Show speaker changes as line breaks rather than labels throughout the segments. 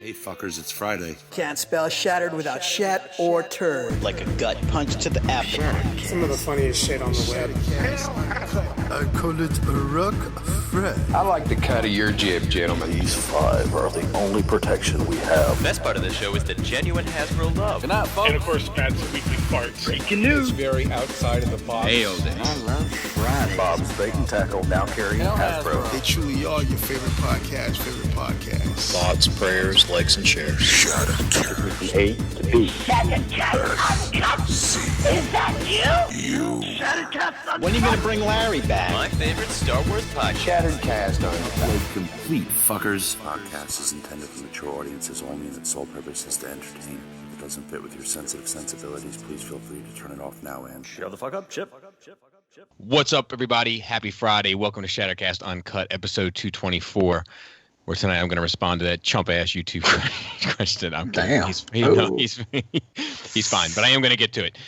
Hey fuckers, it's Friday.
Can't spell shattered without shat or turd.
Like a gut punch to the abdomen.
Some of the funniest shit on the web.
I call it a rock Fred.
I like the cut of your jib, gentlemen.
These 5 are the only protection we have.
The best part of the show is the genuine Hasbro love.
Good night, folks.
And of course, Pat's weekly farts.
Breaking news. It's very outside of the box.
Nailed it.
I love Friday. Bob's Bait and Tackle, now carrying Hasbro.
They truly are your favorite podcast.
Thoughts, prayers, likes, and shares.
Shatteredcast.
A to B.
Shatteredcast Uncut. Is that you? Shatteredcast.
When are you going to bring Larry back?
My favorite Star Wars podcast.
Shatteredcast Uncut.
Like complete fuckers. Podcast is intended for mature audiences only, and its sole purpose is to entertain. If it doesn't fit with your sensitive sensibilities, please feel free to turn it off now and
shut the fuck up, Chip.
What's up, everybody? Happy Friday. Welcome to Shattercast Uncut, episode 224. Where tonight I'm going to respond to that chump-ass YouTube question. I'm kidding.
Damn.
He's fine, but I am going to get to it.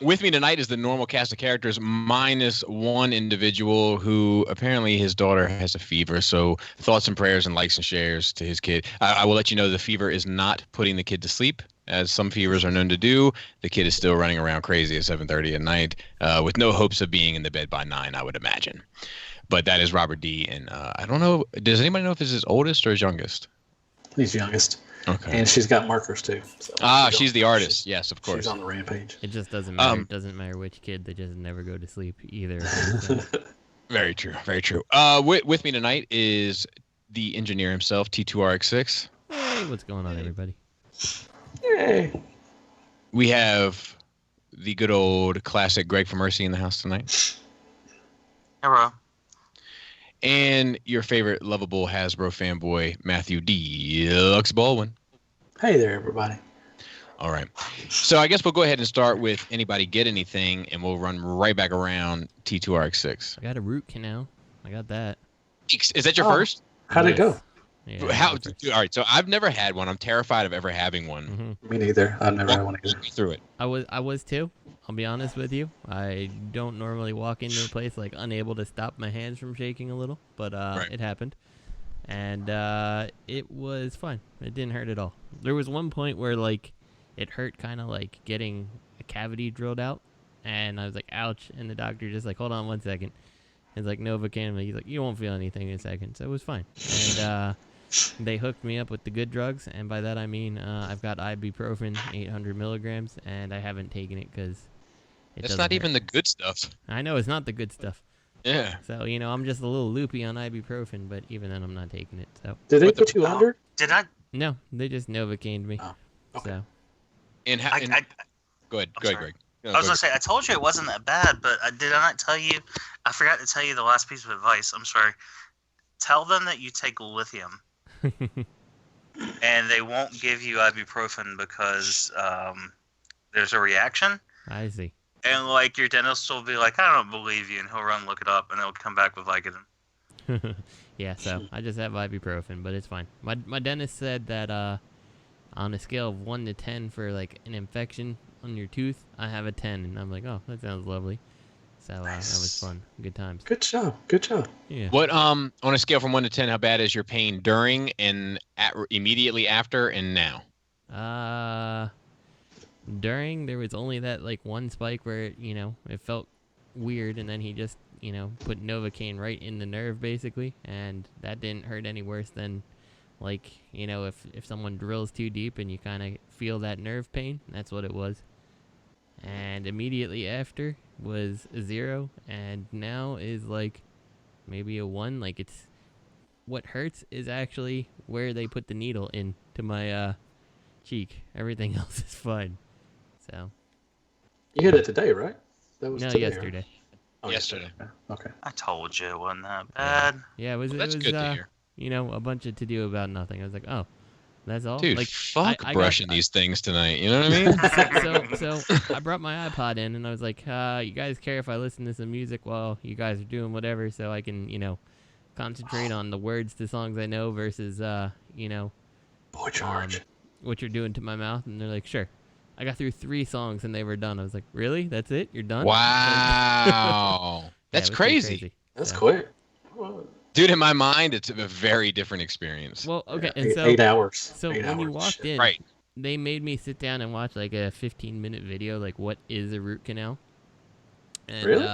With me tonight is the normal cast of characters minus one individual who apparently his daughter has a fever. So thoughts and prayers and likes and shares to his kid. I will let you know the fever is not putting the kid to sleep, as some fevers are known to do. The kid is still running around crazy at 7:30 at night with no hopes of being in the bed by 9, I would imagine. But that is Robert D. And I don't know. Does anybody know if it's his oldest or his youngest?
He's youngest.
Okay.
And she's got markers too. So
she's the artist. Yes, of course.
She's on the rampage.
It just doesn't matter. It doesn't matter which kid. They just never go to sleep either.
Very true. Very true. With me tonight is the engineer himself, T2RX6.
Hey, what's going on, everybody?
Hey.
We have the good old classic Greg from Mercy in the house tonight.
Hello.
And your favorite lovable Hasbro fanboy, Matthew Deluxe Baldwin.
Hey there, everybody.
All right. So I guess we'll go ahead and start with anybody get anything, and we'll run right back around T2RX6.
I got a root canal. I got that.
Is that your first?
How'd it go?
Yeah,
all right. So I've never had one. I'm terrified of ever having one.
Mm-hmm.
Me neither. I've never had one either.
Walk me through it.
I was too. I'll be honest with you. I don't normally walk into a place like unable to stop my hands from shaking a little, but
right.
It happened, and it was fine. It didn't hurt at all. There was one point where like it hurt, kind of like getting a cavity drilled out, and I was like, "Ouch!" And the doctor just like, "Hold on 1 second." He's like, Novocaine. He's like, "You won't feel anything in a second." So it was fine, and they hooked me up with the good drugs, and by that I mean I've got ibuprofen, 800 milligrams, and I haven't taken it because
it's not even the good stuff.
I know it's not the good stuff.
Yeah.
So I'm just a little loopy on ibuprofen, but even then I'm not taking it. So.
Did they put you under?
Did I?
No, they just Novocained me.
Oh, okay.
So.
Go ahead, Greg. No,
I was gonna say I told you it wasn't that bad, but did I not tell you? I forgot to tell you the last piece of advice. I'm sorry. Tell them that you take lithium. And they won't give you ibuprofen because there's a reaction.
I see.
And like your dentist will be like, "I don't believe you," and he'll run look it up, and it'll come back with Vicodin.
Yeah, so I just have ibuprofen, but it's fine. My dentist said that on a scale of 1 to 10 for like an infection on your tooth, I have a 10, and I'm like, oh, that sounds lovely. So that was fun. Good times.
Good job.
Yeah.
What on a scale from 1 to 10, how bad is your pain during and immediately after and now?
During there was only that like one spike where it felt weird, and then he just put Novocaine right in the nerve basically, and that didn't hurt any worse than like if someone drills too deep and you kind of feel that nerve pain. That's what it was. And immediately after was a 0, and now is like maybe a 1. Like it's what hurts is actually where they put the needle into my cheek. Everything else is fine. So
you hit it today, right? That was today,
yesterday.
Right? Oh,
yesterday.
Okay.
I told you it wasn't that bad.
Yeah, it was.
Well, that's good to hear.
A bunch of to do about nothing. I was like, oh, that's all.
Dude,
like,
fuck brushing these things tonight. You know what I
mean? so I brought my iPod in, and I was like, you guys care if I listen to some music while you guys are doing whatever, so I can, concentrate on the words to songs I know versus,
Boy, George.
What you're doing to my mouth. And they're like, sure. I got through 3 songs, and they were done. I was like, really? That's it? You're done?
Wow. That's crazy.
That's quick.
Dude, in my mind, it's a very different experience.
Well, okay,
Yeah,
and so
8 hours.
So
8
when you
hours.
walked in,
Right.
they made me sit down and watch like a 15-minute video, like what is a root canal. And,
Really?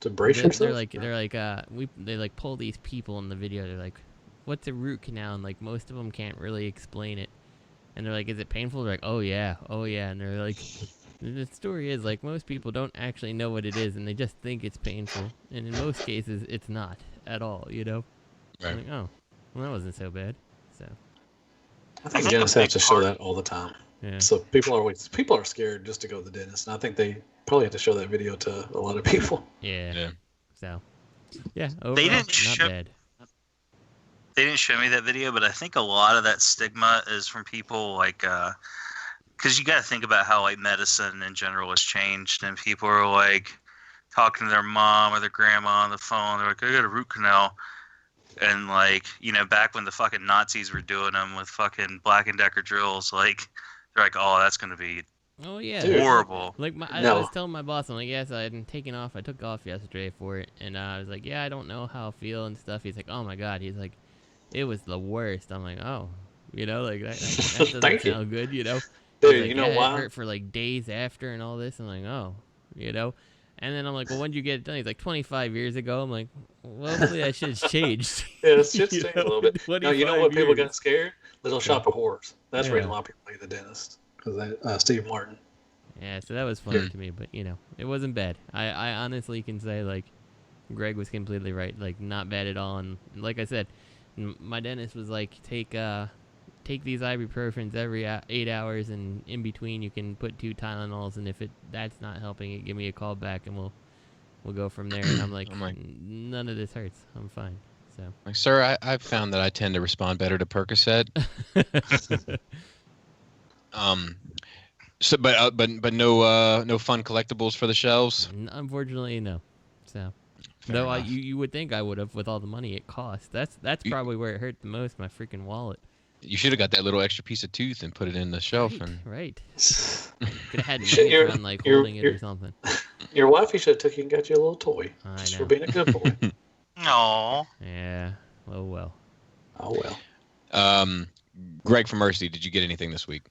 To brace yourself?
They like pull these people in the video. They're like, "What's a root canal?" And like most of them can't really explain it. And they're like, "Is it painful?" They're like, "Oh yeah." And they're like, the story is like most people don't actually know what it is, and they just think it's painful. And in most cases, it's not at all. You know?
Right.
I'm like, oh, well, that wasn't so bad. So.
I think dentists have to show that all the time.
Yeah.
So people are scared just to go to the dentist, and I think they probably have to show that video to a lot of people.
Yeah. So, yeah, overall,
They didn't
not
show.
bad.
They didn't show me that video, but I think a lot of that stigma is from people like, because you got to think about how like medicine in general has changed, and people are like talking to their mom or their grandma on the phone. They're like, "I got a root canal," and like back when the fucking Nazis were doing them with fucking Black & Decker drills, like they're like, "Oh, that's gonna be
Oh yeah,
horrible."
Like I was telling my boss, I'm like, yes, I hadn't taken off. I took off yesterday for it, and I was like, yeah, I don't know how I feel and stuff. He's like, oh my god. He's like, it was the worst. I'm like, oh, like that doesn't sound good,
Dude,
like,
you know why?
It hurt for like days after and all this. I'm like, oh, And then I'm like, well, when did you get it done? He's like, 25 years ago. I'm like, well, hopefully that shit's changed.
Yeah, it's just changed a little bit. No, you know what people got scared? Little Shop of Horrors. That's where a lot of people hate the dentist. Because Steve Martin.
Yeah, so that was funny to me, but it wasn't bad. I honestly can say like Greg was completely right, like not bad at all. And like I said, my dentist was like, take these ibuprofens every 8 hours, and in between you can put 2 Tylenols, and if that's not helping it, give me a call back and we'll go from there. And I'm like, none of this hurts. I'm fine. So,
like, sir, I've found that I tend to respond better to Percocet. So, but no fun collectibles for the shelves.
Unfortunately, no. So, though you would think I would have with all the money it cost. That's probably where it hurt the most. My freaking wallet.
You should have got that little extra piece of tooth and put it in the shelf.
Right. Could have had me around like holding it or something.
Your wifey should have took you and got you a little toy. Just for being a good boy.
No.
Yeah. Oh well.
Oh well.
Greg from Mercy, did you get anything this week?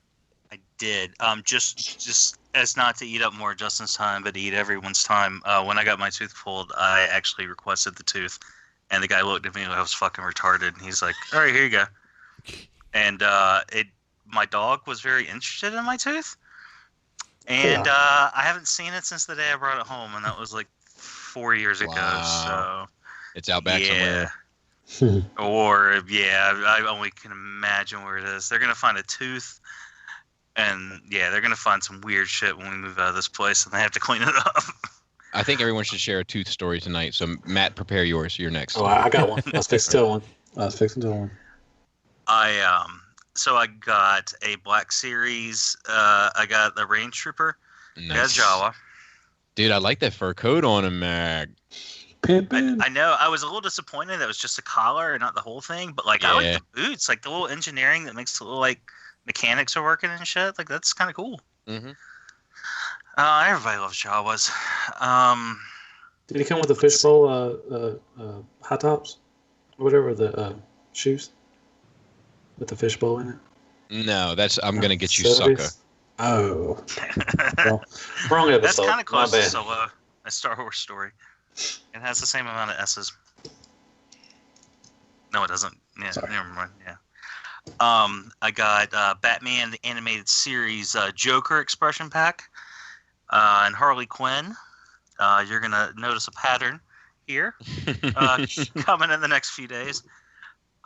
I did. Just as not to eat up more of Justin's time, but to eat everyone's time. When I got my tooth pulled, I actually requested the tooth, and the guy looked at me like I was fucking retarded. And he's like, "All right, here you go." And my dog was very interested in my tooth, and I haven't seen it since the day I brought it home, and that was like 4 years ago. So
it's out back somewhere.
Or I only can imagine where it is. They're gonna find a tooth. And they're gonna find some weird shit when we move out of this place, and they have to clean it up.
I think everyone should share a tooth story tonight. So Matt, prepare yours. You're next.
Oh, I got one. I was fixing to tell one.
So I got a Black Series. I got the Range Trooper.
Nice.
I got a Jawa.
Dude, I like that fur coat on him, Mag.
I know. I was a little disappointed that it was just a collar and not the whole thing, but like I like the boots, like the little engineering that makes it look like mechanics are working and shit. Like that's kind of cool.
Mm-hmm.
Everybody loves Jawas.
Did he come with a fishbowl hot tops? Whatever the shoes with the fishbowl in it?
No, I'm gonna get you
70s?
sucker.
Oh. Well, wrong episode.
That's kind of close
My
to
bad.
Solo, a Star Wars story. It has the same amount of S's. No, it doesn't. Yeah,
Sorry.
never mind. Yeah. I got Batman the Animated Series Joker expression pack and Harley Quinn. You're gonna notice a pattern here coming in the next few days.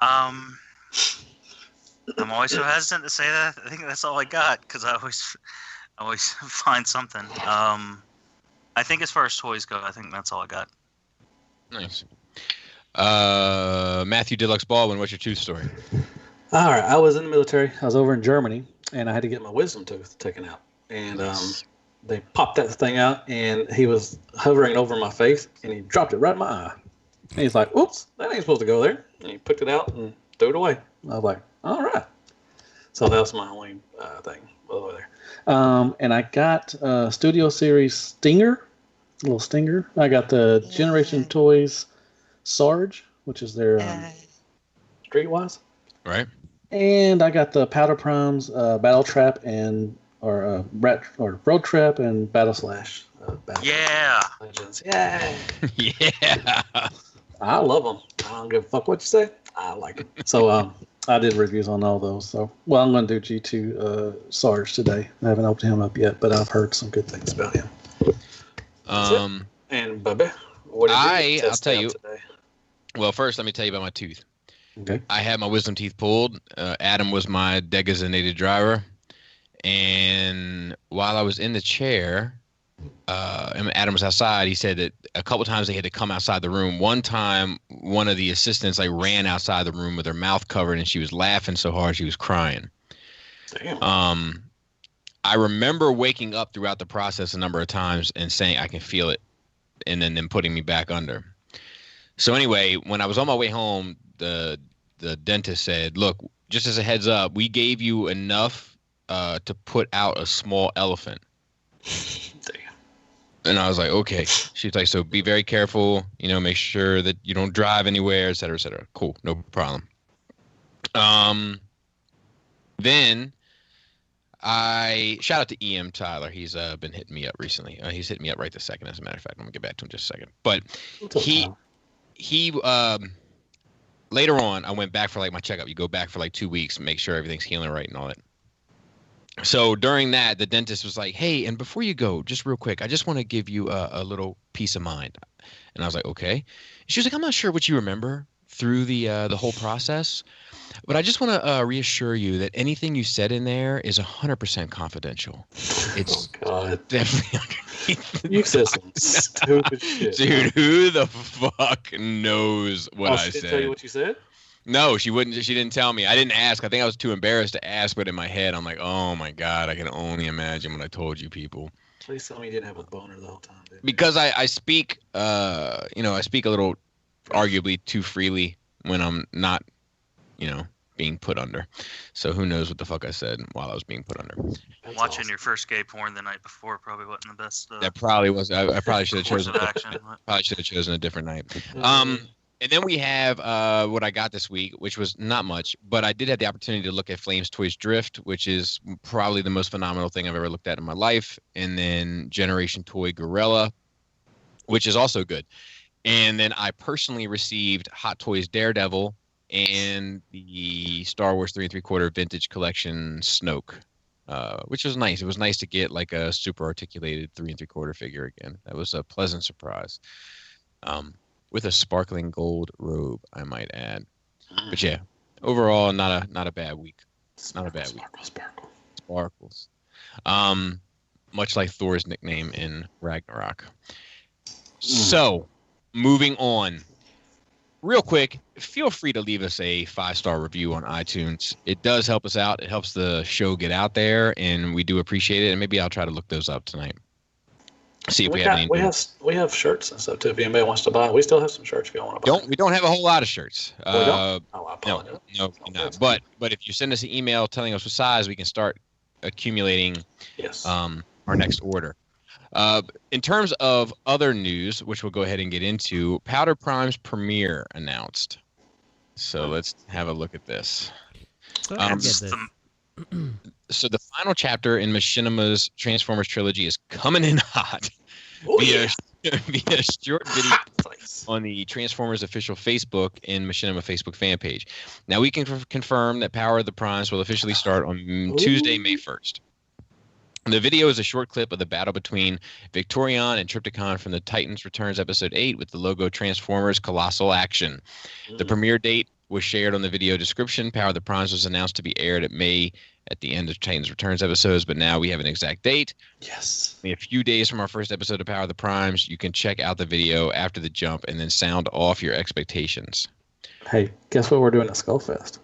I'm always so hesitant to say that. I think that's all I got because I always find something. I think as far as toys go, I think that's all I got.
Nice. Matthew Deluxe Baldwin, what's your tooth story?
All right, I was in the military. I was over in Germany, and I had to get my wisdom tooth taken out. And they popped that thing out, and he was hovering over my face, and he dropped it right in my eye. And he's like, "Oops, that ain't supposed to go there." And he picked it out and threw it away. I was like, "All right." So that was my only thing over there. And I got Studio Series Stinger, little Stinger. I got the Generation Toys Sarge which is their Streetwise.
Right.
And I got the Powder Primes, Battle Trap, or Road Trap and Battle Slash.
Yeah.
Legends. Yeah.
Yeah.
I love them. I don't give a fuck what you say. I like them. So I did reviews on all those. So I'm going to do G2 Sarge today. I haven't opened him up yet, but I've heard some good things about him. And Bubby, what did you
I'll tell you.
today?
Well, first let me tell you about my tooth.
Okay.
I had my wisdom teeth pulled. Adam was my designated driver, and while I was in the chair, and Adam was outside, he said that a couple times they had to come outside the room. One time, one of the assistants ran outside the room with her mouth covered, and she was laughing so hard she was crying.
Damn.
I remember waking up throughout the process a number of times and saying I can feel it, and then them putting me back under. So anyway, when I was on my way home, the dentist said, "Look, just as a heads up, we gave you enough to put out a small elephant."
Damn.
And I was like, "Okay." She's like, "So be very careful. Make sure that you don't drive anywhere, et cetera, et cetera." Cool, no problem. Then I shout out to EM Tyler. He's been hitting me up recently. He's hitting me up right this second. As a matter of fact, I'm gonna get back to him in just a second. But he later on, I went back for like my checkup. You go back for like 2 weeks, make sure everything's healing right and all that. So during that, the dentist was like, "Hey, and before you go, just real quick, I just want to give you a little peace of mind." And I was like, "Okay." She was like, "I'm not sure what you remember through the whole process, but I just want to reassure you that anything you said in there is 100% confidential. It's definitely underneath."
You said some stupid shit.
Dude, who the fuck knows what I said?
She didn't tell you what you said?
No, she wouldn't. She didn't tell me. I didn't ask. I think I was too embarrassed to ask, but in my head, I'm like, "Oh my God, I can only imagine what I told you people."
Please tell me you didn't have a boner the whole time, dude.
Because I speak, I speak a little arguably too freely when I'm not, being put under. So who knows what the fuck I said while I was being put under.
That's Watching your first gay porn the night before probably wasn't the best.
That probably was. I probably should have chosen.
Probably
should have chosen a different night. And then we have what I got this week, which was not much, but I did have the opportunity to look at Flames Toys Drift, which is probably the most phenomenal thing I've ever looked at in my life. And then Generation Toy Gorilla, which is also good. And then I personally received Hot Toys Daredevil and the Star Wars 3 3/4 Vintage Collection Snoke, which was nice. It was nice to get like a super articulated 3 3/4 figure again. That was a pleasant surprise. With a sparkling gold robe, I might add. But yeah, overall, not a bad week. Not a bad week. Sparkles. Much like Thor's nickname in Ragnarok. So, moving on. Real quick, feel free to leave us a 5-star review on iTunes. It does help us out. It helps the show get out there, and we do appreciate it. And maybe I'll try to look those up tonight. See if we have any.
We have shirts and stuff too. If anybody wants to buy, we still have some shirts if you want to buy.
We don't have a whole lot of shirts.
We don't? Oh, I apologize.
No, not. But if you send us an email telling us what size, we can start accumulating.
Yes.
Our next order. In terms of other news, which we'll go ahead and get into, Powder Prime's premiere announced. So let's have a look at this. So the final chapter in Machinima's Transformers trilogy is coming in hot via short video on the Transformers official Facebook and Machinima Facebook fan page. Now we can confirm that Power of the Primes will officially start on Tuesday, May 1st. The video is a short clip of the battle between Victorion and Trypticon from the Titans Returns Episode 8 with the logo Transformers Colossal Action. The premiere date was shared on the video description. Power of the Primes was announced to be aired at May at the end of Titans Returns episodes, but now we have an exact date.
Yes.
A few days from our first episode of Power of the Primes, you can check out the video after the jump and then sound off your expectations.
Hey, guess what we're doing at Skullfest?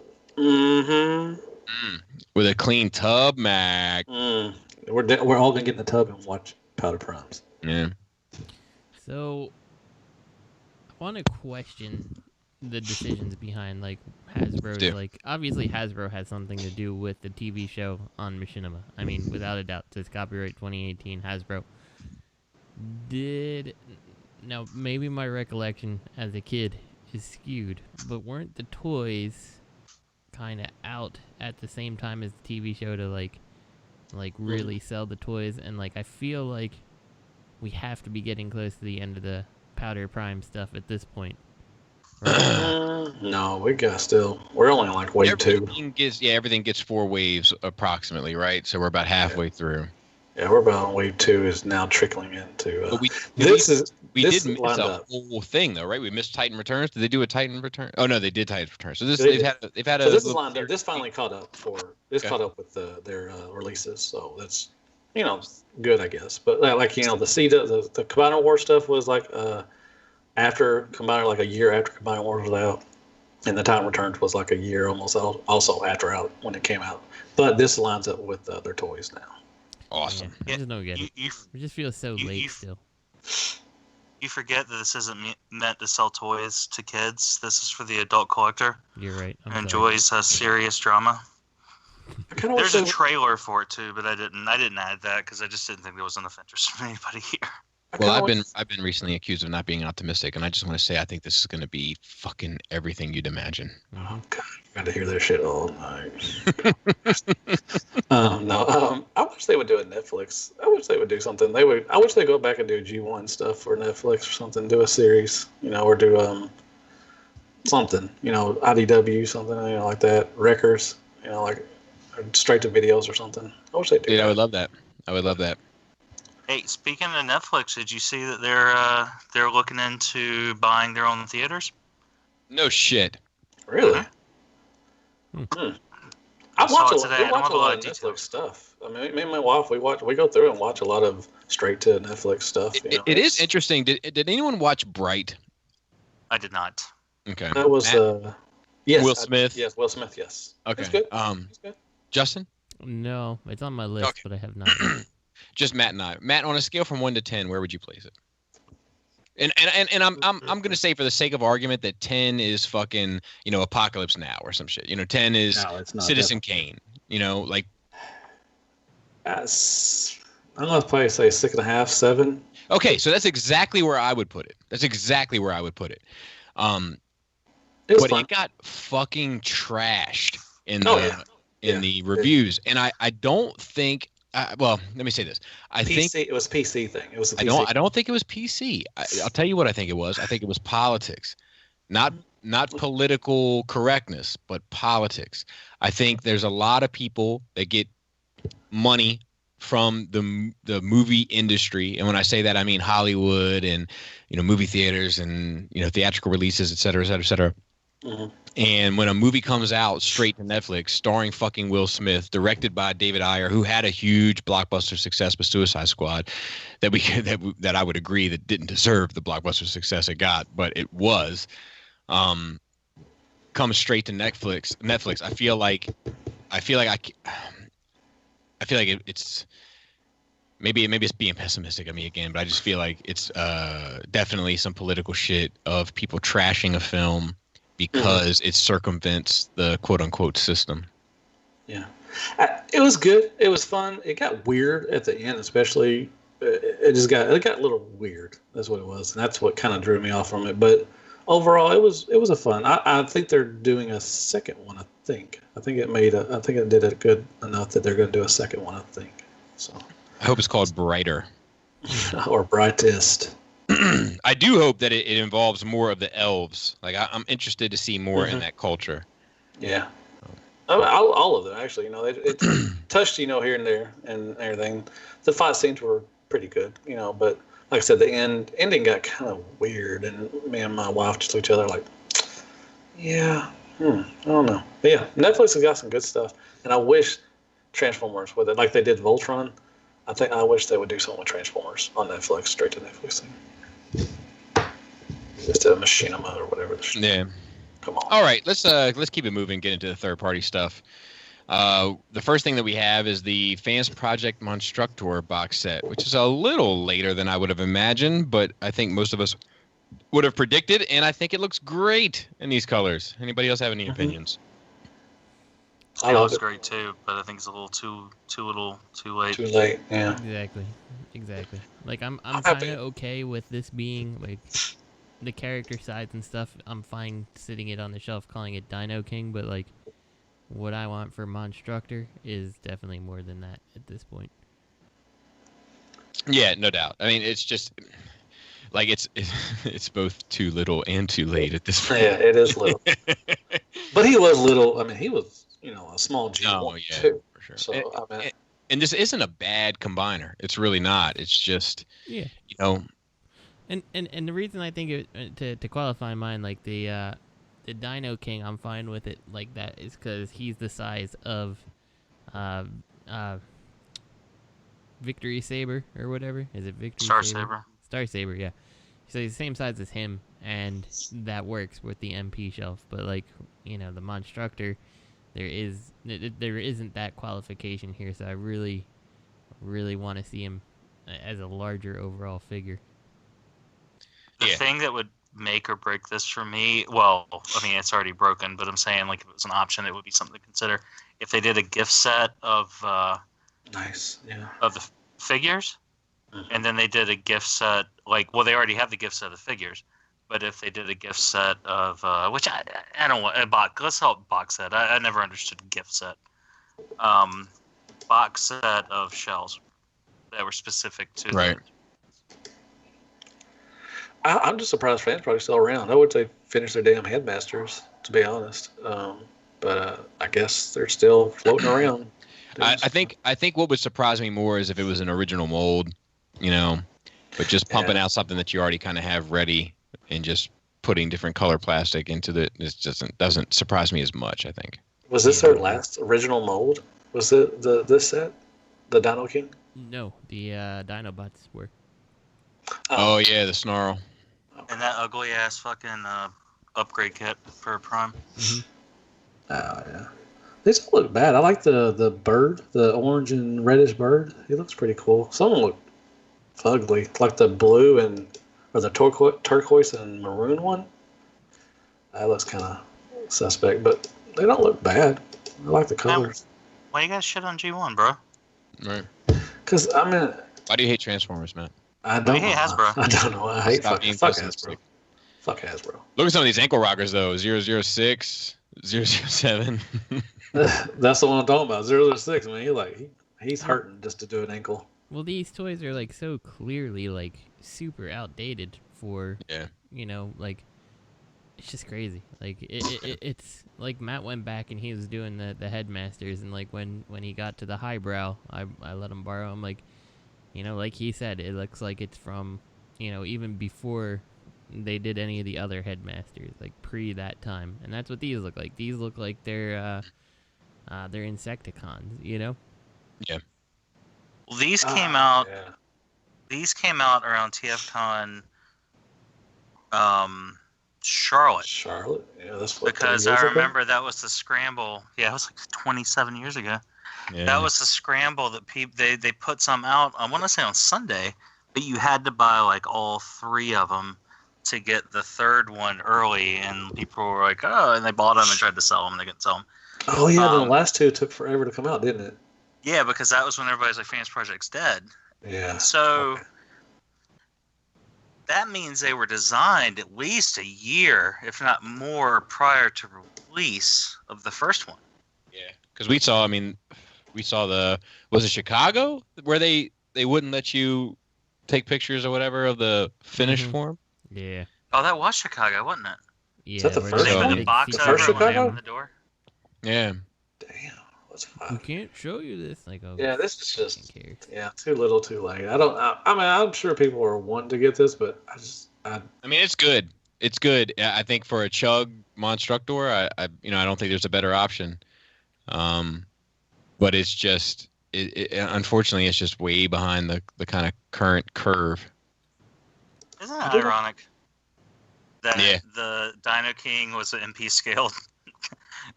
With a clean tub, Mac.
We're all going to get in the tub and watch Powder Primes.
Yeah.
So, I want to question the decisions behind like Hasbro's obviously Hasbro has something to do with the TV show on Machinima. I mean, without a doubt, it says copyright 2018 Hasbro. Now maybe my recollection as a kid is skewed, but weren't the toys kind of out at the same time as the TV show to like really sell the toys? And like I feel like we have to be getting close to the end of the Powder Prime stuff at this point.
Right? No, we're only on like wave 2.
Everything gets 4 waves approximately, right? So we're about halfway through.
Yeah, we're about on wave 2 is now trickling into.
But we did miss a whole thing though, right? We missed Titan Returns. Did they do a Titan Return? Oh no, they did Titan Returns. So they've had
so
a.
This is lined up. This finally caught up caught up with their releases. So that's good, I guess. But the the Combiner War stuff was like after Combiner, like a year after Combiner War was out, and the Titan Returns was like a year almost also after out when it came out. But this lines up with their toys now.
Awesome.
Yeah, I just don't get it. It just feels so late still.
You forget that this isn't meant to sell toys to kids. This is for the adult collector.
You're right.
Who enjoys serious drama. There's a trailer for it too, but I didn't add that because I just didn't think there was enough interest from anybody here.
Well, I've been recently accused of not being optimistic, and I just want to say I think this is going to be fucking everything you'd imagine.
Oh God, I got to hear their shit all night. I wish they would do a Netflix. I wish they would do something. I wish they'd go back and do G1 stuff for Netflix or something. Do a series, or do something, IDW something, like that. Wreckers, like straight to videos or something. I wish they'd do.
Dude, I would love that.
Hey, speaking of Netflix, did you see that they're looking into buying their own theaters?
No shit.
Really? I watch a lot of
details.
Netflix stuff. I mean, me and my wife, we go through and watch a lot of straight to Netflix stuff.
It is interesting. Did anyone watch Bright?
I did not.
Okay.
That was yes,
Will Smith.
Yes, Will Smith. Yes.
Okay.
It's good.
It's good. Justin?
No, it's on my list, but I have not.
Just Matt and I. Matt, on a scale from 1 to 10, where would you place it? And I'm gonna say for the sake of argument that 10 is fucking Apocalypse Now or some shit. 10 is Citizen Kane. Like.
I'm gonna probably say 6.5, 7.
Okay, so that's exactly where I would put it. But
fun.
It got fucking trashed in the reviews, and I don't think. Well, let me say this. I think
it was PC thing. It was.
I don't think it was PC. I'll tell you what I think it was. I think it was politics, not political correctness, but politics. I think there's a lot of people that get money from the movie industry, and when I say that, I mean Hollywood and movie theaters and theatrical releases, et cetera, et cetera, et cetera. Mm-hmm. And when a movie comes out straight to Netflix, starring fucking Will Smith, directed by David Ayer, who had a huge blockbuster success with Suicide Squad, that I would agree that didn't deserve the blockbuster success it got, but it was, comes straight to Netflix. I feel like it's maybe it's being pessimistic of me again, but I just feel like it's definitely some political shit of people trashing a film because it circumvents the quote-unquote system.
Yeah. It was good. It was fun. It got weird at the end, especially. It got a little weird. That's what it was, and that's what kind of drew me off from it. But overall, it was a fun. I think they're doing a second one. I think it did it good enough that they're going to do a second one. I think so.
I hope it's called Brighter
or Brightest.
I do hope that it involves more of the elves. Like I'm interested to see more in that culture.
Yeah, all of them actually. It touched here and there and everything. The fight scenes were pretty good, but like I said, the ending got kind of weird, and me and my wife just looked at each other like, yeah, I don't know. But yeah, Netflix has got some good stuff, and I wish Transformers with it, like they did Voltron. I wish they would do something with Transformers on Netflix, straight to Netflix thing. Just a machinima or whatever.
Yeah.
Come on.
All right, let's keep it moving. Get into the third party stuff. The first thing that we have is the Fansproject Monstructor box set, which is a little later than I would have imagined, but I think most of us would have predicted, and I think it looks great in these colors. Anybody else have any opinions?
It looks great too, but I think it's a little too late.
Too late, yeah.
Exactly. Like I'm kind of okay with this being like the character sides and stuff, I'm fine sitting it on the shelf calling it Dino King, but like what I want for Monstructor is definitely more than that at this point.
Yeah, no doubt. I mean, it's just like it's both too little and too late at this point.
Yeah, it is little. But he was little. I mean, he was, a small G1 too.
For sure.
So,
and this isn't a bad combiner. It's really not. It's just,
And the reason I think to qualify mine, like the Dino King, I'm fine with it like that, is because he's the size of Victory Saber or whatever. Is it Victory
Star
Saber?
Saber.
Star Saber, yeah. So he's the same size as him, and that works with the MP shelf. But like, the Monstructor, there isn't that qualification here. So I really, really want to see him as a larger overall figure.
The thing that would make or break this for me, well, I mean, it's already broken, but I'm saying, like, if it was an option, it would be something to consider. If they did a gift set of of the figures, and then they did a gift set, like, well, they already have the gift set of the figures, but if they did a gift set of, which I don't want, let's call it box set. I never understood gift set. Box set of shells that were specific to
right.
I'm just surprised Fansproject's still around. I would say finish their damn headmasters, to be honest. But I guess they're still floating around.
I think what would surprise me more is if it was an original mold, but just pumping out something that you already kind of have ready and just putting different color plastic into it doesn't surprise me as much, I think.
Was this their last original mold? Was it this set? The Dino King?
No, the Dinobots were.
Oh yeah, the Snarl.
And that ugly ass fucking upgrade kit for Prime.
Mm-hmm.
Oh yeah, these don't look bad. I like the bird, the orange and reddish bird. He looks pretty cool. Some of them look ugly, like the blue or the turquoise and maroon one. That looks kind of suspect, but they don't look bad. I like the colors.
Why you guys shit on G1, bro?
Right.
Because
why do you hate Transformers, Matt?
I don't
hate Hasbro.
I don't know. I hate fuck Hasbro. Fuck Hasbro.
Look at some of these ankle rockers though. 006, 007.
That's the one I'm talking about. 006. I mean, he's hurting just to do an ankle.
Well, these toys are like so clearly like super outdated for like it's just crazy. Like it's like Matt went back and he was doing the headmasters, and like when he got to the highbrow, I let him borrow. I'm like, like he said, it looks like it's from even before they did any of the other headmasters, like pre that time, and that's what these look like. These look like they're Insecticons,
Yeah.
Well, these came out. Yeah. These came out around TFCon, Charlotte.
Yeah, that's what.
Because I remember that was the scramble. Yeah, it was like 27 years ago. Yeah. That was the scramble that they put some out. I want to say on Sunday, but you had to buy like all three of them to get the third one early, and people were like, "Oh," and they bought them and tried to sell them, and they couldn't sell them.
Oh yeah, the last two took forever to come out, didn't it?
Yeah, because that was when everybody's like, Fansproject's dead.
Yeah.
So that means they were designed at least a year, if not more, prior to release of the first one.
Yeah, because we saw was it Chicago where they wouldn't let you take pictures or whatever of the finished form?
Yeah.
Oh, that was Chicago, wasn't it?
Yeah.
Is that the first one?
The box
the first Chicago?
The door?
Yeah.
Damn.
We can't show you this. Like,
yeah, this is just too little, too late. I mean, I'm sure people are wanting to get this, but I
mean, it's good. It's good. I think for a Chug Monstructor, I don't think there's a better option. But it's just, unfortunately, it's just way behind the kind of current curve.
Isn't that ironic? That the Dino King was an MP scale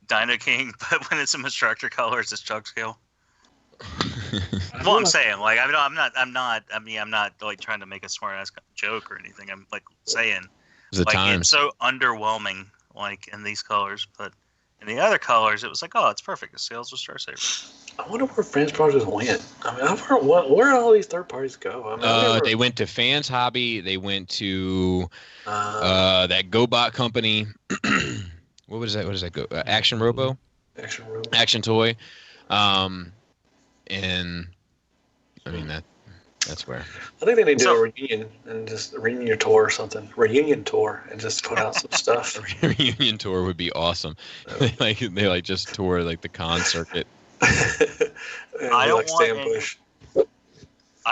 Dino King, but when it's a Monstructor colors, it's Chug scale. Well, I'm saying, like, I'm not like trying to make a smart ass joke or anything. I'm like saying, it's so underwhelming, like in these colors, but in the other colors, it was like, oh, it's perfect. It scales with Star Saber.
I wonder where Fansproject went. I mean, where did all these third parties go? I mean,
they went to Fans Hobby. They went to that GoBot company. What was that? What does that go? Action Robo. Action Toy. And I mean that's where.
I think they need to do a reunion and just a reunion tour or something. Reunion tour and just put out some stuff.
A reunion tour would be awesome. they just tour like the con circuit.
I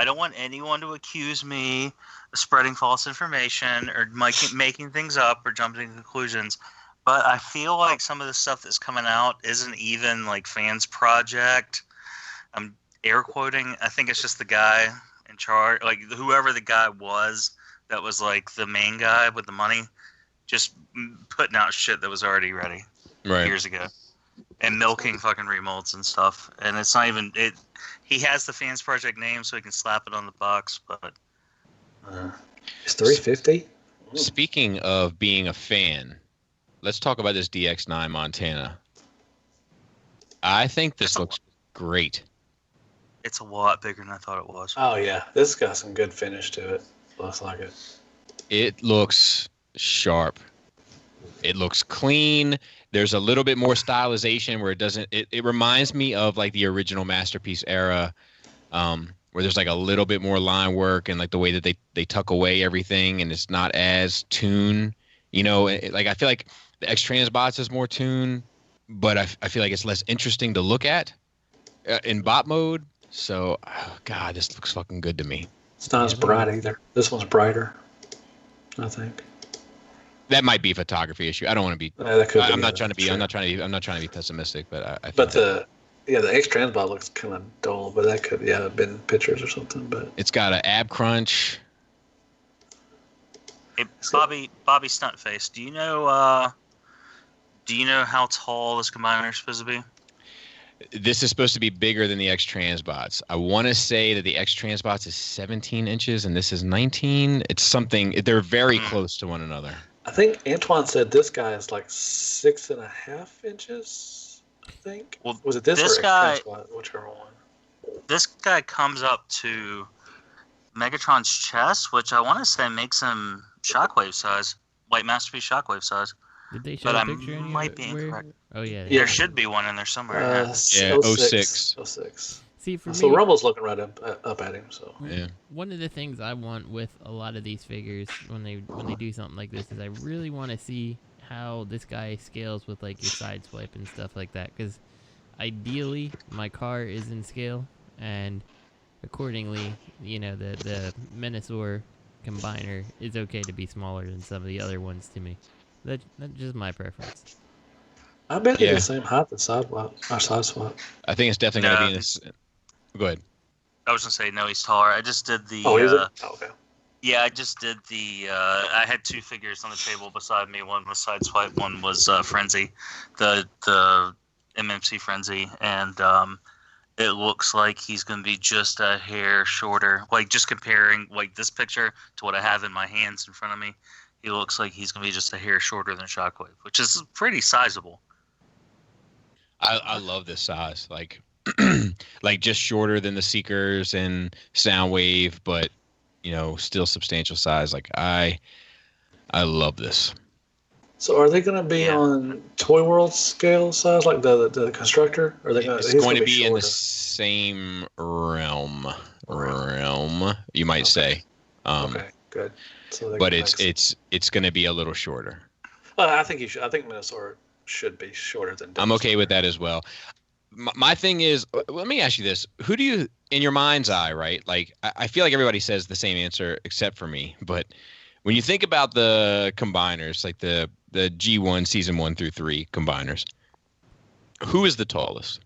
don't want anyone to accuse me of spreading false information or making things up or jumping to conclusions. But I feel like some of the stuff that's coming out isn't even like Fansproject. I'm air quoting. I think it's just the guy in charge, like whoever the guy was that was like the main guy with the money, just putting out shit that was already ready years ago and milking fucking remolds and stuff. And it's not even it. He has the Fansproject name, so he can slap it on the box. But
it's $350.
Speaking of being a fan, let's talk about this DX9 Montana. I think this looks great.
It's a lot bigger than I thought it was.
Oh yeah, this got some good finish to it. Looks like it.
It looks sharp. It looks clean. There's a little bit more stylization where it doesn't. It reminds me of like the original Masterpiece era, where there's like a little bit more line work and like the way that they tuck away everything, and it's not as tuned. You know, like I feel like the X Transbots is more tuned, but I feel like it's less interesting to look at in bot mode. So, God, this looks fucking good to me.
It's not as bright either. This one's brighter, I think.
That might be a photography issue. I don't want to be. I'm not trying to be pessimistic, but I
but the X Transbot looks kind of dull, but that could have been pictures or something. But
it's got an ab crunch.
Hey, Bobby Stuntface, do you know how tall this combiner is supposed to be?
This is supposed to be bigger than the X Transbots. I want to say that the X Transbots is 17 inches and this is 19. It's something. They're very close to one another.
I think Antoine said this guy is like 6.5 inches. I think.
Well,
was it this
guy?
Whichever one.
This guy comes up to Megatron's chest, which I want to say makes him Shockwave size, White Masterpiece Shockwave size.
Did they show a picture anywhere?
Might be incorrect.
Oh yeah.
There should be one in there somewhere.
Yeah, 06.
06.
See, for
so
me,
Rumble's looking right up at him. So
yeah.
One of the things I want with a lot of these figures when they do something like this is I really want to see how this guy scales with like your side swipe and stuff like that. Because ideally, my car is in scale, and accordingly, you know, the Menosaur combiner is okay to be smaller than some of the other ones to me. That's just my preference.
I bet they're the same height as side swap.
I think it's definitely going to be in this. Go ahead.
I was going to say, no, he's taller. I just did the...
is it? Oh, okay.
Yeah, I just did the... I had two figures on the table beside me. One was Sideswipe, one was Frenzy, the MMC Frenzy. And it looks like he's going to be just a hair shorter. Like, just comparing like this picture to what I have in my hands in front of me, he looks like he's going to be just a hair shorter than Shockwave, which is pretty sizable.
I love this size. Like, like just shorter than the Seekers and Soundwave, but you know, still substantial size. Like I love this.
So are they going to be on Toy World scale size, like the constructor? Or are they
it's going to be in the same realm, you might say.
Okay, good. So
but it's going to be a little shorter.
Well, I think Minosaur should be shorter than Detox.
I'm okay with that as well. My thing is, let me ask you this. Who do you, in your mind's eye, right? Like, I feel like everybody says the same answer except for me. But when you think about the combiners, like the G1 Season 1 through 3 combiners, who is the tallest?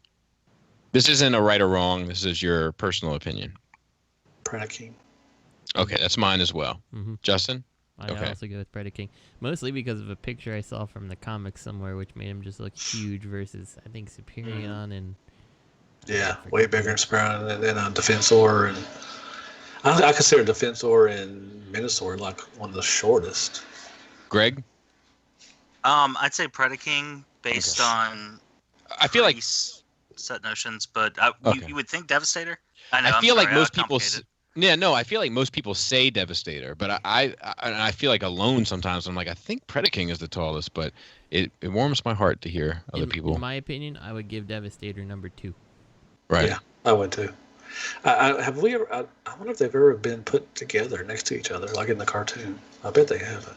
This isn't a right or wrong. This is your personal opinion.
Predaking.
Okay, that's mine as well.
Mm-hmm.
Justin?
I'd also go with Predaking. Mostly because of a picture I saw from the comics somewhere, which made him just look huge versus, I think, Superion and...
Yeah, way bigger than Superion and Defensor. And I consider Defensor and Minosaur like one of the shortest.
Greg?
I'd say Predaking based on...
I feel like...
set notions, but you would think Devastator. I know.
I feel like most people.
Yeah,
no, I feel like most people say Devastator, but I feel like alone sometimes. I'm like, I think Predaking is the tallest, but it warms my heart to hear other people.
In my opinion, I would give Devastator number 2.
Right.
Yeah, I would too. Have we ever? I wonder if they've ever been put together next to each other, like in the cartoon. I bet they have.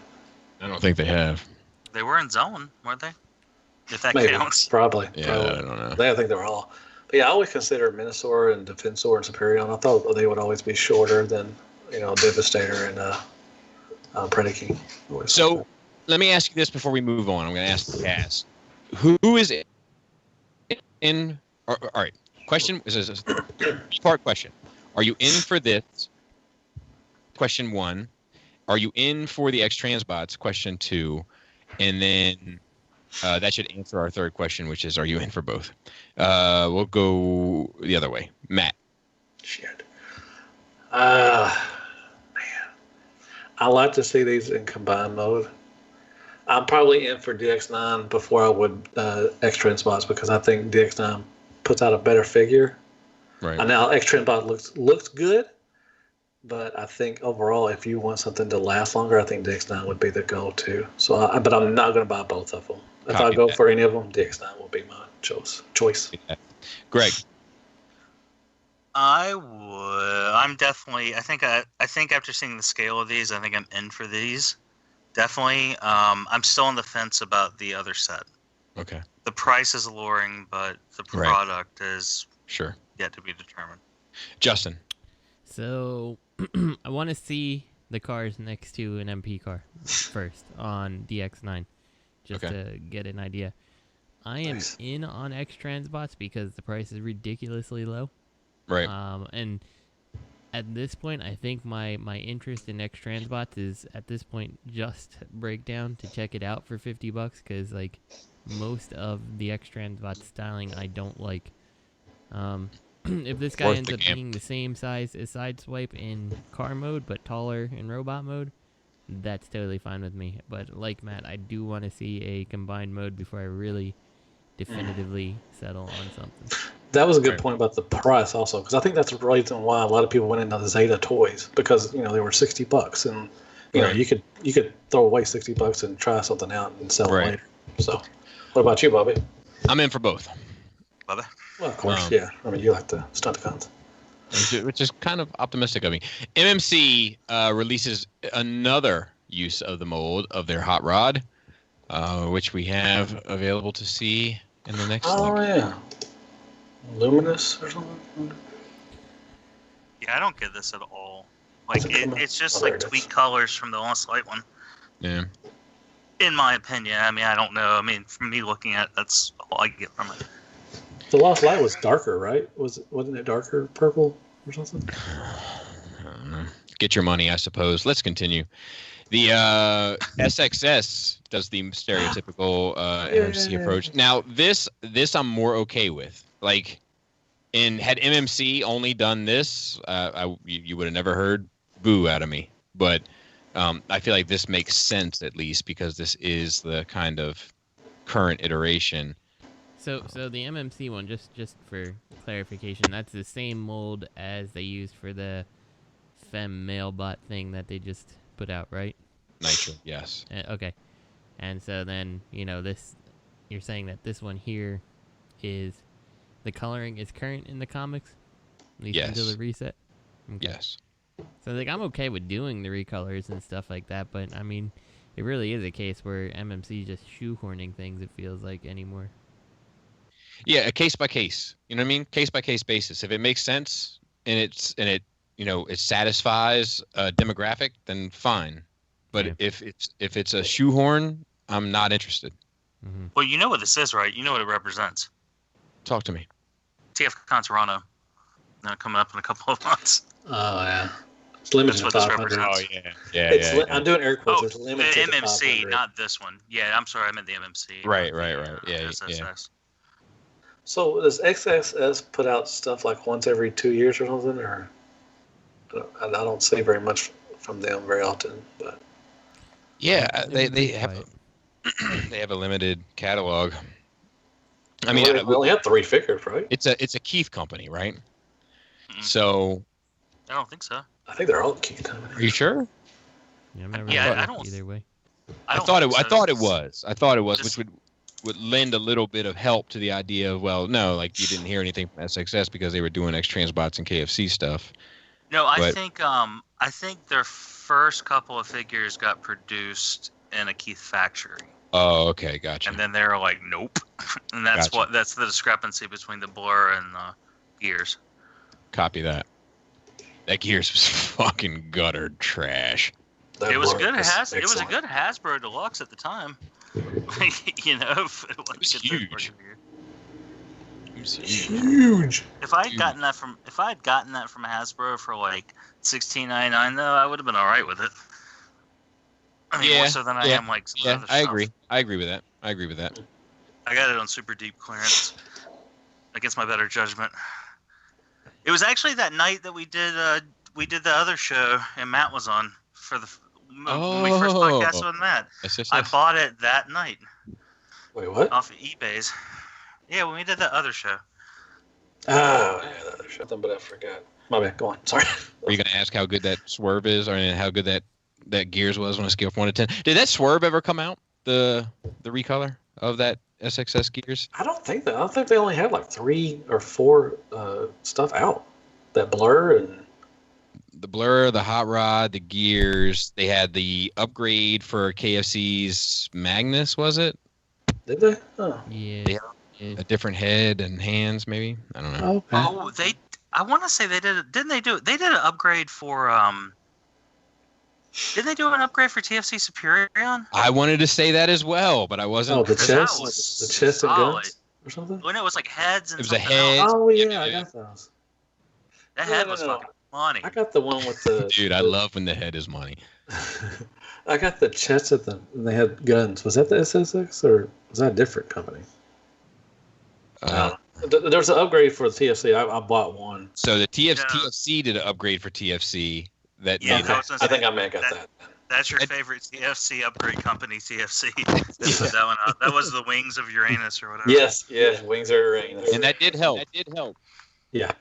I don't think they have.
They were in Zone, weren't they? If that
Maybe,
counts.
probably.
Yeah,
probably.
I don't know.
I think they were all. But yeah, I always consider Minosaur and Defensor and Superion. I thought they would always be shorter than Devastator and Predaking.
So let me ask you this before we move on. I'm going to ask the cast. Who is in? All right. Question is a two-part question. Are you in for this? Question 1. Are you in for the X-Transbots? Question 2. And then that should answer our third question, which is, are you in for both? We'll go the other way. Matt.
Shit. Man. I like to see these in combined mode. I'm probably in for DX9 before I would X-Transbots because I think DX9 puts out a better figure.
Right.
And now X-Transbot looks good, but I think overall, if you want something to last longer, I think DX9 would be the go-to. So, but I'm not going to buy both of them. If I go for any of them, DX9 will be my choice.
Greg.
I would. I'm definitely. I think after seeing the scale of these, I think I'm in for these. Definitely. I'm still on the fence about the other set.
Okay.
The price is alluring, but the product is yet to be determined.
Justin.
So I want to see the cars next to an MP car first on DX9, just to get an idea. I am in on X-Transbots because the price is ridiculously low.
Right.
And at this point, I think my interest in X-Transbots is at this point just breakdown to check it out for $50 because like most of the X-Transbot styling I don't like. If this guy ends up being the same size as Sideswipe in car mode but taller in robot mode, that's totally fine with me. But like Matt, I do want to see a combined mode before I really definitively settle on something.
That was a good point about the price also, because I think that's the reason why a lot of people went into the Zeta toys because they were $60 and you could throw away $60 and try something out and sell it later. So, what about you, Bobby?
I'm in for both.
Bobby?
Well, of course, yeah. I mean, you like the Stunticons.
Which is kind of optimistic of me. MMC releases another use of the mold of their hot rod, which we have available to see in the next link.
Yeah. Luminous or something?
Yeah, I don't get this at all. Like, it's just like tweak colors from the Lost Light one.
Yeah.
In my opinion. I mean, I don't know. I mean, from me looking at it, that's all I get from it.
The Lost Light was darker, right? Wasn't it darker purple or something?
I don't know. Get your money, I suppose. Let's continue. The SXS does the stereotypical MMC approach. Now, this I'm more okay with. Like, had MMC only done this, you would have never heard boo out of me. But I feel like this makes sense, at least, because this is the kind of current iteration.
So the MMC one, just for clarification, that's the same mold as they used for the Fem Mailbot thing that they just put out, right?
Nitro, yes.
Okay. And so then, this, you're saying that this one here is, the coloring is current in the comics? At least until the reset? Okay.
Yes.
So, like, I'm okay with doing the recolors and stuff like that, but, I mean, it really is a case where MMC just shoehorning things, it feels like, anymore.
Yeah, a case by case. You know what I mean? Case by case basis. If it makes sense and it satisfies a demographic, then fine. But if it's a shoehorn, I'm not interested.
Mm-hmm.
Well, you know what this is, right? You know what it represents.
Talk to me.
TFCon Toronto. Coming up in a couple of months.
Oh yeah, it's limited to 500.
Oh yeah.
I'm doing air quotes. It's limited
the
to
MMC,
500.
not this one. Yeah, I'm sorry, I meant the MMC.
Right. Yeah.
SSS.
So does XSS put out stuff like once every 2 years or something, or I don't see very much from them very often, but
yeah, they have they have a limited catalog. I mean,
we only have 3 figures, right?
It's a Keith company, right? So
I don't think so.
I think they're all Keith company.
Are you sure?
Yeah,
I don't.
Either way.
I thought it was, which would lend a little bit of help to the idea of, well, no, like you didn't hear anything from SXS because they were doing X-Transbots and KFC stuff.
No, I think their first couple of figures got produced in a Keith factory.
Oh, okay, gotcha.
And then they were like, nope. And that's the discrepancy between the Blur and the Gears.
Copy that. That Gears was fucking gutter trash.
It was good. It was a good Hasbro Deluxe at the time. You know,
it was huge.
It was huge.
If I had gotten that from Hasbro for like $16.99, though, I would have been all right with it. I mean, more so than I am like some other
I
stuff.
agree. I agree with that.
I got it on super deep clearance against my better judgment. It was actually that night that we did the other show, and Matt was on for when we first podcasted with Matt.
Yes.
I bought it that night.
Wait, what?
Off of eBay's. Yeah, when we did the other show.
Oh, yeah, the other show. But I forgot. My bad. Go on. Sorry.
Were you going to ask how good that Swerve is, or how good that Gears was on a scale from 1 to 10? Did that Swerve ever come out? The recolor of that SXS Gears?
I don't think that. I think they only had like 3 or 4 stuff out. That Blur and
the Blur, the Hot Rod, the Gears. They had the upgrade for KFC's Magnus, was it?
Did they? Oh.
Yeah.
A different head and hands, maybe. I don't know.
Okay.
Oh, I want to say they did it. Didn't they do it? They did an upgrade for Did they do an upgrade for TFC Superion?
I wanted to say that as well, but I wasn't.
Oh, the chest and guns or something.
When it was like heads and.
It was a head.
Else.
Oh yeah, I got those.
That head was fucking money.
I got the one with the.
Dude, I love when the head is money.
I got the chest at them, and they had guns. Was that the SSX or was that a different company? There was an upgrade for the TFC. I bought one.
So the TFC did an upgrade for TFC. I
think I may have got that.
That's your favorite TFC upgrade company, TFC. They put that one out. That was the Wings of Uranus or whatever.
Yes, Wings of Uranus.
And that did help.
Yeah.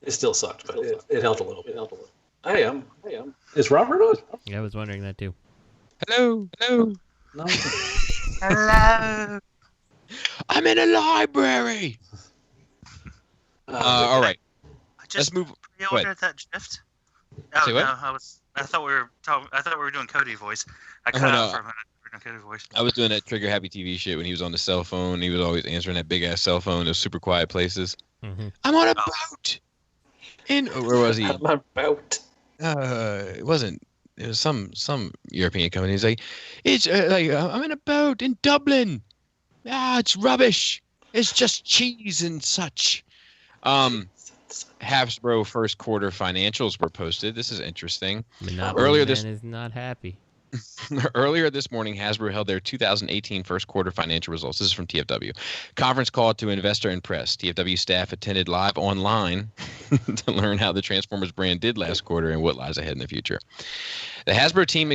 It still sucked, but it helped a little bit. I am. Is Robert on?
Yeah, I was wondering that too.
Hello.
No.
Hello.
I'm in a library. All right.
Let's move. Pre-ordered that gift. Oh
Say what?
No, I thought we were doing Cody voice. I cut out for a minute. We were doing Cody voice.
I was doing that Trigger Happy TV shit when he was on the cell phone. He was always answering that big ass cell phone. Those super quiet places.
Mm-hmm.
I'm on a boat. Where was he?
I'm on a boat.
It wasn't. It was some European company. He's like, it's I'm in a boat in Dublin. It's rubbish. It's just cheese and such. Hasbro first quarter financials were posted. This is interesting.
Earlier this is not happy.
Earlier this morning, Hasbro held their 2018 first quarter financial results. This is from TFW. Conference call to investor and press. TFW staff attended live online to learn how the Transformers brand did last quarter and what lies ahead in the future. The Hasbro team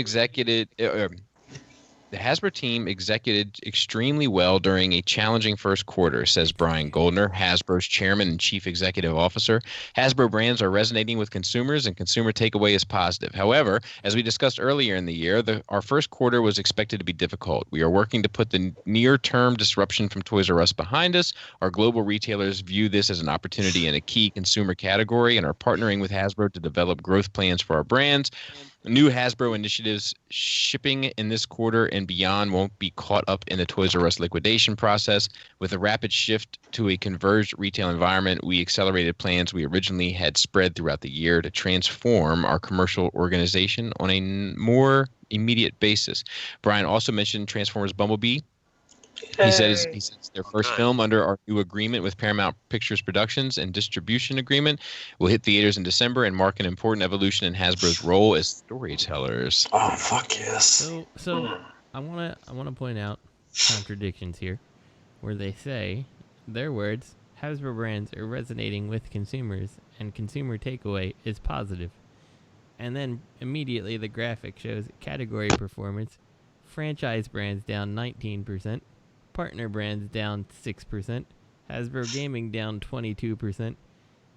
executed extremely well during a challenging first quarter, says Brian Goldner, Hasbro's chairman and chief executive officer. Hasbro brands are resonating with consumers, and consumer takeaway is positive. However, as we discussed earlier in the year, our first quarter was expected to be difficult. We are working to put the near-term disruption from Toys R Us behind us. Our global retailers view this as an opportunity in a key consumer category and are partnering with Hasbro to develop growth plans for our brands. New Hasbro initiatives shipping in this quarter and beyond won't be caught up in the Toys R Us liquidation process. With a rapid shift to a converged retail environment, we accelerated plans we originally had spread throughout the year to transform our commercial organization on a more immediate basis. Brian also mentioned Transformers Bumblebee. He said it's their first film under our new agreement with Paramount Pictures Productions and distribution agreement. Will hit theaters in December and mark an important evolution in Hasbro's role as storytellers.
Oh, fuck yes.
So I wanna point out contradictions here, where they say their words, Hasbro brands are resonating with consumers and consumer takeaway is positive. And then immediately the graphic shows category performance, franchise brands down 19%, Partner brands down 6%. Hasbro Gaming down 22%.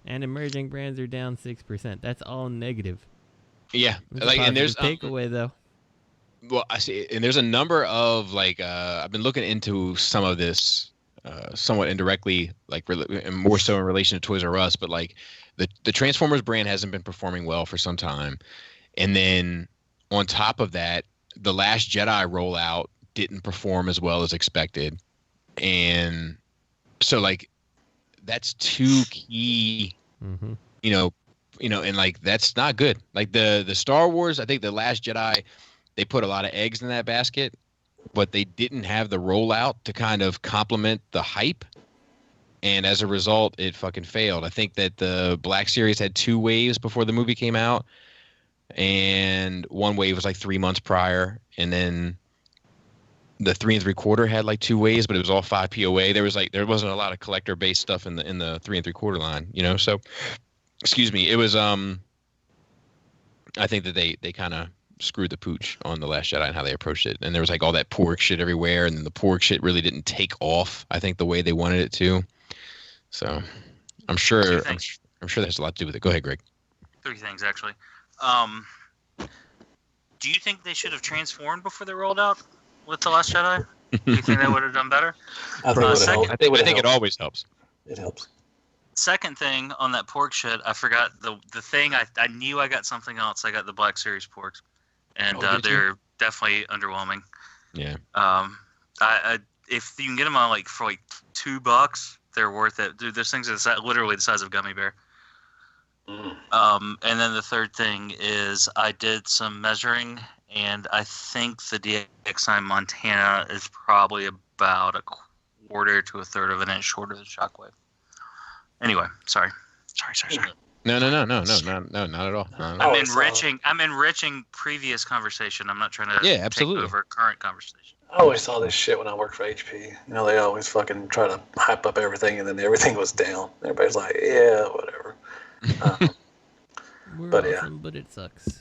And emerging brands are down 6%. That's all negative.
Yeah,
like, and there's takeaway though.
Well, I see, and there's a number of like I've been looking into some of this somewhat indirectly, like and more so in relation to Toys R Us, but like the Transformers brand hasn't been performing well for some time, and then on top of that, the Last Jedi rollout didn't perform as well as expected, and so like that's two key, and like that's not good. Like the Star Wars, I think the Last Jedi, they put a lot of eggs in that basket, but they didn't have the rollout to kind of complement the hype. And as a result, it fucking failed. I think that the Black Series had 2 waves before the movie came out. And one wave was like 3 months prior. And then the 3 3/4 had like 2 waves, but it was all 5 POA. There wasn't a lot of collector based stuff in the 3 3/4 line, So, excuse me. It was, I think that they kind of screwed the pooch on The Last Jedi and how they approached it. And there was like all that pork shit everywhere, and then the pork shit really didn't take off, I think, the way they wanted it to. So I'm sure there's a lot to do with it. Go ahead, Greg.
3 things actually. Do you think they should have transformed before they rolled out with The Last Jedi? Do you think that would have done better?
I think it always helps.
It helps.
Second thing on that pork shit, I forgot the thing. I knew I got something else. I got the Black Series porks, and they're definitely underwhelming.
Yeah.
If you can get them on for like $2, they're worth it. Dude, those things are literally the size of a gummy bear. And then the third thing is I did some measuring, and I think the DX9 Montana is probably about 1/4 to 1/3 of an inch shorter than Shockwave. Anyway, sorry.
No, not at all. No.
I'm enriching previous conversation. I'm not trying to take over current conversation.
I always saw this shit when I worked for HP. They always fucking try to hype up everything, and then everything was down. Everybody's like, yeah, whatever.
But awesome, but it sucks.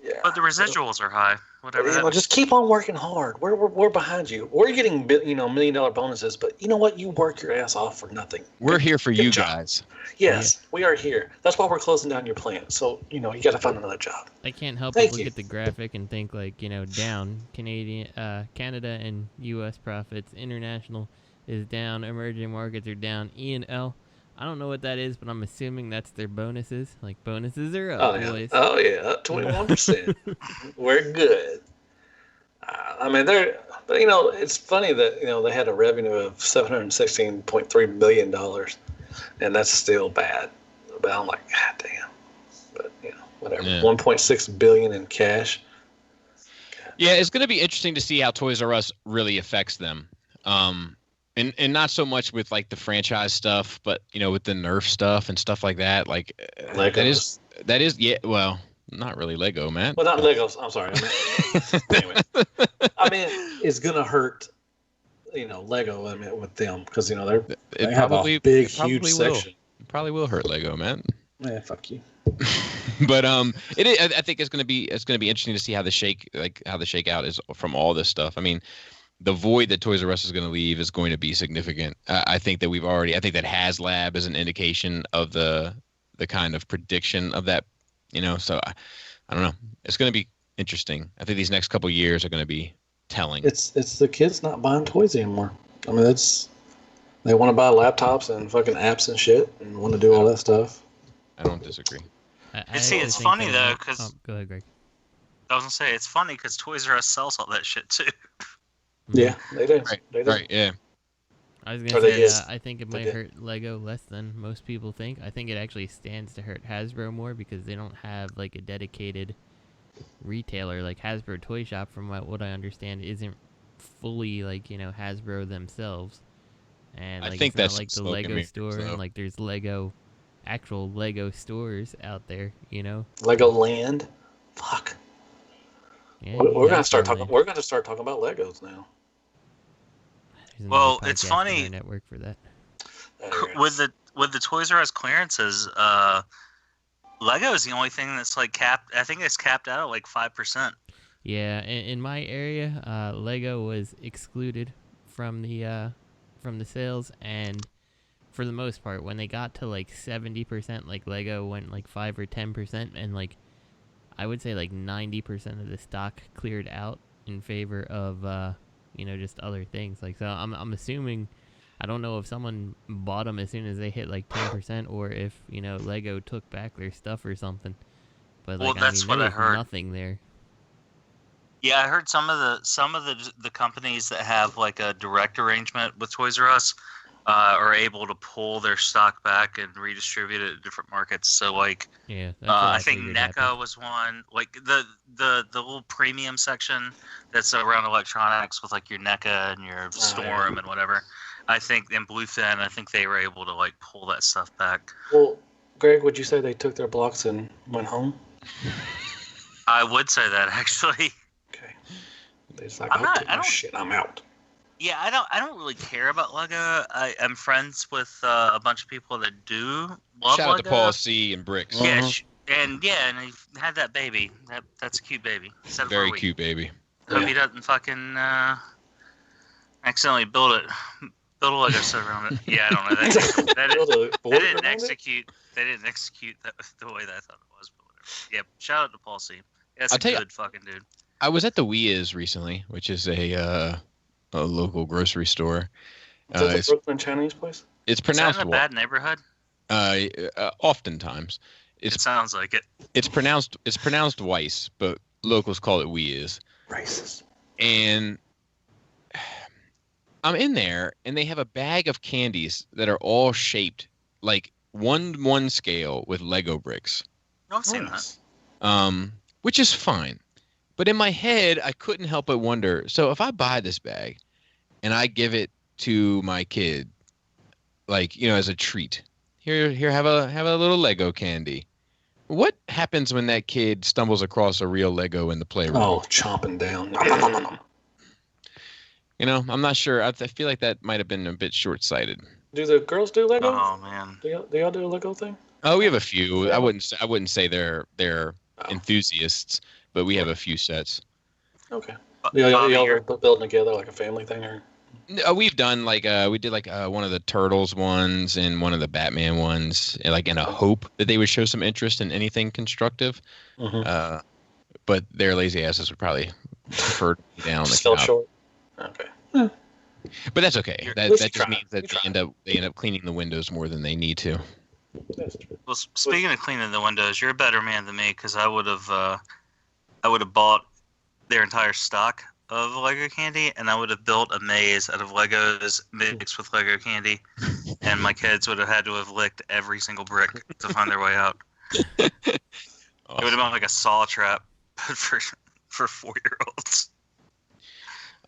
Yeah.
But the residuals are high. Whatever.
Just keep on working hard. We're behind you. We're getting $1 million bonuses, but you know what? You work your ass off for nothing.
We're here for you guys.
Yes, we are here. That's why we're closing down your plant. So you got to find another job.
I can't help but look at the graphic and think down. Canada and U.S. profits. International is down. Emerging markets are down. E&L. I don't know what that is, but I'm assuming that's their bonuses. Like, bonuses are up, boys.
Oh, yeah, up 21%. We're good. It's funny that, they had a revenue of $716.3 million, and that's still bad. But I'm like, God damn. But, whatever. Yeah. $1.6 billion in cash.
Yeah, it's going to be interesting to see how Toys R Us really affects them. And not so much with like the franchise stuff, but with the Nerf stuff and stuff like that. Like
Legos.
that is well, not really Lego, man.
Well, not Legos. I'm sorry. Anyway, it's gonna hurt. Lego. With them because they have a big, huge section.
It probably will hurt Lego, man.
Yeah, fuck you.
But it is, I think it's gonna be interesting to see how the shakeout is from all this stuff. I mean, the void that Toys R Us is going to leave is going to be significant. I think that I think that HasLab is an indication of the kind of prediction of that, so I don't know. It's going to be interesting. I think these next couple of years are going to be telling.
It's the kids not buying toys anymore. They want to buy laptops and fucking apps and shit and want to do all that stuff.
I don't disagree.
It's funny though, because
go ahead, Greg.
I was going to say, it's funny because Toys R Us sells all that shit too.
Yeah, they do.
Right, yeah.
I was going to say, I think it might hurt Lego less than most people think. I think it actually stands to hurt Hasbro more because they don't have like a dedicated retailer. Like Hasbro Toy Shop, from what I understand, isn't fully like, Hasbro themselves. And like,
I think
it's
that's
not like the Lego store, and like there's actual Lego stores out there,
Lego Land? Fuck.
Yeah,
we're gonna start talking. We're gonna start talking about Legos now.
Well, it's funny.
Network for that.
With the Toys R Us clearances, Lego is the only thing that's like capped. I think it's capped out at like 5%.
Yeah, in my area, Lego was excluded from the sales, and for the most part, when they got to like 70%, like Lego went like 5 or 10%, and like I would say like 90% of the stock cleared out in favor of just other things. Like, so I'm assuming, I don't know if someone bought them as soon as they hit like 10%, or if Lego took back their stuff or something. But like,
that's what I heard.
Nothing there.
Yeah, I heard some of the companies that have like a direct arrangement with Toys R Us are able to pull their stock back and redistribute it to different markets. So like,
yeah,
I think NECA was one. Like the little premium section that's around electronics with like your NECA and your Storm and whatever. I think in Bluefin, I think they were able to like pull that stuff back.
Well, Greg, would you say they took their blocks and went home?
I would say that actually.
Okay. They're just like, I'm out.
Yeah, I don't really care about Lego. I'm friends with a bunch of people that do love
Shout
Lego.
out to Paul C. and Bricks.
Yeah, and he had that baby. That's a cute baby.
Very cute baby.
Hope he doesn't fucking accidentally build a Lego set around it. Yeah, I don't know. They didn't execute that the way that I thought it was. But whatever. Yeah, shout out to Paul C. That's a good fucking dude.
I was at the Weas recently, which is a local grocery store.
Is that the Brooklyn Chinese place?
It's pronounced.
Is that in a bad neighborhood?
Oftentimes,
it sounds like it.
It's pronounced Weiss, but locals call it Weas.
Racist.
And I'm in there, and they have a bag of candies that are all shaped like 1:1 scale with Lego bricks.
No, I've seen that.
Which is fine. But in my head, I couldn't help but wonder, so if I buy this bag and I give it to my kid, like, as a treat, here, have a little Lego candy. What happens when that kid stumbles across a real Lego in the playroom?
Oh, chomping down.
I'm not sure. I feel like that might have been a bit short-sighted.
Do the girls do Lego?
Oh, man.
Do y'all do a Lego thing?
Oh, we have a few. I wouldn't say they're enthusiasts, but we have a few sets.
Okay. Y'all are building together like a family thing, or?
No, we've done we did one of the Turtles ones and one of the Batman ones, like in a hope that they would show some interest in anything constructive. Mm-hmm. But their lazy asses would probably prefer to be down.
Still short. Okay.
But that's okay. That just means that they end up cleaning the windows more than they need to.
That's true.
Well, speaking of cleaning the windows, you're a better man than me, because I would have bought their entire stock of Lego candy, and I would have built a maze out of Legos mixed with Lego candy, and my kids would have had to have licked every single brick to find their way out. It would have been like a saw trap, but for 4-year-olds.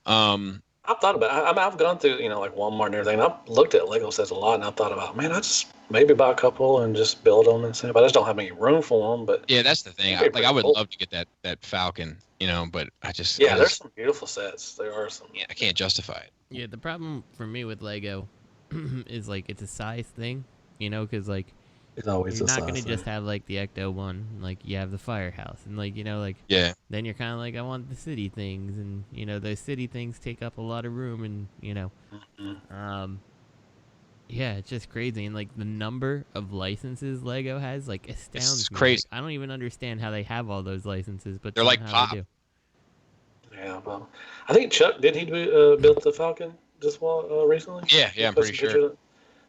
I've thought about it. I've gone through, like Walmart and everything. I've looked at Lego sets a lot, and I've thought about, man, I just maybe buy a couple and just build them and stuff. I just don't have any room for them. But
yeah, that's the thing. I would love to get that Falcon, but
there's some beautiful sets. There are some.
Yeah, I can't justify it.
Yeah, the problem for me with Lego is like it's a size thing, because like
it's always
you're not going to just have like the Ecto one, like you have the Firehouse, and
yeah.
Then you're kind of like, I want the city things, and those city things take up a lot of room, and yeah, it's just crazy, and like the number of licenses Lego has, like, astounds me.
Crazy.
Like, I don't even understand how they have all those licenses, but
they're like pop.
they do.
Yeah, well, I think Chuck did he build the Falcon just recently?
Yeah, I'm pretty sure.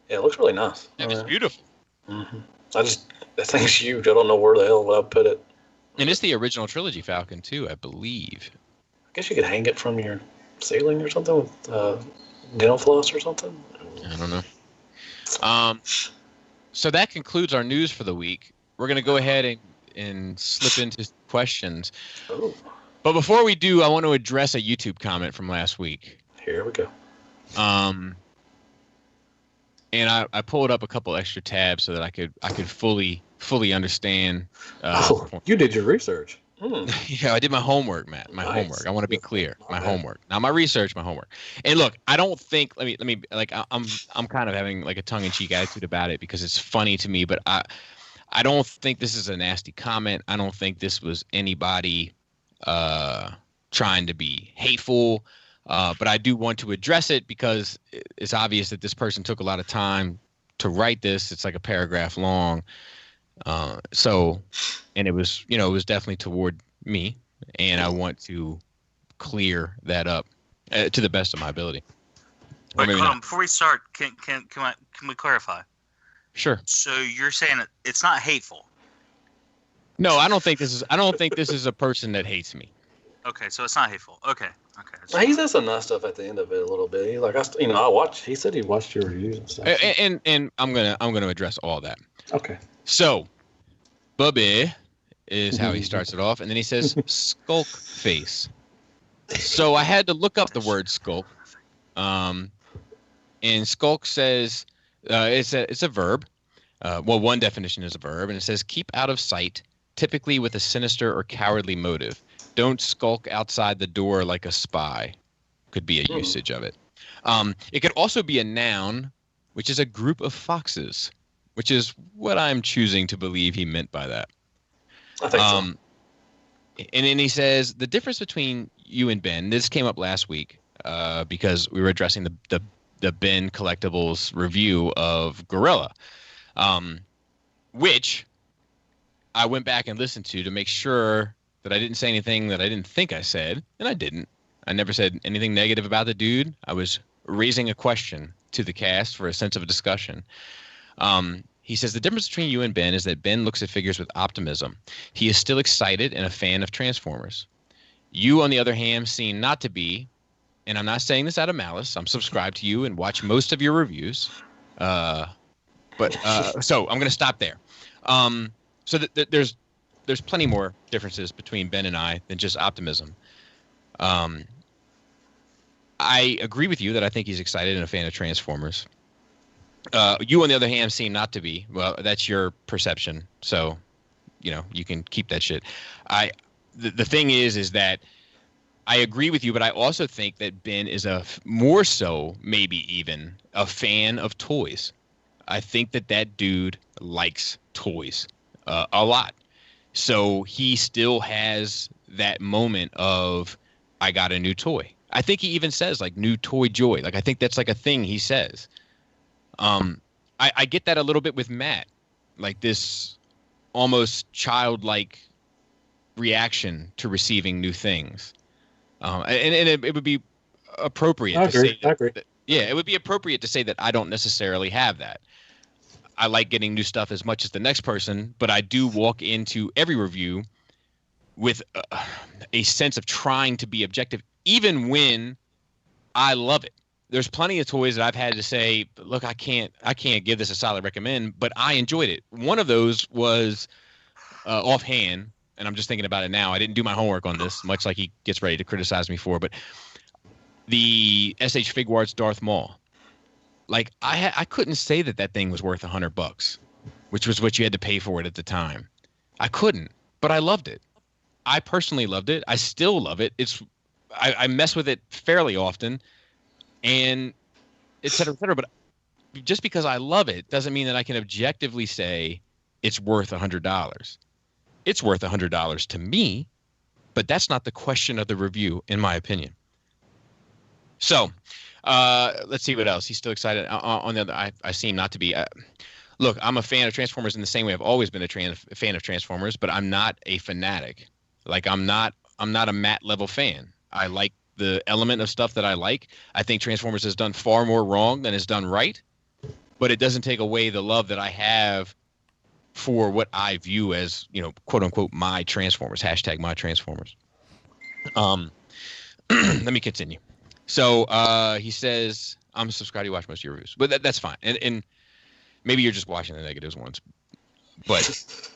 Yeah, it looks really nice.
Yeah, it's beautiful.
Mm-hmm. That thing's huge. I don't know where the hell I'd put it.
And it's the original trilogy Falcon too, I believe.
I guess you could hang it from your ceiling or something with dental floss or something.
I don't know. So that concludes our news for the week. We're gonna go ahead and slip into questions.
Oh.
But before we do, I want to address a YouTube comment from last week.
Here we go.
And I pulled up a couple extra tabs so that I could fully understand.
You did your research.
Yeah, I did my homework, Matt. My homework. I want to be clear. My homework. Not my research. My homework. And look, I don't think. Let me. Like, I'm kind of having like a tongue-in-cheek attitude about it because it's funny to me. But I don't think this is a nasty comment. I don't think this was anybody trying to be hateful. But I do want to address it because it's obvious that this person took a lot of time to write this. It's like a paragraph long. And it was, it was definitely toward me, and I want to clear that up to the best of my ability.
Wait, hold on. Before we start, can we clarify?
Sure.
So you're saying that it's not hateful?
No, I don't think this is a person that hates me.
Okay, so it's not hateful. Okay.
He said some nice stuff at the end of it a little bit. He's like, I watched. He said he watched your reviews and stuff.
And I'm gonna address all that.
Okay.
So, Bubby is how he starts it off, and then he says skulk face. So I had to look up the word skulk. And skulk says it's a verb. One definition is a verb, and it says keep out of sight, typically with a sinister or cowardly motive. Don't skulk outside the door like a spy. Could be a usage of it. It could also be a noun, which is a group of foxes, which is what I'm choosing to believe he meant by that.
I think so.
And then he says the difference between you and Ben. This came up last week because we were addressing the Ben Collectibles review of Gorilla, which I went back and listened to make sure that I didn't say anything that I didn't think I said, and I didn't. I never said anything negative about the dude. I was raising a question to the cast for a sense of a discussion. He says the difference between you and Ben is that Ben looks at figures with optimism. He is still excited and a fan of Transformers. You, on the other hand, seem not to be, and I'm not saying this out of malice. I'm subscribed to you and watch most of your reviews. So I'm going to stop there. So there's plenty more differences between Ben and I than just optimism. I agree with you that I think he's excited and a fan of Transformers. You, on the other hand, seem not to be. Well, that's your perception. So, you can keep that shit. The thing is that I agree with you, but I also think that Ben is more so, maybe even, a fan of toys. I think that dude likes toys a lot. So he still has that moment of, I got a new toy. I think he even says, like, new toy joy. Like, I think that's like a thing he says. I get that a little bit with Matt. Like, this almost childlike reaction to receiving new things. And it would be appropriate to say that. I agree. Yeah, it would be appropriate to say that I don't necessarily have that. I like getting new stuff as much as the next person, but I do walk into every review with a sense of trying to be objective, even when I love it. There's plenty of toys that I've had to say, look, I can't give this a solid recommend, but I enjoyed it. One of those was offhand, and I'm just thinking about it now. I didn't do my homework on this, much like he gets ready to criticize me for, but the SH Figuarts Darth Maul. Like, I couldn't say that thing was worth $100, which was what you had to pay for it at the time. I couldn't, but I loved it. I personally loved it. I still love it. I mess with it fairly often, and et cetera, but just because I love it doesn't mean that I can objectively say it's worth $100. It's worth $100 to me, but that's not the question of the review, in my opinion. So, let's see what else. He's still excited. On the other, I seem not to be. Look, I'm a fan of Transformers in the same way I've always been a fan of Transformers, but I'm not a fanatic. Like, I'm not a Matt level fan. I like the element of stuff that I like. I think Transformers has done far more wrong than it's done right, but it doesn't take away the love that I have for what I view as, quote unquote, my Transformers, # my Transformers. Let me continue. So he says, I'm subscribed to watch most of your reviews, but that's fine. And maybe you're just watching the negatives ones, but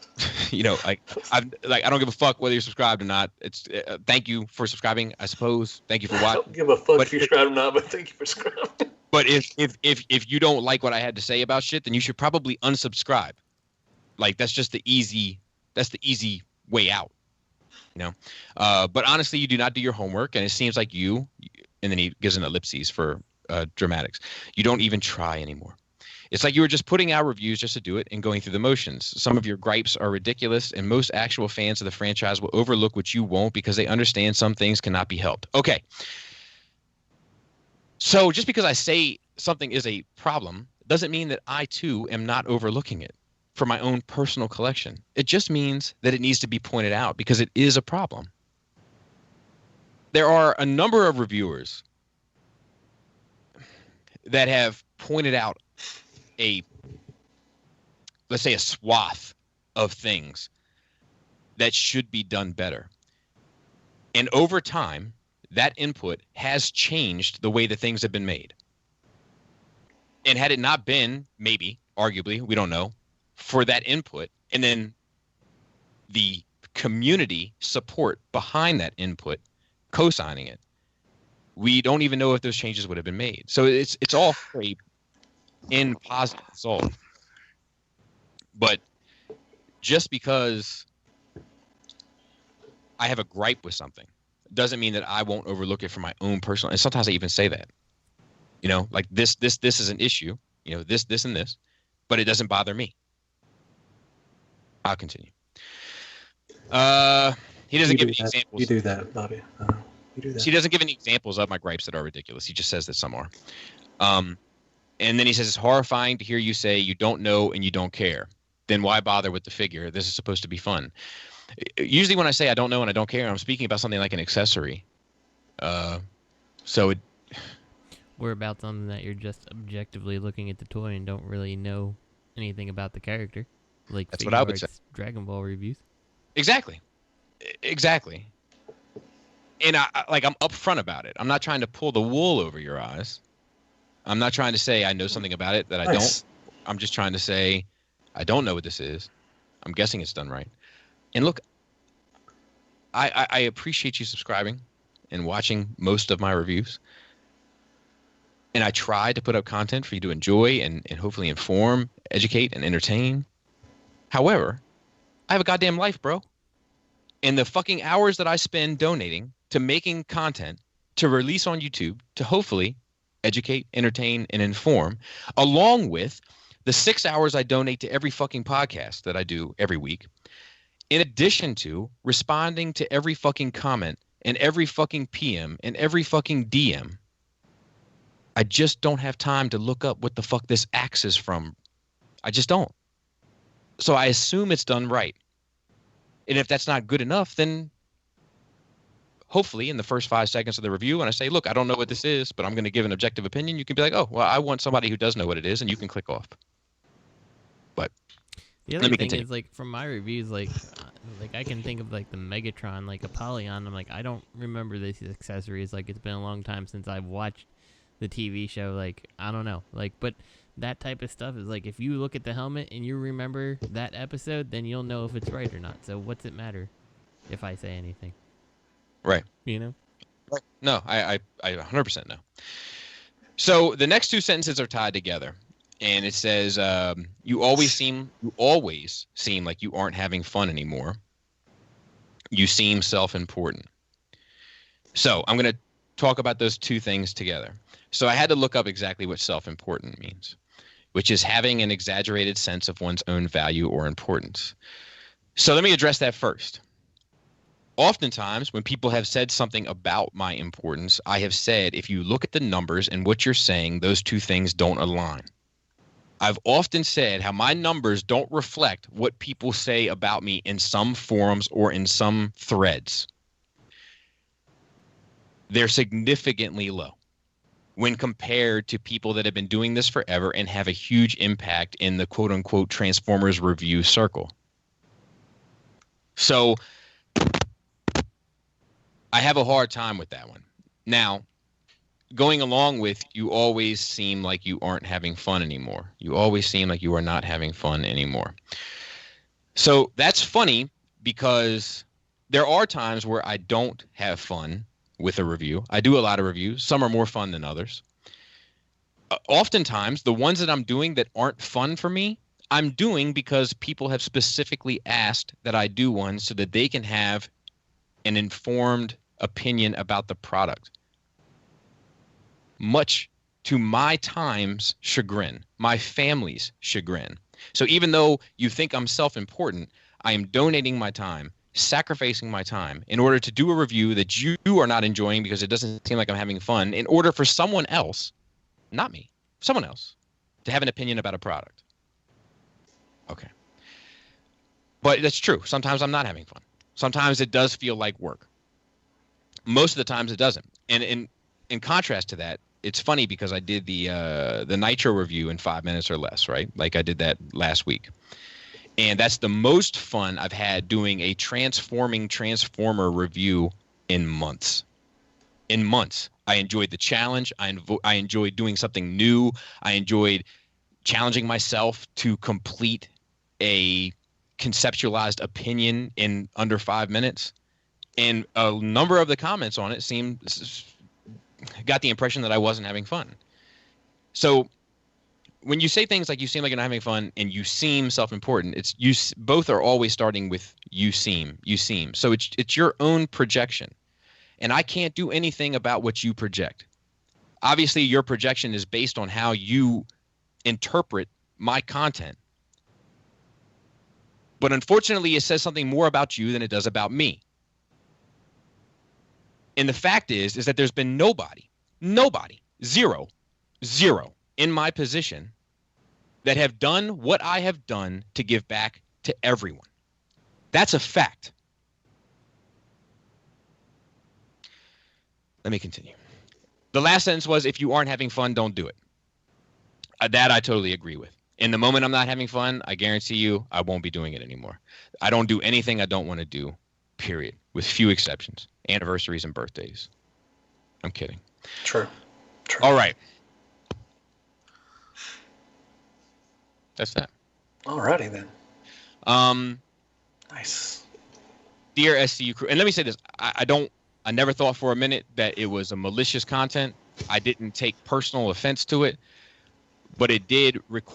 I don't give a fuck whether you're subscribed or not. It's thank you for subscribing, I suppose. Thank you for watching. I don't
give a fuck if you're subscribed or not, but thank you for subscribing.
But if you don't like what I had to say about shit, then you should probably unsubscribe. Like, that's just the easy way out. But honestly, you do not do your homework, and it seems like you, and then he gives an ellipses for dramatics. You don't even try anymore. It's like you were just putting out reviews just to do it and going through the motions. Some of your gripes are ridiculous, and most actual fans of the franchise will overlook what you won't because they understand some things cannot be helped. Okay. So just because I say something is a problem doesn't mean that I too am not overlooking it for my own personal collection. It just means that it needs to be pointed out because it is a problem. There are a number of reviewers that have pointed out let's say a swath of things that should be done better. And over time, that input has changed the way that things have been made. And had it not been, maybe, arguably, we don't know, for that input, and then the community support behind that input, co-signing it, we don't even know if those changes would have been made. So it's all great in positive result. But just because I have a gripe with something doesn't mean that I won't overlook it for my own personal. And sometimes I even say that, like this is an issue, this and this, but it doesn't bother me. I'll continue. He doesn't give any examples.
You do that, Bobby. You do that.
He doesn't give any examples of my gripes that are ridiculous. He just says that some are. And then he says, it's horrifying to hear you say you don't know and you don't care. Then why bother with the figure? This is supposed to be fun. Usually when I say I don't know and I don't care, I'm speaking about something like an accessory. Or
about something that you're just objectively looking at the toy and don't really know anything about the character. Like
that's what I would say.
Dragon Ball reviews.
Exactly. And I'm upfront about it. I'm not trying to pull the wool over your eyes. I'm not trying to say I know something about it that I don't. I'm just trying to say I don't know what this is. I'm guessing it's done right. And look, I appreciate you subscribing and watching most of my reviews. And I try to put up content for you to enjoy and hopefully inform, educate, and entertain. However, I have a goddamn life, bro. And the fucking hours that I spend donating to making content to release on YouTube to hopefully educate, entertain, and inform, along with the 6 hours I donate to every fucking podcast that I do every week, in addition to responding to every fucking comment and every fucking PM and every fucking DM. I just don't have time to look up what the fuck this axe is from. I just don't. So I assume it's done right. And if that's not good enough, then hopefully in the first 5 seconds of the review, when I say, look, I don't know what this is, but I'm going to give an objective opinion, you can be like, oh, well, I want somebody who does know what it is, and you can click off. But
the other thing is, like, from my reviews, like I can think of, like, the Megatron, like Apollyon. I'm like, I don't remember these accessories. Like, it's been a long time since I've watched the TV show. Like, I don't know. Like, but that type of stuff is like, if you look at the helmet and you remember that episode, then you'll know if it's right or not. So what's it matter if I say anything?
Right.
Right.
No, I 100% know. So the next two sentences are tied together, and it says, you always seem like you aren't having fun anymore. You seem self-important. So I'm going to talk about those two things together. So I had to look up exactly what self-important means, which is having an exaggerated sense of one's own value or importance. So let me address that first. Oftentimes, when people have said something about my importance, I have said, if you look at the numbers and what you're saying, those two things don't align. I've often said how my numbers don't reflect what people say about me in some forums or in some threads. They're significantly low when compared to people that have been doing this forever and have a huge impact in the quote-unquote Transformers review circle. So I have a hard time with that one. Now, going along with, you always seem like you aren't having fun anymore. You always seem like you are not having fun anymore. So that's funny because there are times where I don't have fun with a review. I do a lot of reviews. Some are more fun than others. Oftentimes, the ones that I'm doing that aren't fun for me, I'm doing because people have specifically asked that I do one so that they can have an informed opinion about the product. Much to my time's chagrin, my family's chagrin. So even though you think I'm self-important, I am donating my time sacrificing my time in order to do a review that you are not enjoying because it doesn't seem like I'm having fun, in order for someone else, not me, someone else, to have an opinion about a product. Okay. But that's true. Sometimes I'm not having fun. Sometimes it does feel like work. Most of the times it doesn't. And in contrast to that, it's funny because I did the Nitro review in 5 minutes or less, right? Like I did that last week. And that's the most fun I've had doing a Transformer review in months. In months. I enjoyed the challenge. I enjoyed doing something new. I enjoyed challenging myself to complete a conceptualized opinion in under 5 minutes. And a number of the comments on it got the impression that I wasn't having fun. So when you say things like you seem like you're not having fun and you seem self-important, it's you both are always starting with you seem. So it's your own projection. And I can't do anything about what you project. Obviously, your projection is based on how you interpret my content. But unfortunately, it says something more about you than it does about me. And the fact is that there's been nobody, zero in my position that have done what I have done to give back to everyone. That's a fact. Let me continue. The last sentence was, if you aren't having fun, don't do it. That I totally agree with. In the moment I'm not having fun, I guarantee you I won't be doing it anymore. I don't do anything I don't want to do, period, with few exceptions. Anniversaries and birthdays. I'm kidding.
True.
All right. That's that.
Alrighty then. Nice.
Dear SCU crew, and let me say this. I never thought for a minute that it was a malicious content. I didn't take personal offense to it. But it did it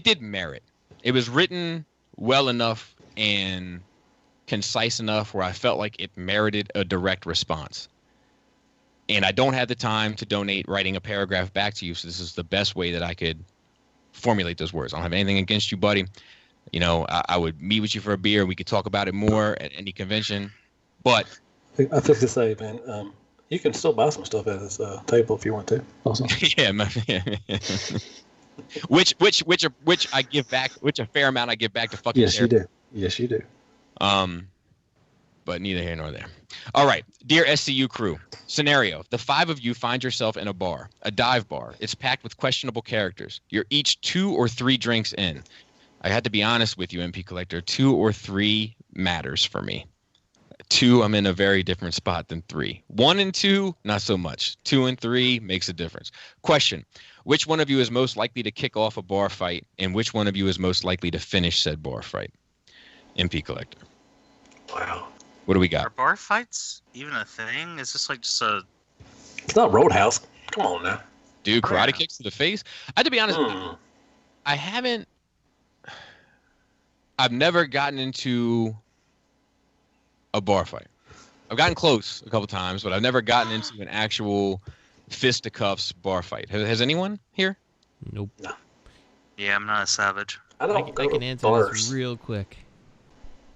did merit. It was written well enough and concise enough where I felt like it merited a direct response. And I don't have the time to donate writing a paragraph back to you, so this is the best way that I could formulate those words. I don't have anything against you, buddy. You know, I would meet with you for a beer and we could talk about it more at any convention. But
I think to say, man, you can still buy some stuff at this table if you want to. Also.
Yeah. Which I give back, which a fair amount I give back to fucking.
Yes, you do. Yes, you do.
But neither here nor there. All right, dear SCU crew. Scenario: the 5 of you find yourself in a bar, a dive bar. It's packed with questionable characters. You're each 2 or 3 drinks in. I had to be honest with you, MP Collector. 2 or 3 matters for me. 2, I'm in a very different spot than 3. 1 and 2, not so much. 2 and 3 makes a difference. Question: which one of you is most likely to kick off a bar fight, and which one of you is most likely to finish said bar fight? MP Collector.
Wow.
What do we got?
Are bar fights even a thing? Is this like just a...
It's not Roadhouse. Come on now.
Dude, karate kicks to the face? I have to be honest, I've never gotten into a bar fight. I've gotten close a couple times, but I've never gotten into an actual fisticuffs bar fight. Has anyone here?
Nope.
No.
Yeah, I'm not a savage.
I can answer this real quick.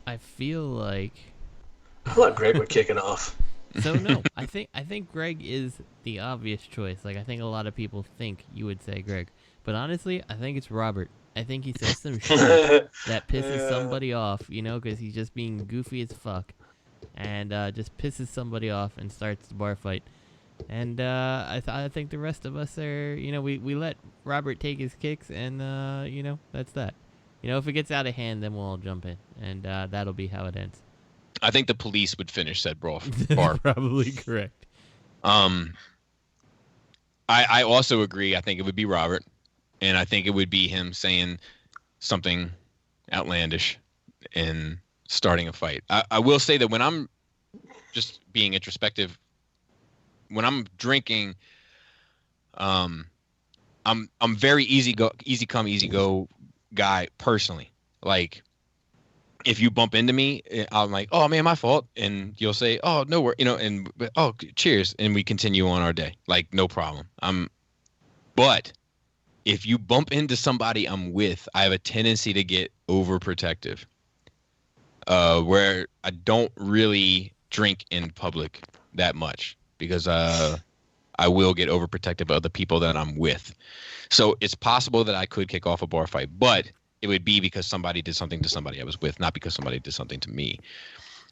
I feel like...
I thought Greg would kick it off.
So no, I think Greg is the obvious choice. Like, I think a lot of people think you would say Greg. But honestly, I think it's Robert. I think he says some shit that pisses somebody off, you know, because he's just being goofy as fuck. And just pisses somebody off and starts the bar fight. And I think the rest of us are, you know, we let Robert take his kicks, and, you know, that's that. You know, if it gets out of hand, then we'll all jump in. And that'll be how it ends.
I think the police would finish said bar.
Probably correct.
I also agree. I think it would be Robert. And I think it would be him saying something outlandish and starting a fight. I will say that when I'm just being introspective, when I'm drinking, I'm very easy come, easy go guy personally. Like, if you bump into me, I'm like, oh man, my fault. And you'll say, oh, no, you know, and oh, cheers. And we continue on our day. Like, no problem. But if you bump into somebody I'm with, I have a tendency to get overprotective. where I don't really drink in public that much because I will get overprotective of the people that I'm with. So it's possible that I could kick off a bar fight, but it would be because somebody did something to somebody I was with, not because somebody did something to me.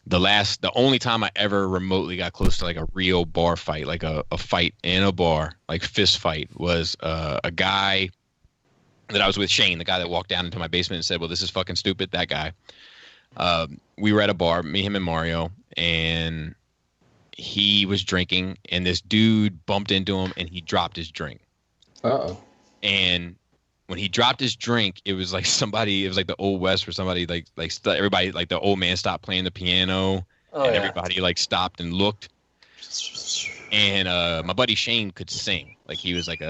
The only time I ever remotely got close to like a real bar fight, like a fight in a bar, like fist fight, was a guy that I was with, Shane, the guy that walked down into my basement and said, well, this is fucking stupid. That guy. We were at a bar, me, him, and Mario, and he was drinking, and this dude bumped into him, and he dropped his drink.
Uh-oh.
And when he dropped his drink, it was like it was like the Old West where somebody everybody, like the old man stopped playing the piano, everybody like stopped and looked. And my buddy Shane could sing. Like he was like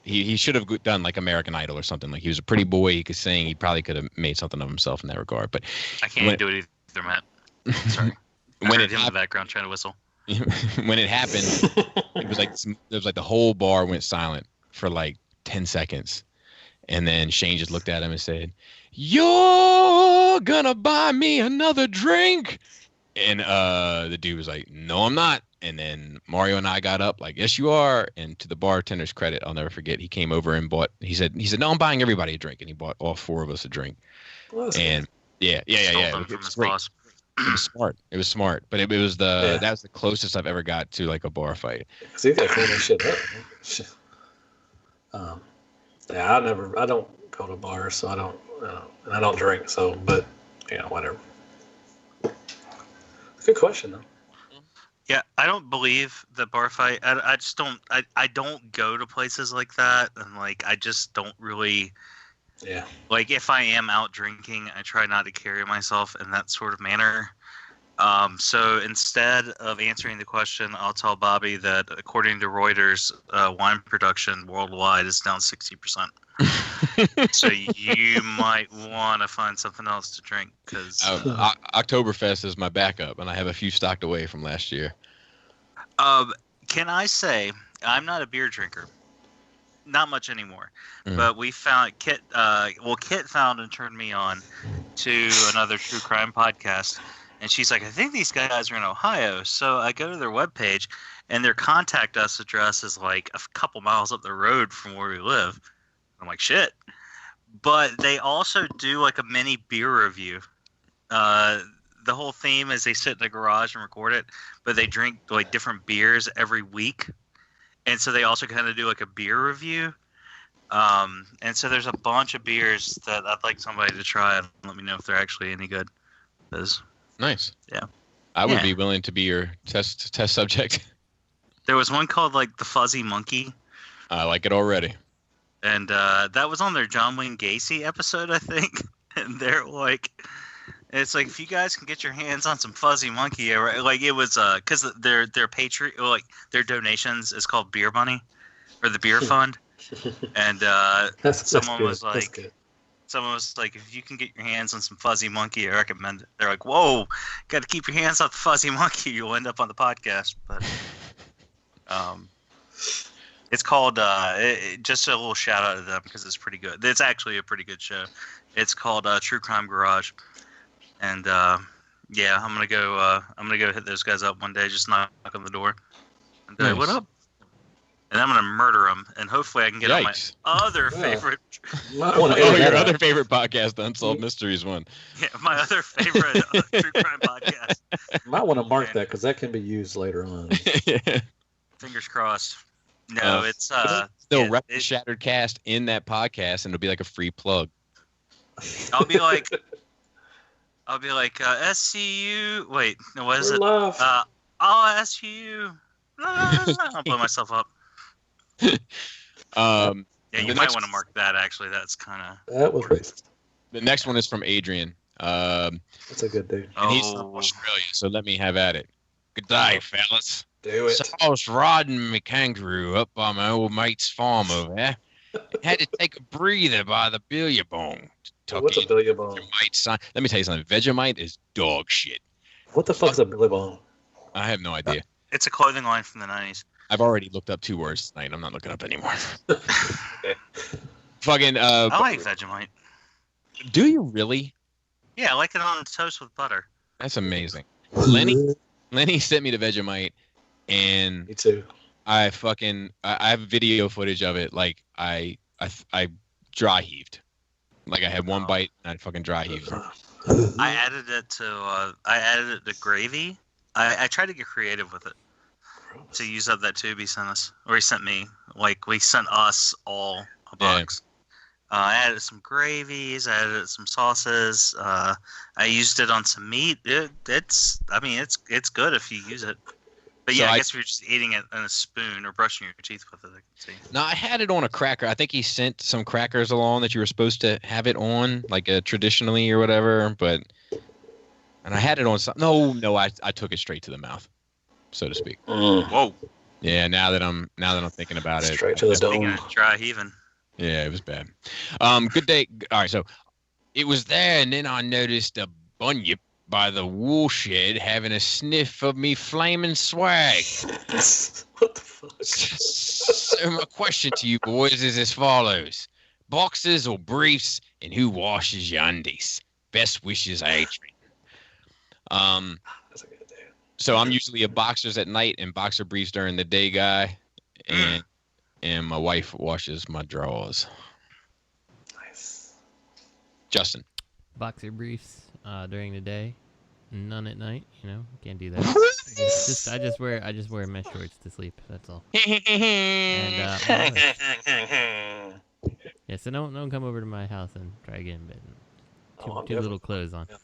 he should have done like American Idol or something. Like he was a pretty boy, he could sing. He probably could have made something of himself in that regard. But
I can't do it either, Matt. Sorry. I heard him in the background trying to whistle.
When it happened, it was like the whole bar went silent for like 10 seconds. And then Shane just looked at him and said, "You're gonna buy me another drink?" And the dude was like, "No, I'm not." And then Mario and I got up like, "Yes, you are." And to the bartender's credit, I'll never forget, he came over and bought. He said, "No, I'm buying everybody a drink," and he bought all four of us a drink. And yeah. It was great. It was smart. It was smart, but it was that was the closest I've ever got to like a bar fight.
See, that clean that shit up. Yeah, I don't go to bars, so and I don't drink, so, but, whatever. Good question, though.
Yeah, I don't believe that bar fight. I just don't. I don't go to places like that, and like I just don't really.
Yeah.
Like if I am out drinking, I try not to carry myself in that sort of manner. So instead of answering the question, I'll tell Bobby that according to Reuters, wine production worldwide is down 60%. So you might want to find something else to drink because
Oktoberfest is my backup, and I have a few stocked away from last year.
Can I say I'm not a beer drinker? Not much anymore, but we found Kit found and turned me on to another true crime podcast. And she's like, I think these guys are in Ohio. So I go to their webpage, and their contact us address is like a couple miles up the road from where we live. I'm like, shit. But they also do like a mini beer review. The whole theme is they sit in the garage and record it, but they drink like different beers every week. And so they also kind of do like a beer review. And so there's a bunch of beers that I'd like somebody to try and let me know if they're actually any good.
Nice.
Yeah.
I would be willing to be your test subject.
There was one called like the Fuzzy Monkey.
I like it already.
And that was on their John Wayne Gacy episode, I think. And they're like, it's like if you guys can get your hands on some Fuzzy Monkey, like it was because their Patreon, like their donations is called Beer Money or the Beer Fund. And someone was like, if you can get your hands on some Fuzzy Monkey, I recommend it. They're like, whoa, got to keep your hands off the Fuzzy Monkey. You'll end up on the podcast. But it's called, just a little shout out to them because it's pretty good. It's actually a pretty good show. It's called True Crime Garage. And yeah, I'm gonna go hit those guys up one day, just knock on the door and be like, what up? And I'm going to murder them, and hopefully I can get on my other favorite...
your other favorite podcast, Unsolved Mysteries one.
Yeah, my other favorite true crime podcast.
Might want to mark that, because that can be used later on.
Yeah.
Fingers crossed. No, it's...
They'll rep the Shattered Cast in that podcast, and it'll be like a free plug.
I'll be like, SCU... Wait, no, what is it? I'll SCU... I'll blow myself up. Yeah, you might want to mark that. Actually, that's kind of
that was racist.
The next one is from Adrian.
That's a good dude.
And he's from Australia, so let me have at it. Good day, fellas.
Do it.
So I was riding my kangaroo up by my old mate's farm over there. Had to take a breather by the billabong.
What's a billabong?
Let me tell you something. Vegemite is dog shit.
What the fuck's a billabong?
I have no idea.
It's a clothing line from the 90s.
I've already looked up 2 words tonight. I'm not looking up anymore. Fucking.
I like Vegemite.
Do you really?
Yeah, I like it on toast with butter.
That's amazing. Lenny sent me the Vegemite, and
me too.
I have video footage of it. Like I dry heaved. Like I had one bite and I fucking dry heaved.
I added it to gravy. I tried to get creative with it to use up that tube he sent us, or he sent me. Like we sent us all a box. I added some gravies. I added some sauces. I used it on some meat. It's good if you use it. But yeah, I guess if you're just eating it in a spoon or brushing your teeth with it, I can see.
No, I had it on a cracker. I think he sent some crackers along that you were supposed to have it on, like traditionally or whatever. And I had it on some. No, I took it straight to the mouth, so to speak.
Whoa.
Yeah, now that I'm thinking about it,
straight to the dome.
Dry heaving.
Yeah, it was bad. Good day. All right, so it was there, and then I noticed a bunyip by the woolshed having a sniff of me flaming swag.
What the fuck?
So my question to you boys is as follows: boxers or briefs, and who washes your undies? Best wishes, Adrian.
That's a good idea.
So I'm usually a boxers at night and boxer briefs during the day guy, and my wife washes my drawers.
Nice.
Justin.
Boxer briefs during the day, none at night. You know, can't do that. I just wear mesh shorts to sleep. That's all. And yeah, so don't come over to my house and try to get in bed. Too little clothes on.
Yeah.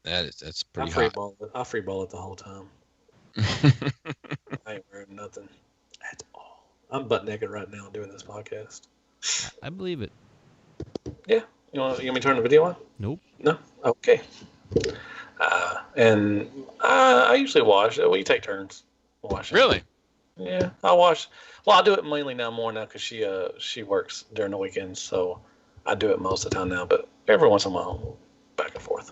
So.
That's pretty hot.
I'll free ball it the whole time. I ain't wearing nothing at all. I'm butt naked right now doing this podcast.
I believe it.
Yeah. You want me to turn the video on?
Nope.
No? Okay. And I usually wash. We take turns washing.
Really?
Yeah. I wash. Well, I do it mainly more now because she works during the weekends, so I do it most of the time now. But every once in a while, back and forth.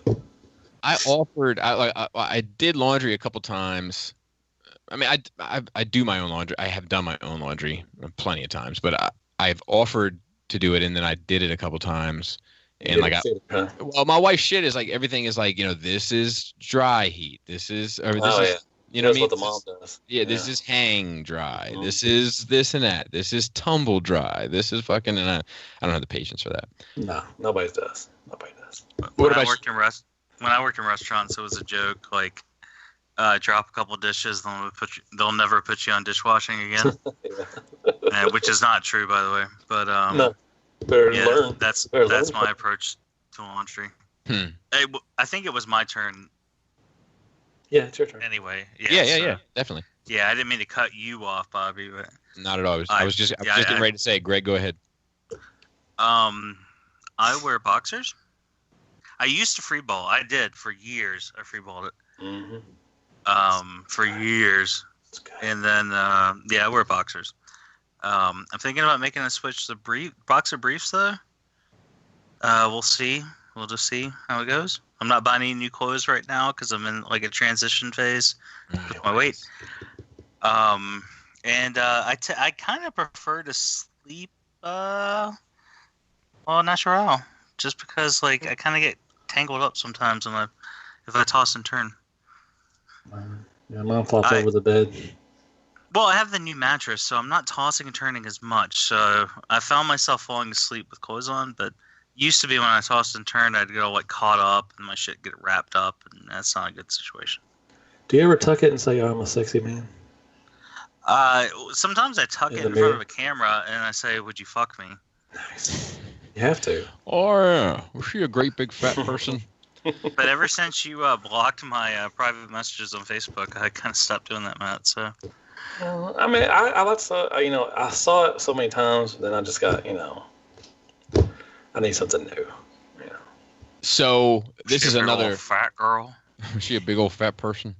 I did laundry a couple times. I mean, I do my own laundry. I have done my own laundry plenty of times, but I've offered to do it, and then I did it a couple times. And well, my wife's shit is like everything is like, this is dry heat. This is
yeah.
You know
what the mom does.
Yeah, this is hang dry. Mm-hmm. This is this and that. This is tumble dry. This is fucking, and I don't have the patience for that.
No, nobody does.
When I worked in restaurants, it was a joke. Like, drop a couple dishes, they'll never put you on dishwashing again. Which is not true, by the way. But
no, learn.
That's my approach to laundry. I think it was my turn.
Yeah, it's your turn.
Anyway.
Yeah, definitely.
Yeah, I didn't mean to cut you off, Bobby, but
not at all. I was just getting ready to say, Greg, go ahead.
I wear boxers. I used to free ball. I did for years. I free balled it.
Mm-hmm.
For years, and then I wear boxers. I'm thinking about making a switch to boxer briefs though. We'll see. We'll just see how it goes. I'm not buying any new clothes right now because I'm in like a transition phase with my weight. And I kind of prefer to sleep natural, just because like I kind of get tangled up sometimes if I toss and turn.
Yeah, mine flops over the bed.
Well, I have the new mattress, so I'm not tossing and turning as much. So I found myself falling asleep with clothes on, but used to be when I tossed and turned, I'd get all like caught up and my shit get wrapped up, and that's not a good situation.
Do you ever tuck it and say, "I'm a sexy man"?
Sometimes I tuck it in front of a camera and I say, "Would you fuck me?"
Nice. You have to.
Oh yeah, was she a great big fat person?
But ever since you blocked my private messages on Facebook, I kind of stopped doing that, Matt. So.
I mean, I saw it so many times, then I just got, I need something new.
So this is another
fat girl.
Was she a big old fat person?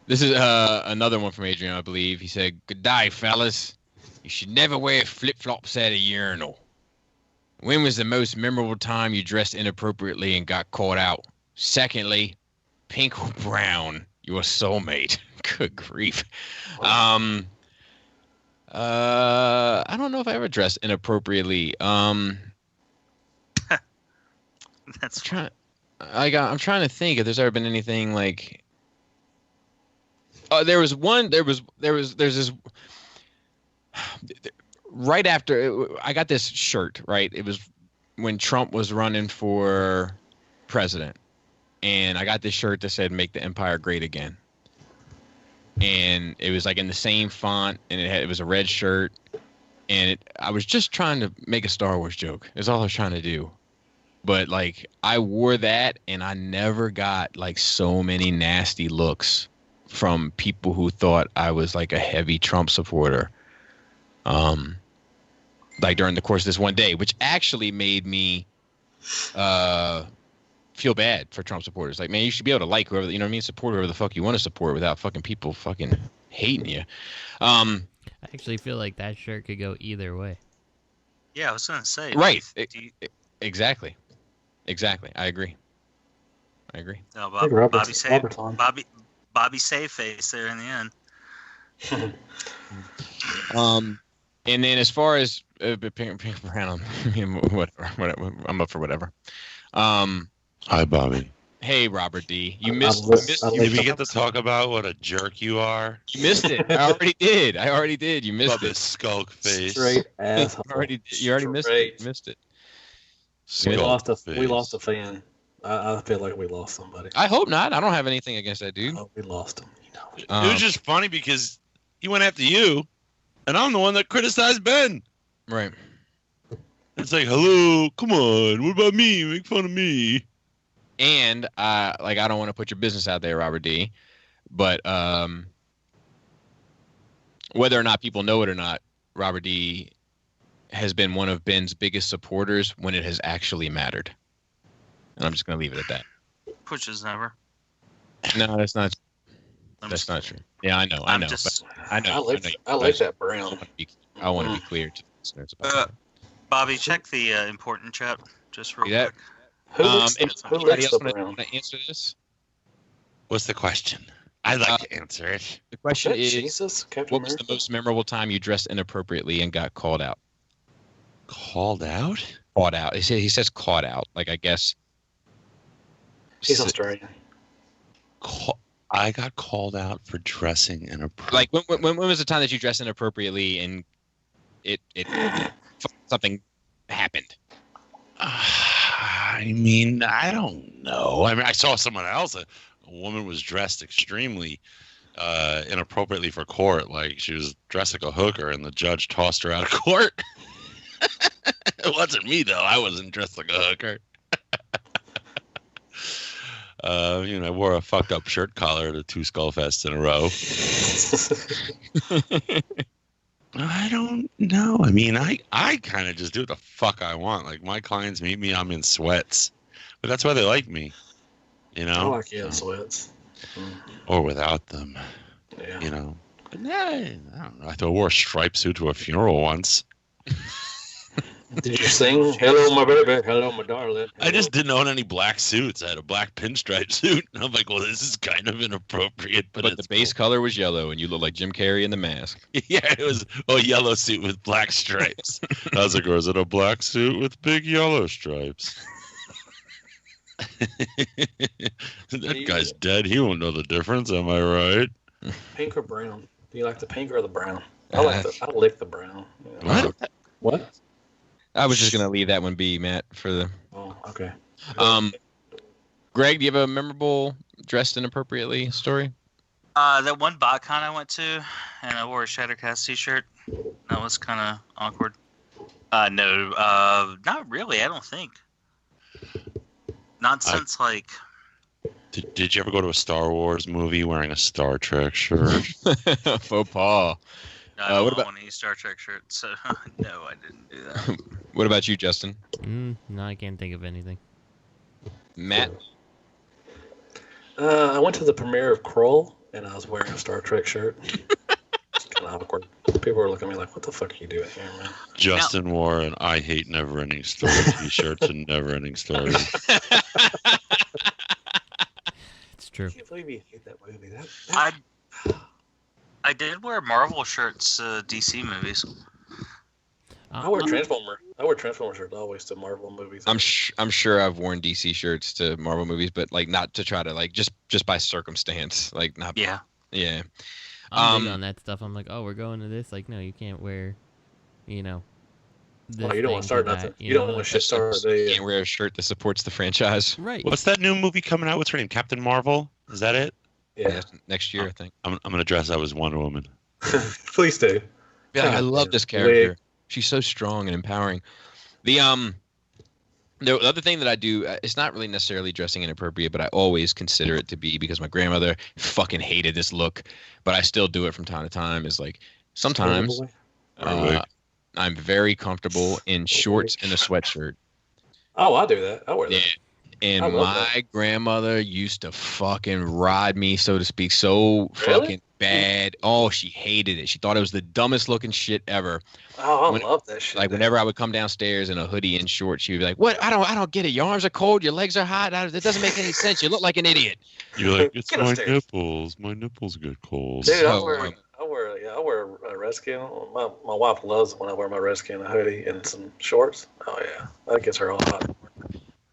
This is another one from Adrian, I believe. He said, "Good day, fellas. You should never wear flip-flops at a urinal. When was the most memorable time you dressed inappropriately and got caught out? Secondly, pink or brown, your soulmate." Good grief. I don't know if I ever dressed inappropriately.
That's trying.
I'm trying to think if there's ever been anything like. Oh, there's this. Right after I got this shirt, right? It was when Trump was running for president, and I got this shirt that said "Make the Empire Great Again," and it was like in the same font, and it was a red shirt, and I was just trying to make a Star Wars joke. That's all I was trying to do. But like I wore that and I never got like so many nasty looks from people who thought I was like a heavy Trump supporter. Like during the course of this one day, which actually made me feel bad for Trump supporters. Like, man, you should be able to like whoever, you know what I mean? Support whoever the fuck you want to support without fucking people fucking hating you.
I actually feel like that shirt could go either way.
Yeah, I was gonna say.
Right. Exactly. I agree.
No, Bobby save face there in the end.
And then as far as pink brown, whatever, I'm up for whatever.
Hi, Bobby.
Hey, Robert D. You missed.
Did we get to talk about what a jerk you are?
You missed it. I already did. You missed it.
Skulk face.
Straight asshole.
You already missed it. You missed it.
We lost a fan. I feel like we lost somebody.
I hope not. I don't have anything against that dude.
Oh, we lost him.
It was just funny because he went after you, and I'm the one that criticized Ben.
Right.
It's like, hello, come on. What about me? Make fun of me.
And like I don't want to put your business out there, Robert D. But whether or not people know it or not, Robert D. has been one of Ben's biggest supporters when it has actually mattered. And I'm just going to leave it at that.
Which is never.
No, that's not. That's not true. Yeah, I know. I know.
I like that brown.
I want to be clear to listeners about that.
Bobby, check the important chat just real quick.
Anybody else want to answer this?
What's the question? I'd like to answer it.
The question is,
Jesus,
what was the most memorable time you dressed inappropriately and got called out?
Called out?
Caught out. He says caught out. Like, I guess.
He's Australian.
I got called out for dressing inappropriately.
Like, when was the time that you dressed inappropriately and it something happened?
I mean, I don't know. I mean, I saw someone else. A woman was dressed extremely inappropriately for court. Like, she was dressed like a hooker, and the judge tossed her out of court. It wasn't me, though. I wasn't dressed like a hooker. I wore a fucked up shirt collar to 2 Skullfests in a row. I don't know. I mean, I kind of just do what the fuck I want. Like, my clients meet me, I'm in sweats. But that's why they like me. You know?
I like you in sweats.
Or without them.
Yeah.
You know? But I don't know. I wore a striped suit to a funeral once.
Did you sing, hello, my baby, hello, my darling? Hello.
I just didn't own any black suits. I had a black pinstripe suit. And I'm like, well, this is kind of inappropriate. But
the base color was yellow, and you look like Jim Carrey in The Mask.
Yeah, it was a yellow suit with black stripes. I was like, or is it a black suit with big yellow stripes? That guy's dead. He won't know the difference. Am I right?
Pink or brown? Do you like the pink or the brown? I like the brown.
Yeah.
What?
I was just gonna leave that one be, Matt, for the.
Oh, okay.
Greg, do you have a memorable dressed inappropriately story?
That one BotCon I went to, and I wore a Shattercast t-shirt. That was kind of awkward. No, not really. I don't think. Not since like.
Did you ever go to a Star Wars movie wearing a Star Trek shirt?
Faux pas.
No, I don't want any Star Trek shirts, so no, I didn't do that.
What about you, Justin?
No, I can't think of anything.
Matt?
I went to the premiere of Kroll, and I was wearing a Star Trek shirt. It's kind of awkward. People were looking at me like, what the fuck are you doing here, man?
Justin wore an I Hate Never-Ending Story t-shirt to Never-Ending Story.
It's true.
I can't believe you hate that movie.
I did wear Marvel shirts to DC movies.
I wear Transformer shirts always to Marvel movies.
I'm sure I've worn DC shirts to Marvel movies, but like not to try to like just by circumstance, like not.
Yeah.
Yeah.
I'm big on that stuff. I'm like, oh, we're going to this. Like, no, you can't wear, you know.
Well, you don't want to start nothing. You don't want to shit start.
You can't wear a shirt that supports the franchise.
Right.
What's that new movie coming out? What's her name? Captain Marvel? Is that it?
Yeah.
Next year, I think.
I'm gonna dress up as Wonder Woman.
Please do.
Yeah, I love this character. She's so strong and empowering. The other thing that I do, it's not really necessarily dressing inappropriate, but I always consider it to be because my grandmother fucking hated this look, but I still do it from time to time. Is like sometimes I'm very comfortable in shorts and a sweatshirt.
Oh, I do that. I wear that.
Yeah. And my grandmother used to fucking ride me, so to speak, so fucking bad. Oh, she hated it. She thought it was the dumbest looking shit ever.
Oh, I love that shit.
Like whenever I would come downstairs in a hoodie and shorts, she would be like, "What? I don't get it. Your arms are cold. Your legs are hot. It doesn't make any sense. You look like an idiot."
You're like, "It's my nipples. My nipples get cold."
Dude, I wear a Redskin. My wife loves it when I wear my Redskin hoodie and some shorts. Oh yeah, that gets her all hot.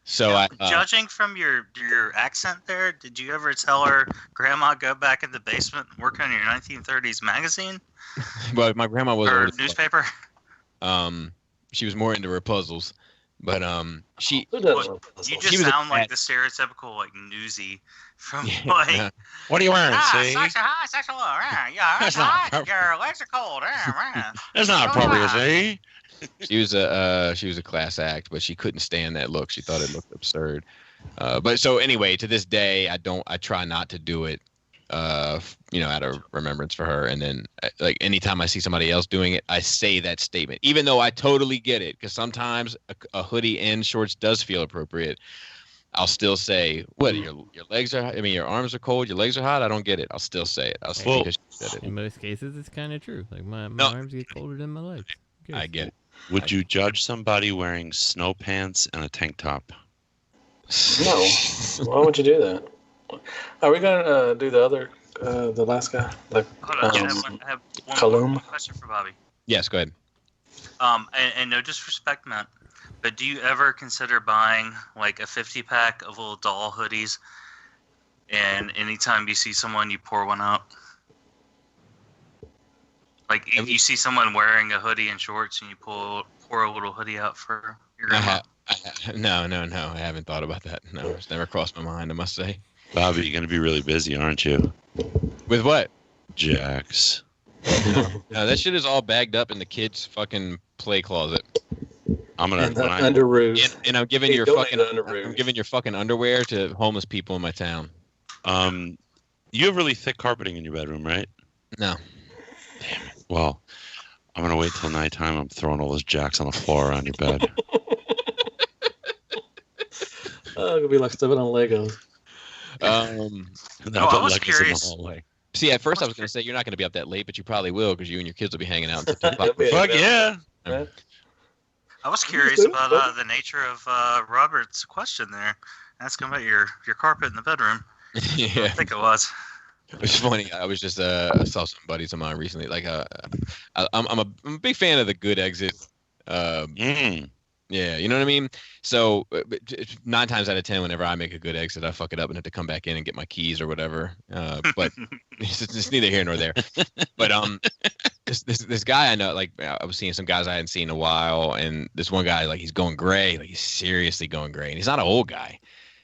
So
judging from your accent there, did you ever tell her grandma go back in the basement and work on your 1930s magazine?
Well, my grandma was
or newspaper.
She was more into her puzzles, but she.
You just sound like the stereotypical like newsy from like.
What are you wearing? See?
Sexual, yeah, it's hot. Your legs are cold.
That's not appropriate, see?
She was a class act, but she couldn't stand that look. She thought it looked absurd. But so anyway, to this day, I try not to do it, out of remembrance for her. And then like anytime I see somebody else doing it, I say that statement, even though I totally get it, because sometimes a hoodie and shorts does feel appropriate. I'll still say, what, your legs are, your arms are cold, your legs are hot? I don't get it. I'll still say it. I'll say because she said it.
In most cases, it's kind of true. Like my arms get colder than my legs. Good.
I get it.
Would you judge somebody wearing snow pants and a tank top?
No. Why would you do that? Are we going to do the last guy?
Hold on, I have one question for Bobby.
Yes, go ahead.
And no disrespect meant, but do you ever consider buying like a 50-pack of little doll hoodies, and anytime you see someone, you pour one out? Like if you see someone wearing a hoodie and shorts, and you pour a little hoodie out for your grandma.
No, I haven't thought about that. No, it's never crossed my mind, I must say.
Bobby, you're gonna be really busy, aren't you?
With what?
Jacks.
No, that shit is all bagged up in the kids' fucking play closet.
I'm gonna
underoos.
And I'm giving your fucking underwear to homeless people in my town.
You have really thick carpeting in your bedroom, right?
No.
Damn it. Well, I'm gonna wait till nighttime. I'm throwing all those jacks on the floor around your bed.
Oh, it'll be like stepping on Legos.
I was curious.
See, at first I was going to say you're not going to be up that late, but you probably will because you and your kids will be hanging out.
Fuck yeah.
I was curious about the nature of Robert's question there. Asking about your carpet in the bedroom.
Yeah.
I think it was.
It's funny. I was just saw some buddies of mine recently. Like, I'm a big fan of the Good Exit. Yeah, you know what I mean? So 9 times out of 10, whenever I make a good exit, I fuck it up and have to come back in and get my keys or whatever. But it's neither here nor there. But this guy I know, like I was seeing some guys I hadn't seen in a while, and this one guy, like he's going gray, like he's seriously going gray, and he's not an old guy,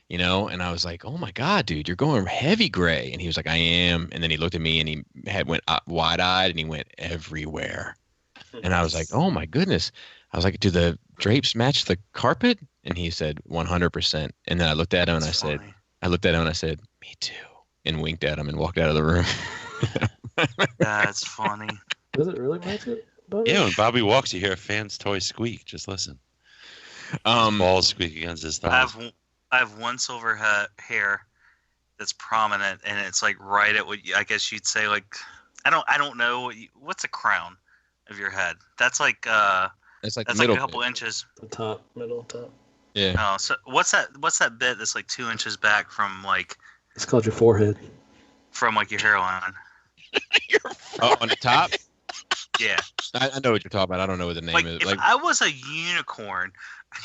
you know. And I was like, oh my god, dude, you're going heavy gray. And he was like, I am. And then he looked at me and he went wide-eyed and he went everywhere. And I was like, oh my goodness. I was like, do the drapes match the carpet? And he said 100%. And then I looked at him and I said, me too, and winked at him and walked out of the room.
That's funny.
Does it really match it, Bobby?
Yeah, when Bobby walks, you hear a fan's toy squeak. Just listen. Balls squeak against his thighs.
I have one silver hair that's prominent, and it's like right at what I guess you'd say like I don't know what's a crown of your head. That's like
it's like
that's like a couple inches.
The top, middle, top.
Yeah.
Oh, so what's that bit that's like 2 inches back from like?
It's called your forehead.
From like your hairline.
Oh, on the top.
Yeah.
I know what you're talking about. I don't know what the name is.
If I was a unicorn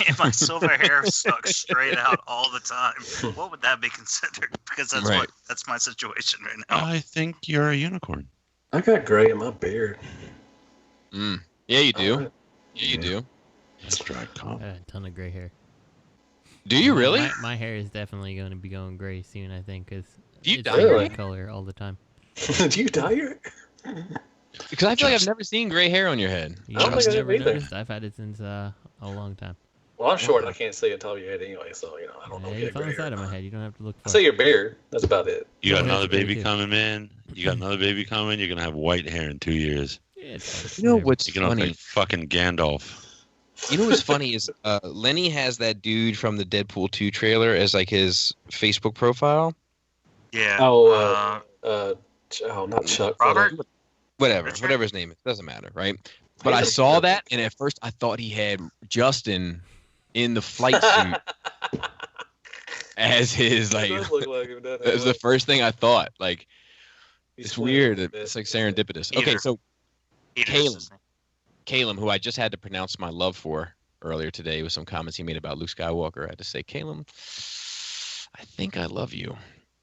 and my silver hair stuck straight out all the time, what would that be considered? Because that's my situation right now.
I think you're a unicorn.
I got gray in my beard.
Yeah, you do. Yeah, you do.
That's dry comp.
I got a ton of gray hair.
Do you really?
My hair is definitely going to be going gray soon, I think, because
you
it's
dye
gray
it?
color all the time.
Do you dye your
Because I feel like I've never seen gray hair on your head.
You
I don't think I
never
have either.
noticed? I've had it since a long time.
Well, I'm short and I can't see on top of your head anyway, so I don't know if you
It's
have
on
gray
the side
hair.
of my head. You don't have to look
I
for
see
it.
your beard. That's about it.
You got
Yeah,
another
that's great,
baby
too.
coming, man. You got another baby coming. You're gonna have white hair in 2 years.
Yeah, it's
You know
whatever.
what's
You're gonna look
funny?
like fucking Gandalf.
You know what's funny is Lenny has that dude from the Deadpool 2 trailer as like his Facebook profile.
Yeah.
Not Chuck.
Robert?
Whatever his name is, doesn't matter, right? But I saw that, and at first I thought he had Justin in the flight suit as his like.
It does look like him, doesn't it?
That was the first thing I thought. Like,
He's
it's
playing
weird.
with
It's
it.
like serendipitous.
Either.
Okay, so
Peter's
Caleb.
his name.
Caleb, who I just had to pronounce my love for earlier today with some comments he made about Luke Skywalker, I had to say, Caleb, I think I love you.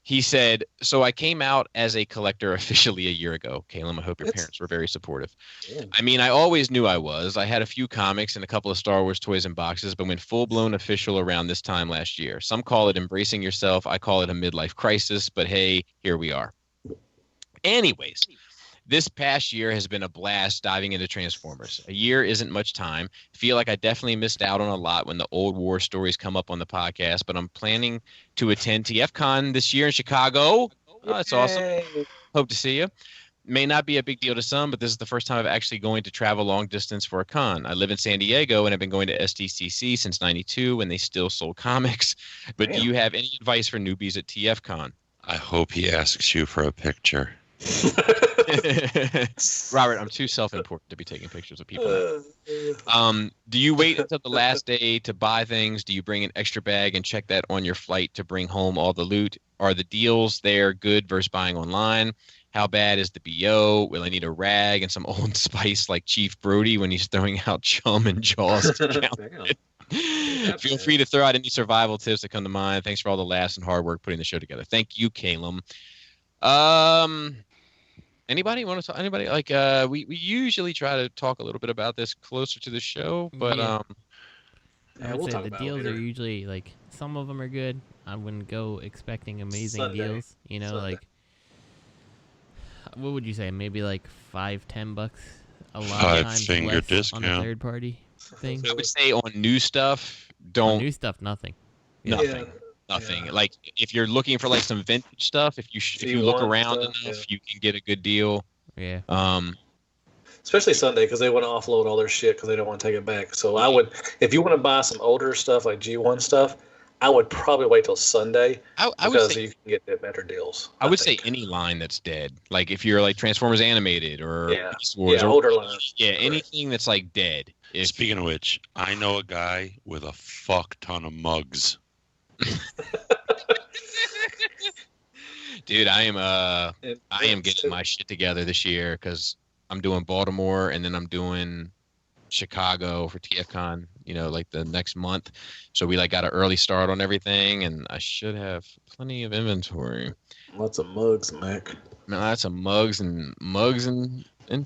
He said, so I came out as a collector officially a year ago. Caleb, I hope your parents were very supportive.
Yeah.
I mean, I always knew I was. I had a few comics and a couple of Star Wars toys and boxes, but went full-blown official around this time last year. Some call it embracing yourself. I call it a midlife crisis, but hey, here we are. Anyways, this past year has been a blast diving into Transformers. A year isn't much time. Feel like I definitely missed out on a lot when the old war stories come up on the podcast, but I'm planning to attend TFCon this year in Chicago. Oh, that's awesome. Hope to see you. May not be a big deal to some, but this is the first time I've actually going to travel long distance for a con. I live in San Diego and I've been going to SDCC since '92 when they still sold comics. But do you have any advice for newbies at TFCon?
I hope he asks you for a picture.
Robert, I'm too self-important to be taking pictures of people. Do you wait until the last day to buy things? Do you bring an extra bag and check that on your flight to bring home all the loot? Are the deals there good versus buying online? How bad is the BO? Will I need a rag and some Old Spice like Chief Brody when he's throwing out Chum and Jaws to count it? Feel free to throw out any survival tips that come to mind. Thanks for all the laughs and hard work putting the show together. Thank you, Caleb. Anybody want to talk? Anybody like we usually try to talk a little bit about this closer to the show, but
Yeah.
Yeah,
I would
we'll
say
talk
the
about it
deals are
later.
usually like some of them are good. I wouldn't go expecting amazing
Sunday.
deals. You know,
Sunday.
like what would you say? Maybe like $5-10 a lot of times
Five-finger
less
discount.
on a third party thing.
I would say on new stuff,
On
don't
new stuff, nothing.
nothing. Nothing. Like if you're looking for like some vintage stuff, if you look
C1
around
stuff,
enough, you can get a good deal.
Yeah.
Especially Sunday because they want to offload all their shit because they don't want to take it back. So I would, if you want to buy some older stuff like G1 stuff, I would probably wait till Sunday
I would
because
say
you can get better deals.
I would say any line that's dead. Like if you're like Transformers Animated or
Yeah.
Beast Wars
Yeah,
or
older lines.
yeah,
Correct.
anything that's like dead. If
Speaking of which, I know a guy with a fuck ton of mugs.
dude, I am getting my shit together this year because I'm doing Baltimore and then I'm doing Chicago for TFCon, you know, like the next month. So we like got an early start on everything and I should have plenty of inventory.
Lots of mugs, Mac.
Man, that's some mugs and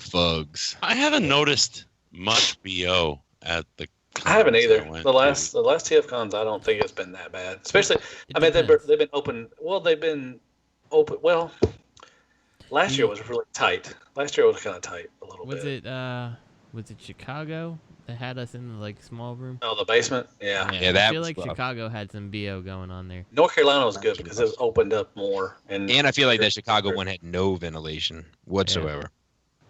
fugs.
I haven't noticed much BO at the.
I haven't
cons
either.
went
The
to.
last TFCons, I don't think it's been that bad. Especially,
It
I mean,
depends.
they've been open. Well, they've been open. Well, last year was really tight. Last year was kind of tight a little bit.
Was it Chicago that had us in the like small room?
Oh, the basement. Yeah.
Yeah,
I
that
feel
was
like
rough.
Chicago had some BO going on there.
North Carolina was good because it was opened up more. And
And I feel like that Chicago one had no ventilation whatsoever.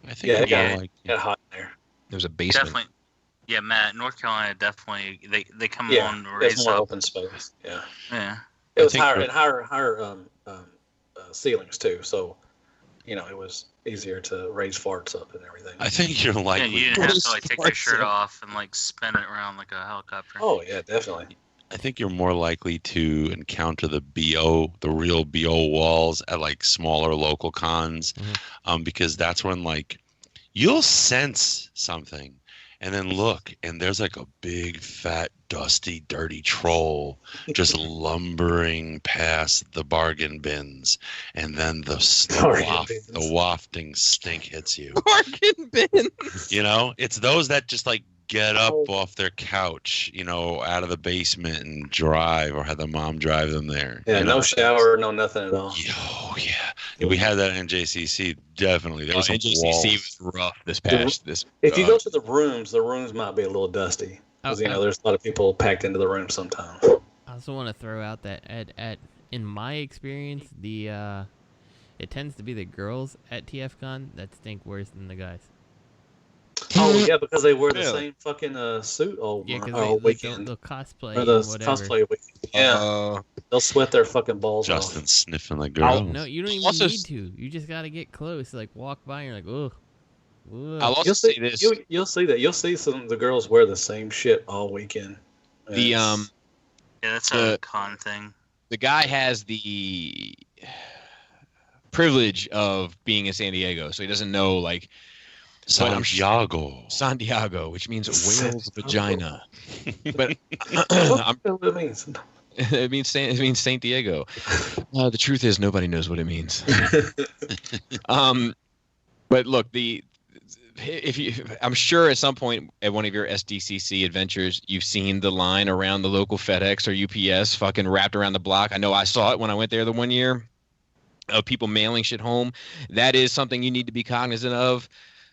I think
yeah, it
more
got,
like
got hot in there.
There was a basement.
Definitely. Yeah, Matt, North Carolina definitely they come
Yeah,
on
there's
raise
more
up.
open space. Yeah.
Yeah.
It was
think
higher
we're-
and higher ceilings too. So, you know, it was easier to raise farts up and everything.
I think you're
Yeah,
likely.
you didn't have to like take your shirt off and like spin it around like a helicopter.
Oh yeah, definitely.
I think you're more likely to encounter the BO, the real BO walls at like smaller local cons, because that's when like you'll sense something and then look, and there's like a big, fat, dusty, dirty troll just lumbering past the bargain bins, and then the wafting stink hits you.
Bargain bins.
You know, it's those that just like get up off their couch, you know, out of the basement and drive, or have the mom drive them there.
Yeah, no shower, no nothing at all.
Oh yeah, we had that in JCC. Definitely, there was some
NJCC
walls.
was rough this past.
If you go to the rooms might be a little dusty because there's a lot of people packed into the room sometimes.
I also want to throw out that at in my experience, it tends to be the girls at TFCon that stink worse than the guys.
Oh yeah, because they wear the same fucking suit all weekend.
They'll cosplay
or the
whatever.
cosplay weekend. Yeah, they'll sweat their fucking balls off.
Justin sniffing the girls.
No, you don't even need to. You just gotta get close. Like walk by, and you're like, ugh.
I'll also say this.
You'll see that. You'll see some of the girls wear the same shit all weekend.
Yeah, that's a con thing.
The guy has the privilege of being in San Diego, so he doesn't know like. Santiago, which means whale's vagina. But
it means.
It means Saint Diego. The truth is, nobody knows what it means. But look, I'm sure at some point at one of your SDCC adventures, you've seen the line around the local FedEx or UPS fucking wrapped around the block. I know I saw it when I went there the one year of people mailing shit home. That is something you need to be cognizant of.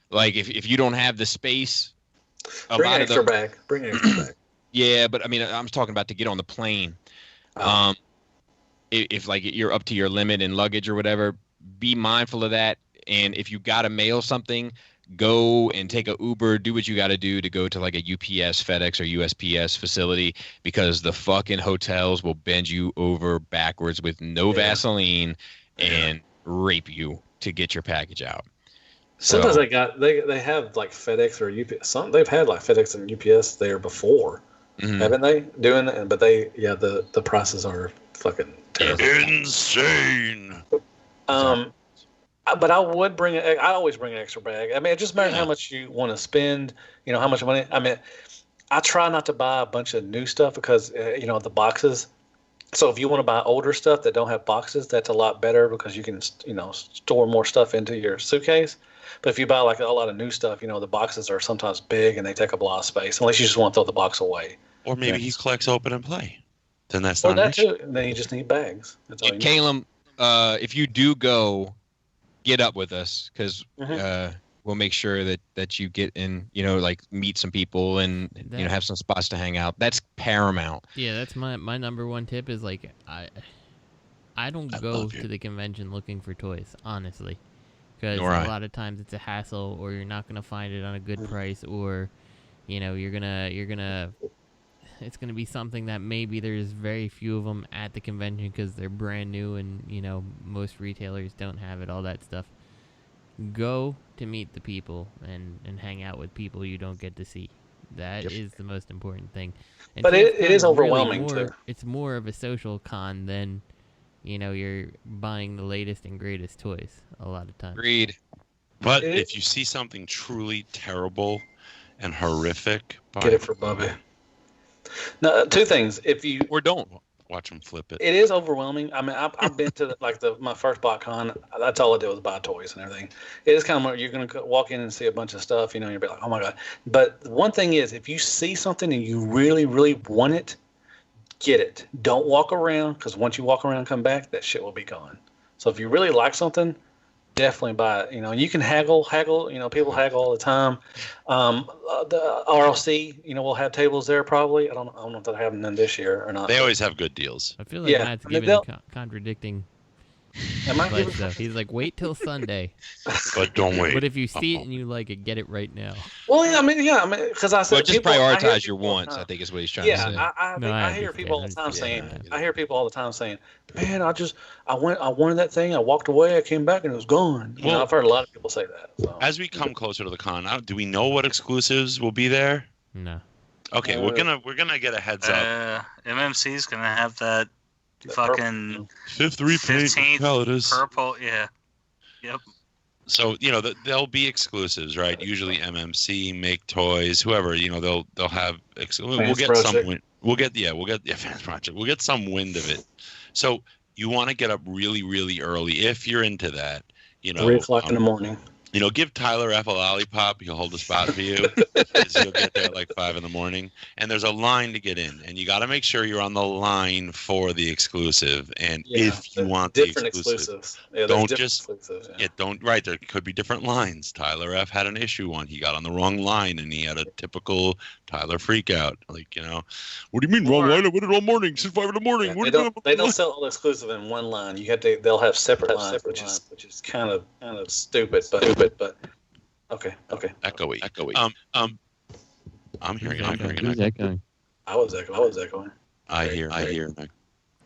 Like if you don't have the space,
bring an extra bag.
Yeah, but I mean, I'm talking about to get on the plane. If like you're up to your limit in luggage or whatever, be mindful of that. And if you gotta mail something, go and take a Uber. Do what you gotta do to go to like a UPS, FedEx, or USPS facility, because the fucking hotels will bend you over backwards with no Vaseline and rape you to get your package out.
Sometimes they have like FedEx or UPS. They've had like FedEx and UPS there before, haven't they? Doing that, but the prices are fucking terrible.
Insane.
But I always bring an extra bag. I mean, it just matters how much you want to spend. You know, how much money. I mean, I try not to buy a bunch of new stuff because the boxes. So if you want to buy older stuff that don't have boxes, that's a lot better because you can store more stuff into your suitcase. But if you buy like a lot of new stuff, the boxes are sometimes big and they take up a lot of space. Unless you just want to throw the box away.
Or maybe he collects open and play. Then that's not
an issue. Then you just need bags. That's all you need.
Caleb, if you do go, get up with us because we'll make sure that you get in, like meet some people and have some spots to hang out. That's paramount.
Yeah, that's my number one tip is like I don't go to the convention looking for toys, honestly. Because a lot of times it's a hassle, or you're not gonna find it on a good price, or you're gonna it's gonna be something that maybe there's very few of them at the convention because they're brand new, and most retailers don't have it, all that stuff. Go to meet the people and hang out with people you don't get to see. That is the most important thing. And
but it is overwhelming
too.
It's
It's more of a social con than you're buying the latest and greatest toys a lot of times.
Agreed.
But if you see something truly terrible and horrific,
get it for Bubby. No, two things. If you
don't watch them flip it.
It is overwhelming. I mean, I've been to my first BotCon. That's all I did was buy toys and everything. It is kind of you're going to walk in and see a bunch of stuff, and you'll be like, oh my god. But one thing is, if you see something and you really, really want it, get it. Don't walk around, because once you walk around and come back, that shit will be gone. So if you really like something, definitely buy it. You can haggle. People haggle all the time. The RLC, we'll have tables there probably. I don't know if they're having them this year or not.
They always have good deals.
I feel like Matt's contradicting. Stuff. He's like, wait till Sunday.
But don't wait.
But if you see it and you like it, get it right now.
Well, yeah, I mean, because I said,
just prioritize your wants. I think is what he's trying to say.
I hear people all the time saying. I hear people all the time saying, "Man, I wanted that thing. I walked away. I came back and it was gone." I've heard a lot of people say that. So.
As we come closer to the con, do we know what exclusives will be there?
No.
Okay, we're gonna get a heads up.
MMC's gonna have that. Fucking
fifth repaint Calidus
purple, yeah, yep.
So there'll be exclusives, right? Usually MMC, Make Toys, whoever. They'll have. We'll get some. We'll get Fansproject. We'll get some wind of it. So you want to get up really, really early if you're into that.
3 o'clock in the morning.
Give Tyler F a lollipop. He'll hold a spot for you. He'll get there at like 5 in the morning. And there's a line to get in. And you got to make sure you're on the line for the exclusive. And if you want the exclusive, don't just, right. There could be different lines. Tyler F had an issue one. He got on the wrong line and he had a typical Tyler freak out. Like, what do you mean wrong line? I waited all morning since 5 in the morning.
Yeah, they don't sell all exclusive in one line. They'll have separate lines, which is kind of stupid, but okay.
Echoey. I'm hearing an echo.
I was echoing.
I hear an echo.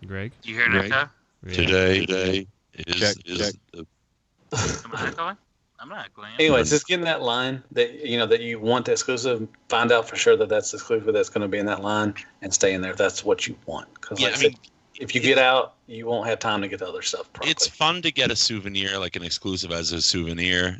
Greg?
Do you hear an echo?
Today is
Am I echoing? I'm not echoing.
Anyways, just get in that line that you want the exclusive. Find out for sure that that's the exclusive that's going to be in that line, and stay in there if that's what you want. Because if you get out, you won't have time to get the other stuff properly.
It's fun to get a souvenir, like an exclusive as a souvenir,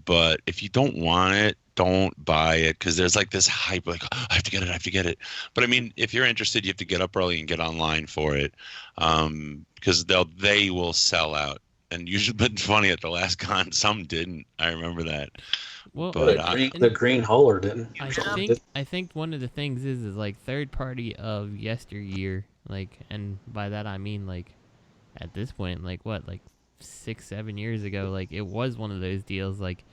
but if you don't want it, don't buy it, because there's like this hype, like, oh, I have to get it. But I mean, if you're interested, you have to get up early and get online for it, because they will sell out. And usually, but funny, at the last con, some didn't. I remember that.
Well,
but the green holler didn't.
I think one of the things is like third party of yesteryear, like, and by that I mean like at this point, like 6-7 years ago, like it was one of those deals, like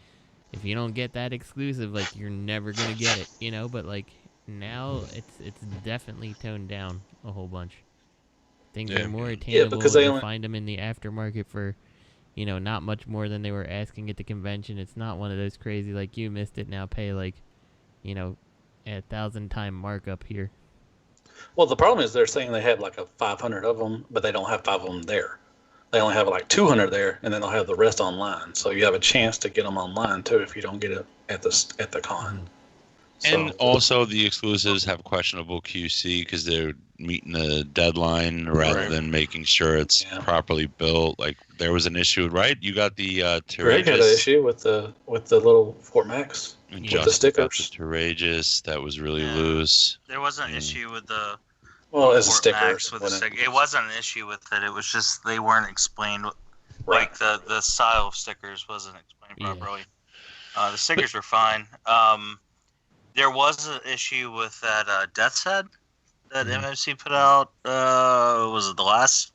if you don't get that exclusive, like you're never gonna get it, but like now it's definitely toned down a whole bunch. Things are more attainable.
Because
you find them in the aftermarket for not much more than they were asking at the convention. It's not one of those crazy, like, you missed it, now pay, like, 1,000-time markup here.
Well, the problem is they're saying they have, like, 500 of them, but they don't have 5 of them there. They only have, like, 200 there, and then they'll have the rest online. So you have a chance to get them online, too, if you don't get it at the con.
And also the exclusives have questionable QC because they're meeting the deadline rather than making sure it's properly built. Like there was an issue, right? You got the
Greg had an issue with the little Fort Max with the stickers.
The Courageous that was really loose.
There wasn't an issue with the
as a sticker.
It wasn't an issue with it. It was just they weren't explained. Right. Like the style of stickers wasn't explained properly. The stickers were fine. There was an issue with that Death's Head that MMC put out. Was it the last?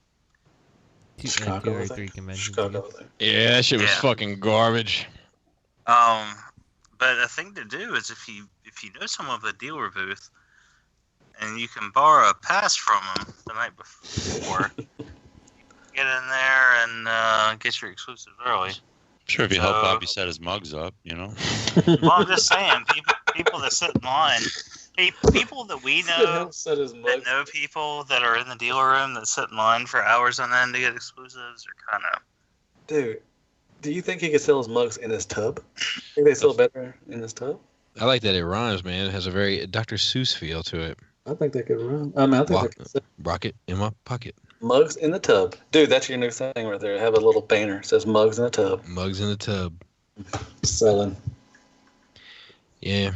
2 or 3 conventions ago.
Yeah, that shit was fucking garbage.
But a thing to do is if you know someone with a dealer booth, and you can borrow a pass from them the night before, get in there and get your exclusives early.
Sure, if you help Bobby set his mugs up,
Well, I'm just saying, people that sit in line, people that we know that know people that are in the dealer room that sit in line for hours on end to get exclusives are kind of...
Dude, do you think he could sell his mugs in his tub? Think they sell better in his tub?
I like that it rhymes, man. It has a very Dr. Seuss feel to it.
I think they could rhyme. I mean, I think they could
rocket in my pocket.
Mugs in the tub. Dude, that's your new thing right there. Have a little banner. It says mugs in the tub.
Mugs in the tub.
Selling.
Yeah.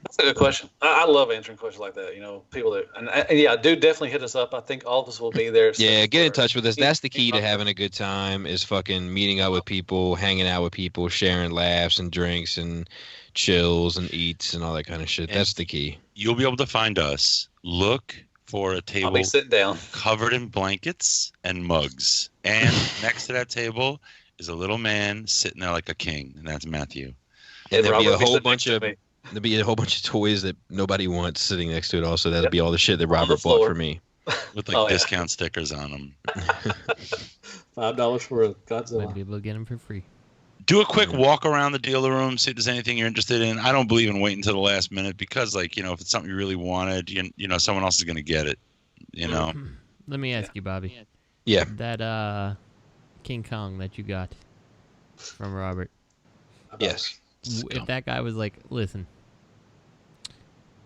That's a good question. I love answering questions like that. People that... And do definitely hit us up. I think all of us will be there.
Yeah, get in touch with us. That's the key to having a good time is fucking meeting up with people, hanging out with people, sharing laughs and drinks and chills and eats and all that kind of shit. That's the key.
You'll be able to find us. Look for a table
I'll be sitting down
covered in blankets and mugs. And next to that table is a little man sitting there like a king, and that's Matthew.
And there'll be a whole bunch of toys that nobody wants sitting next to it also. That'll be all the shit that Robert bought for me.
With like discount stickers on them.
$5 for a Godzilla.
Might be able to get them for free.
Do a quick walk around the dealer room, see if there's anything you're interested in. I don't believe in waiting until the last minute because, like, if it's something you really wanted, someone else is going to get it,
Let me ask you, Bobby.
Yeah.
That King Kong that you got from Robert.
Yes.
If that guy was like, listen,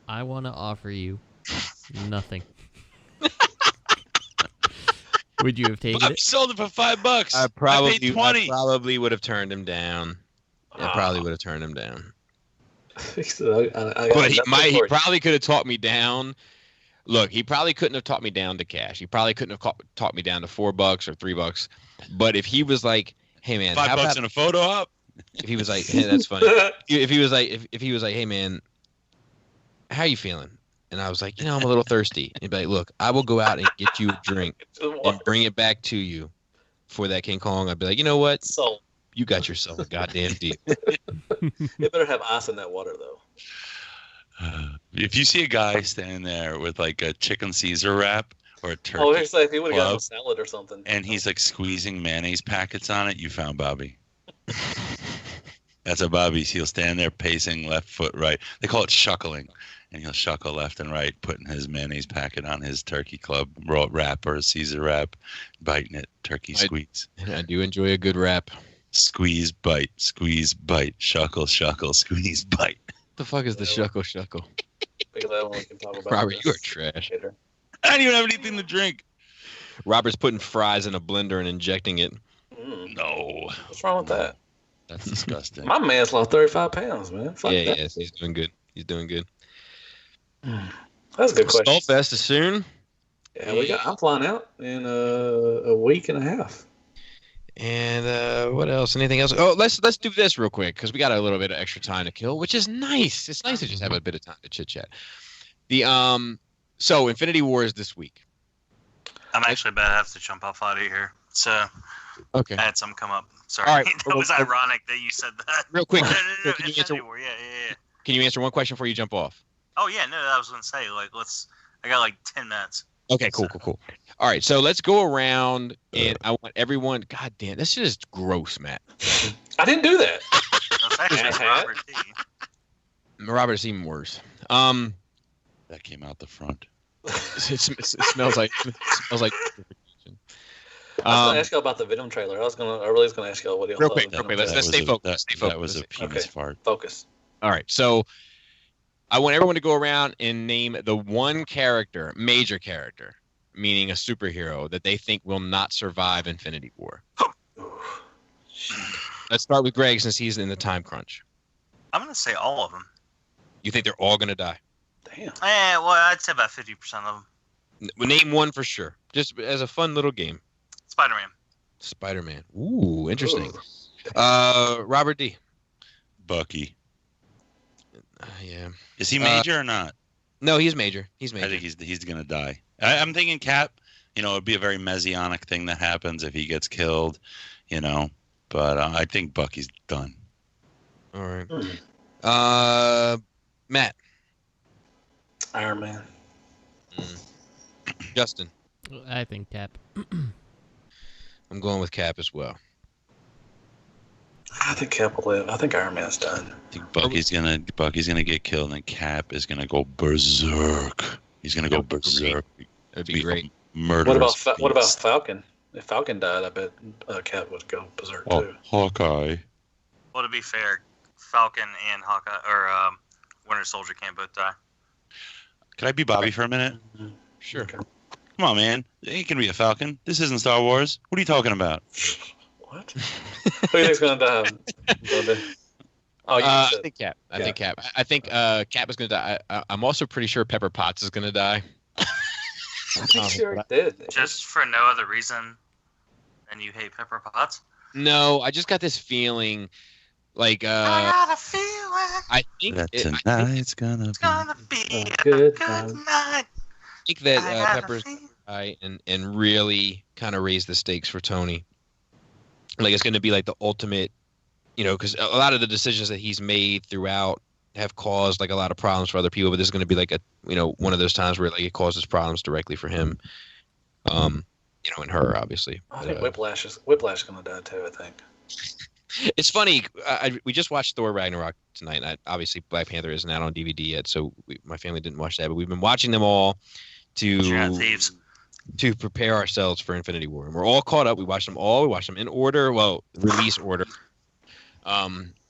I want to offer you nothing. Would you have taken
Bobby
it?
sold it for $5.
I
I paid 20.
probably would have turned him down. I probably would have turned him down. But he probably could have talked me down. Look, he probably couldn't have talked me down to cash. He probably couldn't have talked me down to $4 or $3. But if he was like, "Hey man,
$5 in a photo op,"
if he was like, "Hey, that's funny," if he was like, "Hey man, how you feeling?" And I was like, I'm a little thirsty. He'd be like, "Look, I will go out and get you a drink and bring it back to you for that King Kong." I'd be like, "You know what?
So
you got yourself a goddamn deal."
You better have ice in that water though.
If you see a guy standing there with like a chicken Caesar wrap or a turkey,
it's like he would have got a salad or something.
and he's like squeezing mayonnaise packets on it, you found Bobby. That's a Bobby. He'll stand there pacing left foot right. They call it shuckling, and he'll shuckle left and right, putting his mayonnaise packet on his turkey club wrap or a Caesar wrap, biting it. Turkey squeeze.
I do enjoy a good wrap.
Squeeze, bite, shuckle, squeeze, bite.
What the fuck is the shuckle?
Because that one we can talk about.
Robert, you are trash.
Later.
I don't even have anything to drink.
Robert's putting fries in a blender and injecting it.
No.
What's wrong with that?
That's disgusting.
My man's lost 35 pounds, man. Fuck that.
Yes, he's doing good.
That's a good question.
Skullfest is soon.
Yeah, I'm flying out in a week and a half.
And what else? Anything else? Oh, let's do this real quick because we got a little bit of extra time to kill, which is nice. It's nice to just have a bit of time to chit chat. So Infinity War is this week.
I'm actually about to have to jump off out of here. So
okay,
I had some come up. Sorry,
all right.
That was ironic that you said that.
Real quick,
No,
can you answer?
War. Yeah.
Can you answer one question before you jump off?
Oh yeah, no, I was gonna say I got like 10 minutes.
Okay, cool. All right, so let's go around, and I want everyone. God damn, this shit is gross, Matt.
I didn't do that.
That's actually Robert D.
Robert is even worse.
That came out the front.
It smells like.
I was gonna ask you about the Venom trailer. I really was gonna ask you what you
real quick. Let's stay focused.
That was a penis fart.
Focus.
All right, so I want everyone to go around and name the one character, major character, meaning a superhero that they think will not survive Infinity War. Let's start with Greg since he's in the time crunch.
I'm gonna say all of them.
You think they're all gonna die?
Damn.
Well, I'd say about 50% of them.
Name one for sure, just as a fun little game.
Spider-Man.
Ooh, interesting. Robert D.
Bucky.
Yeah.
Is he major or not?
No, he's major. I
think he's gonna die. I'm thinking Cap. It'd be a very messianic thing that happens if he gets killed. But I think Bucky's done.
All right. Matt.
Iron Man.
Justin.
I think Cap.
I'm going with Cap as well.
I think Cap will live. I think Iron Man's done.
I think Bucky's gonna get killed, and Cap is gonna go berserk. He's gonna go berserk.
That'd be great.
Murderous.
What about Falcon? If Falcon died, I bet Cap would go berserk too.
Hawkeye.
Well, to be fair, Falcon and Hawkeye or Winter Soldier can't both die.
Could I be Bobby for a minute?
Sure.
Okay. Come on, man. It ain't gonna be a Falcon. This isn't Star Wars. What are you talking about?
What? Who do you think's gonna die?
I think Cap. I think Cap is gonna die. I'm also pretty sure Pepper Potts is gonna die.
I think she already did.
Just for no other reason than you hate Pepper Potts?
No, I just got this feeling. Like
I got a feeling.
I think
that tonight's gonna
be
a good
night.
I think that Pepper's die and really kind of raise the stakes for Tony. Like it's going to be like the ultimate, because a lot of the decisions that he's made throughout have caused like a lot of problems for other people. But this is going to be like one of those times where like it causes problems directly for him, and her obviously.
I think Whiplash is going to die too. I think.
It's funny. We just watched Thor Ragnarok tonight. And obviously, Black Panther isn't out on DVD yet, so my family didn't watch that. But we've been watching them all to prepare ourselves for Infinity War, and we're all caught up. We watched them all. We watched them in order, release order.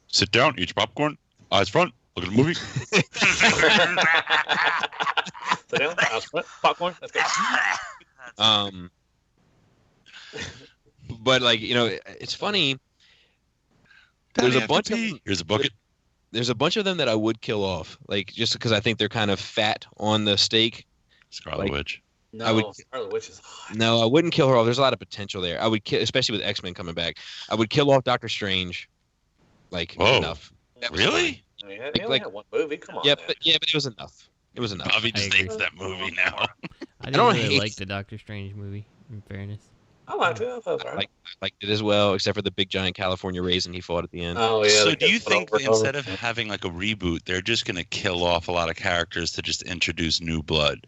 Sit down, eat your popcorn, eyes front, look at the movie.
Sit down, eyes front, popcorn. Let's go.
But like, it's funny. There's a bunch of them.
Here's a bucket.
There's a bunch of them that I would kill off, like just because I think they're kind of fat on the steak.
Scarlet Witch.
No, Scarlet Witch is hot.
No, I wouldn't kill her off. There's a lot of potential there. I would kill, especially with X-Men coming back. I would kill off Doctor Strange. Like enough.
Really?
I mean, he only had one movie. Come on.
Yeah, but it was enough. It was enough.
Bobby just hates that movie now.
I don't really like the Doctor Strange movie. In fairness.
I liked it. I thought it was all right.
I liked it as well, except for the big giant California raisin he fought at the end.
Oh yeah.
So do you think that instead of having like a reboot, they're just going to kill off a lot of characters to just introduce new blood?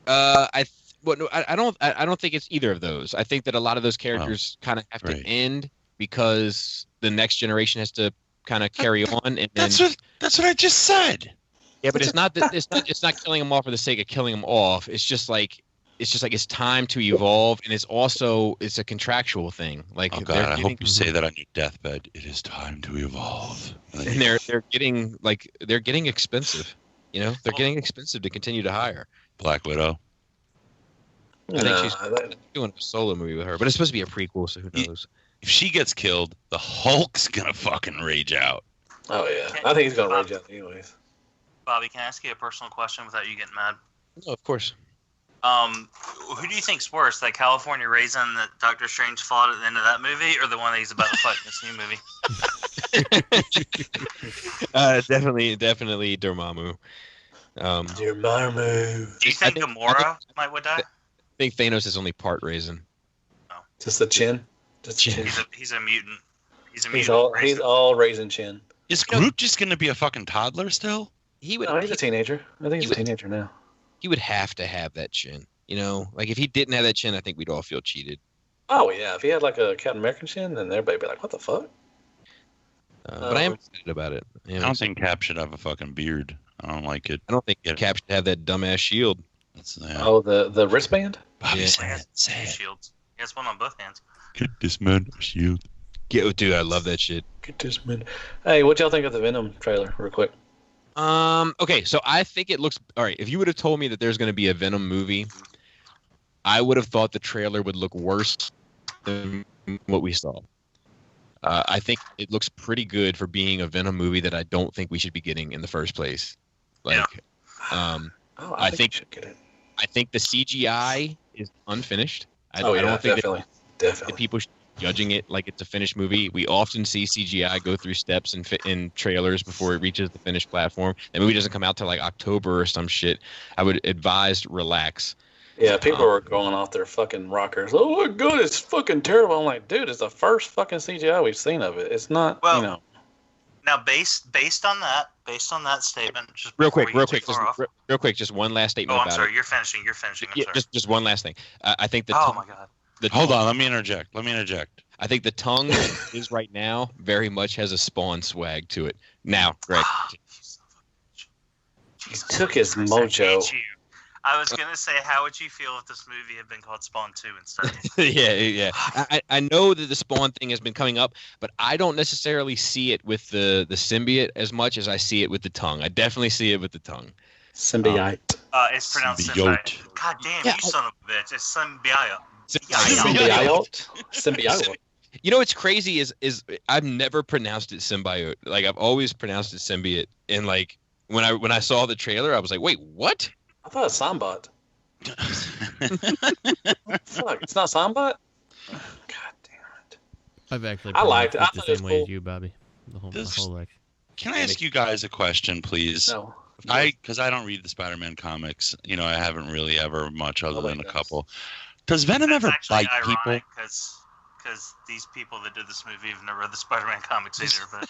I don't think it's either of those. I think that a lot of those characters kind of have to end because the next generation has to kind of carry on. And
that's what I just said.
Yeah, but it's not not killing them off for the sake of killing them off. It's just like it's time to evolve, and it's a contractual thing. Like,
oh God, I hope you say that on your deathbed. It is time to evolve.
And they're getting expensive. They're getting expensive to continue to hire.
Black Widow.
I think she's doing a solo movie with her, but it's supposed to be a prequel, so who knows?
If she gets killed, the Hulk's gonna fucking rage out.
Oh yeah, I think he's gonna rage out anyways.
Bobby, can I ask you a personal question without you getting mad?
No, of course.
Who do you think's worse, that California raisin that Doctor Strange fought at the end of that movie, or the one that he's about to fight in this new movie?
Definitely Dormammu.
Dormammu.
Do you think Gamora would die?
I think Thanos is only part raisin.
No.
Just the chin. Just chin.
He's a mutant. He's
all raisin chin.
Is Groot just going to be a fucking toddler still?
He's a teenager. I think he's a teenager now.
He would have to have that chin. Like if he didn't have that chin, I think we'd all feel cheated.
Oh yeah, if he had like a Captain American chin, then everybody'd be like, "What the fuck?"
But I am excited about it.
I don't think Cap should have a fucking beard. I don't like it.
I don't think Cap should have that dumbass shield.
Oh, the wristband?
Bobby,
Yeah.
say it.
Shields. He has one on both hands.
Get this man a shield.
Dude, I love that shit.
Get this man. Hey, what y'all think of the Venom trailer, real quick?
Okay, so I think it looks all right. If you would have told me that there's going to be a Venom movie, I would have thought the trailer would look worse than what we saw. I think it looks pretty good for being a Venom movie that I don't think we should be getting in the first place. Like, I think the CGI is unfinished. I don't think
definitely.
that people should be judging it like it's a finished movie. We often see CGI go through steps in trailers before it reaches the finished platform. The movie doesn't come out till like October or some shit. I would advise relax.
Yeah, people were going off their fucking rockers. Oh my god, it's fucking terrible. I'm like, dude, it's the first fucking CGI we've seen of it. It's not,
Now, based on that statement, just
real quick, just one last statement.
Oh, I'm
about
sorry.
it.
You're finishing. I'm sorry.
Just one last thing. I think the
oh my god.
Hold on, let me interject.
I think the tongue is right now very much has a Spawn swag to it. Now, Greg.
He took his mojo.
I was gonna say, how would you feel if this movie had been called Spawn 2 instead?
Yeah. I know that the Spawn thing has been coming up, but I don't necessarily see it with the symbiote as much as I see it with the tongue. I definitely see it with the tongue.
Symbiote.
It's pronounced symbiote. God damn, you son of a bitch! It's symbiote.
Symbiote.
You know what's crazy is I've never pronounced it symbiote. Like I've always pronounced it symbiote. And like when I saw the trailer, I was like, wait, what?
I thought it was Sombot. Fuck, it's not Sombot? God damn it.
I've actually
I liked it. I
the
thought it was
same way
cool.
as you, Bobby. The whole like.
Can I ask you guys a question, please?
No.
Because I don't read the Spider-Man comics. I haven't really ever much other than a couple. Does Venom ever bite people?
Because these people that did this movie have never read the Spider-Man comics either. But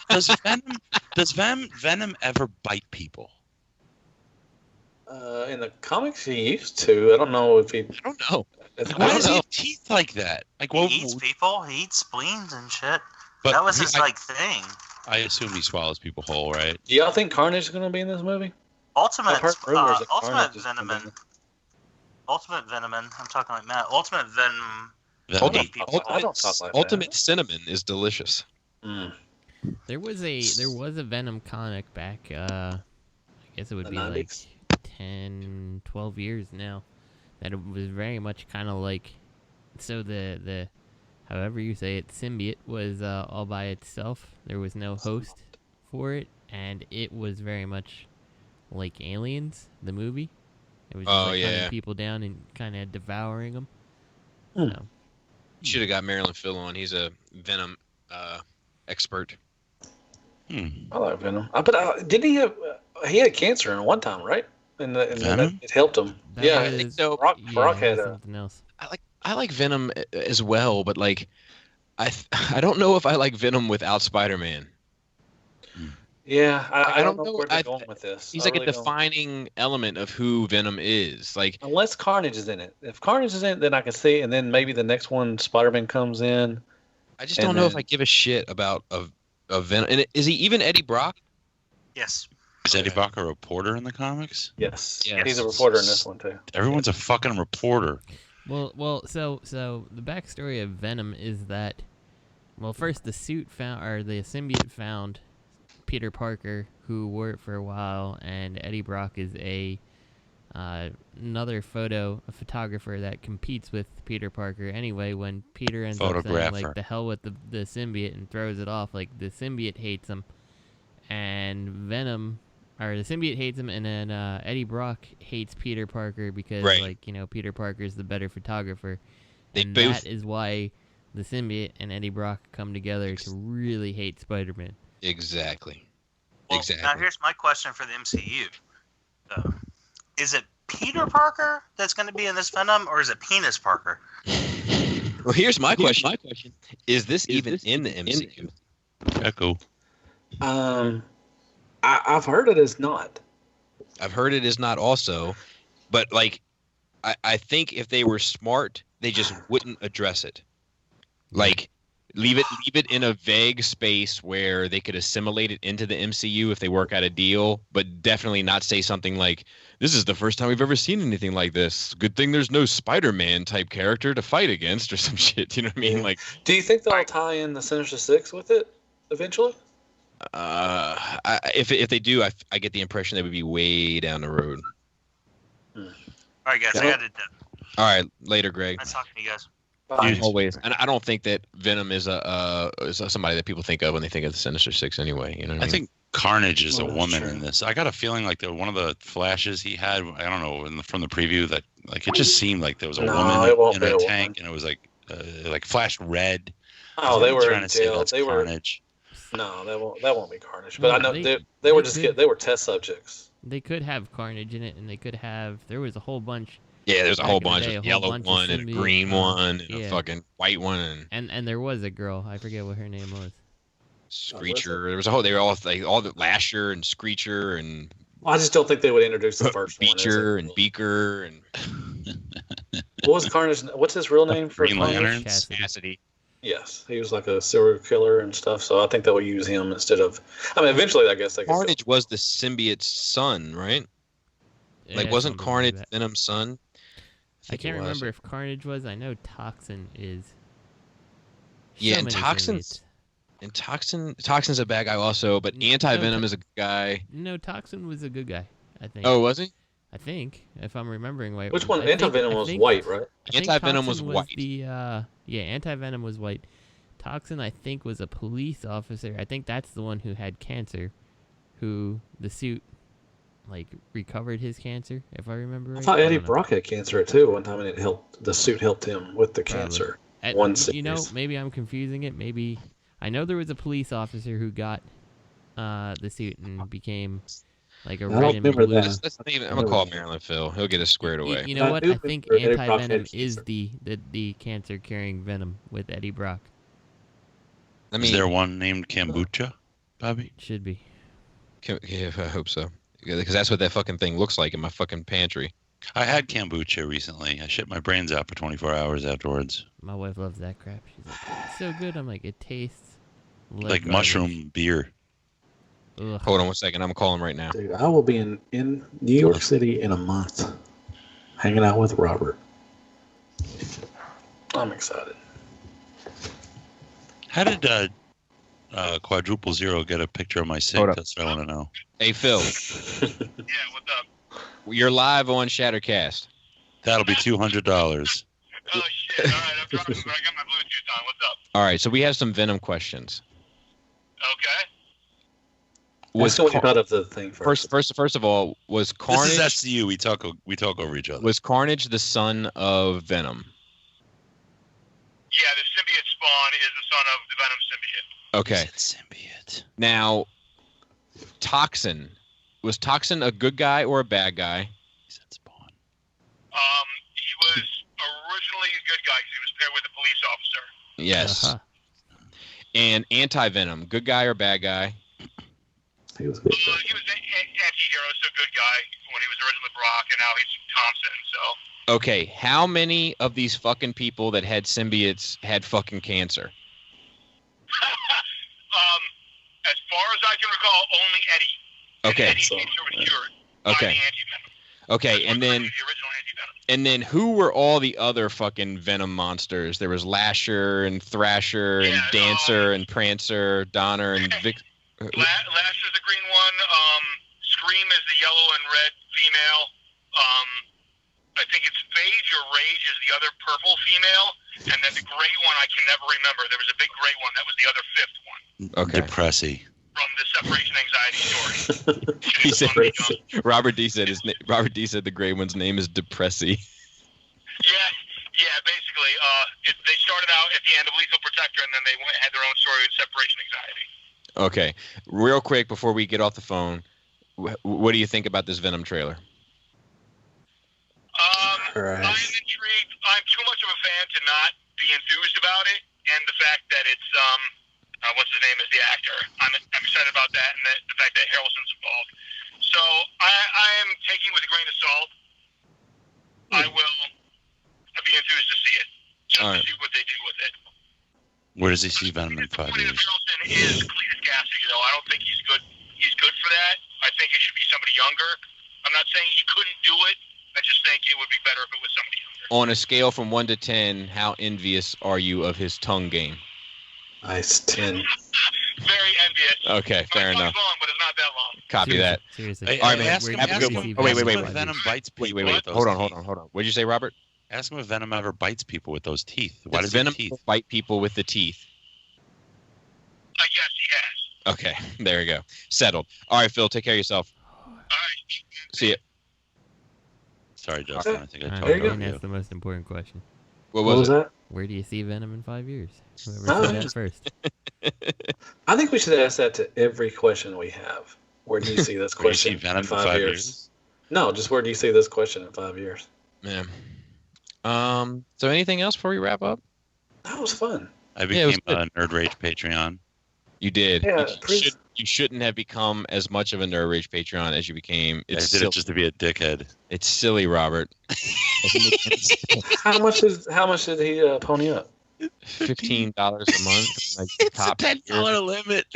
does Venom ever bite people?
In the comics, he used to. I don't know if he.
I don't know. Why does he have teeth like that? Like,
he eats people. He eats spleens and shit.
But
that was his thing.
I assume he swallows people whole, right?
Do y'all think Carnage is going to be in this movie?
Ultimate Venom. I'm talking like Matt. Ultimate Venom.
I don't talk like
Ultimate
that.
Cinnamon is delicious.
Mm.
There was a Venom comic back. I guess it would
The
be
90s?
like 10, 12 years now. That it was very much kind of like. So the however you say it, symbiote was all by itself. There was no host for it, and it was very much like Aliens, the movie. It was just hunting people down and kind of devouring them. So.
Should have got Marilyn Phil on. He's a Venom expert.
I like Venom. But didn't he have? He had cancer in one time, right? And it helped him. I think so. Brock had
something else.
I like Venom as well, but like, I don't know if I like Venom without Spider-Man.
Yeah, I don't know where they're going with this.
He's like a defining element of who Venom is. Like,
unless Carnage is in it. If Carnage is in it, then I can see it, and then maybe the next one Spider-Man comes in.
I just don't know if I give a shit about a Venom. And is he even Eddie Brock?
Yes.
Is Eddie Brock a reporter in the comics?
Yes. He's a reporter in this one too.
Everyone's a fucking reporter.
Well, so the backstory of Venom is that, well, first the symbiote found Peter Parker, who wore it for a while, and Eddie Brock is another photographer that competes with Peter Parker. Anyway, when Peter ends up saying, like, the hell with the symbiote and throws it off, like, the symbiote hates him, and the symbiote hates him, and then Eddie Brock hates Peter Parker because, Peter Parker is the better photographer. That is why the symbiote and Eddie Brock come together to really hate Spider-Man.
Exactly.
Well, now here's my question for the MCU. Is it Peter Parker that's going to be in this Venom, or is it Penis Parker?
Well, here's my question. Is this even in the MCU?
Echo.
I've heard it is not.
I've heard it is not also, but like, I think if they were smart, they just wouldn't address it. Like, leave it in a vague space where they could assimilate it into the MCU if they work out a deal, but definitely not say something like, this is the first time we've ever seen anything like this. Good thing there's no Spider-Man type character to fight against or some shit. You know what I mean? Like,
do you think they'll tie in the Sinister Six with it eventually?
If they do, I get the impression they would be way down the road.
All right, guys, I got it done.
All right, later, Greg.
Nice talking to you guys.
Always, and I don't think that Venom is somebody that people think of when they think of the Sinister Six. Anyway, you know. What I
think Carnage is a woman in this. I got a feeling like one of the flashes he had. I don't know from the preview that like it just seemed like there was a woman in a tank, and it was like flashed red.
Oh, they were
trying to say that's Carnage.
No, that won't be Carnage. But I know they were they were test subjects.
They could have Carnage in it, and they could have. There was a whole bunch.
Yeah, there's a whole bunch of yellow one and a green one and a fucking white one
and there was a girl. I forget what her name was.
Screecher. There was a whole. They were all like all the Lasher and Screecher and.
I just don't think they would introduce the first
Beecher and Beaker and.
What was Carnage? What's his real name for
Green Lantern?
Cassidy.
Yes, he was like a serial killer and stuff. So I think they will use him instead of. I mean, eventually, I guess they.
Carnage was the symbiote's son, right? Like, wasn't Carnage Venom's son?
I can't remember if Carnage was. I know Toxin is.
Yeah, and Toxin's a bad guy also, but Anti-Venom is a good guy.
No, Toxin was a good guy, I think.
Oh, was he?
I think, if I'm remembering right.
Which one? Anti-Venom was white, right?
Anti-Venom was white.
Anti-Venom was white. Toxin, I think, was a police officer. I think that's the one who had cancer, who the suit recovered his cancer, if I remember right.
I thought Eddie Brock had cancer too one time, and the suit helped him with the cancer.
Maybe I'm confusing it. Maybe I know there was a police officer who got the suit and became like a red and blue.
I'm gonna call Marilyn Phil. He'll get us squared away.
You know what? I think Anti-Venom is the cancer curing Venom with Eddie Brock.
Is there one named Kombucha, Bobby?
Should be.
Yeah, I hope so. Because that's what that fucking thing looks like in my fucking pantry.
I had kombucha recently. I shit my brains out for 24 hours afterwards.
My wife loves that crap. She's like, it's so good. I'm like, it tastes
like mushroom beer.
Ugh.
Hold on 1 second. I'm going to call him right now.
Dude, I will be in New York City in a month, hanging out with Robert. I'm excited.
How did Quadruple Zero get a picture of my sink? That's what I want to know.
Hey, Phil.
Yeah, what's up?
You're live on Shattercast.
That'll be $200.
Oh shit! All right, I'm driving, but I got my Bluetooth on. What's up?
All right, so we have some Venom questions.
Okay.
Let's go about of the thing first.
First of all, was Carnage?
This is SCU. We talk over each other.
Was Carnage the son of Venom?
Yeah, the symbiote spawn is the son of the Venom symbiote.
Okay.
Symbiote.
Now, Toxin. Was Toxin a good guy or a bad guy?
He said Spawn.
He was originally a good guy because he was paired with a police officer.
Yes. And Anti-Venom, good guy or bad guy?
He was good.
He was an anti-hero, so good guy when he was originally Brock, and now he's Thompson, so...
Okay, how many of these fucking people that had symbiotes had fucking cancer?
As far as I can recall, only Eddie.
Okay.
And Eddie's cancer was cured by the anti-venom.
Okay, and then...
The original anti-venom.
And then who were all the other fucking Venom monsters? There was Lasher and Thrasher and Dancer and Prancer, Donner and Vic...
Lasher's the green one. Scream is the yellow and red female. I think it's Phage or Rage is the other purple female. And then the gray one I can never remember. There was a big gray one. That was the other fifth one.
Okay. Depressy.
From the separation anxiety story.
He said Robert D said the gray one's name is Depressy.
Yeah, basically. They started out at the end of Lethal Protector, and then they had their own story with separation anxiety.
Okay, real quick before we get off the phone, what do you think about this Venom trailer?
I'm intrigued. I'm too much of a fan to not be enthused about it, and the fact that it's what's his name is the actor. I'm excited about that, and the fact that Harrelson's involved. So I am taking with a grain of salt. I will be enthused to see it, just to see what they do with it.
Where does he see Venom in 5 years?
Harrelson is Cletus Cassidy, though. I don't think he's good. He's good for that. I think it should be somebody younger. I'm not saying he couldn't do it. I just think it would be better if it was somebody younger.
On a scale from 1 to 10, how envious are you of his tongue game?
Nice, 10.
Very envious.
Okay, fair enough.
Long, but it's not that long.
Copy that.
Seriously.
All right, man.
Ask him
Wait.
if Venom bites people.
Wait. Hold on. What did you say, Robert?
Ask him if Venom ever bites people with those teeth. Why does
Venom
teeth
bite people with the teeth?
Yes, he has.
Okay, there you go. Settled. All right, Phil, take care of yourself.
All right.
See ya.
Sorry, Justin. I think I
All
told
right,
you.
and that's the most important question.
What was
that?
Where do you see Venom in 5 years? Whoever said that first.
I think we should ask that to every question we have. Where do you see this
Where do you see
question
Venom
in 5 years? No, just where do you see this question in 5 years?
Yeah. So anything else before we wrap up?
That was fun.
I became a Nerd Rage Patreon.
You did.
Yeah,
you shouldn't have become as much of a Nerd Rage Patreon as you became.
I did it just to be a dickhead.
It's silly, Robert.
How much did he pony up?
$15 a month. Like
It's a $10 limit.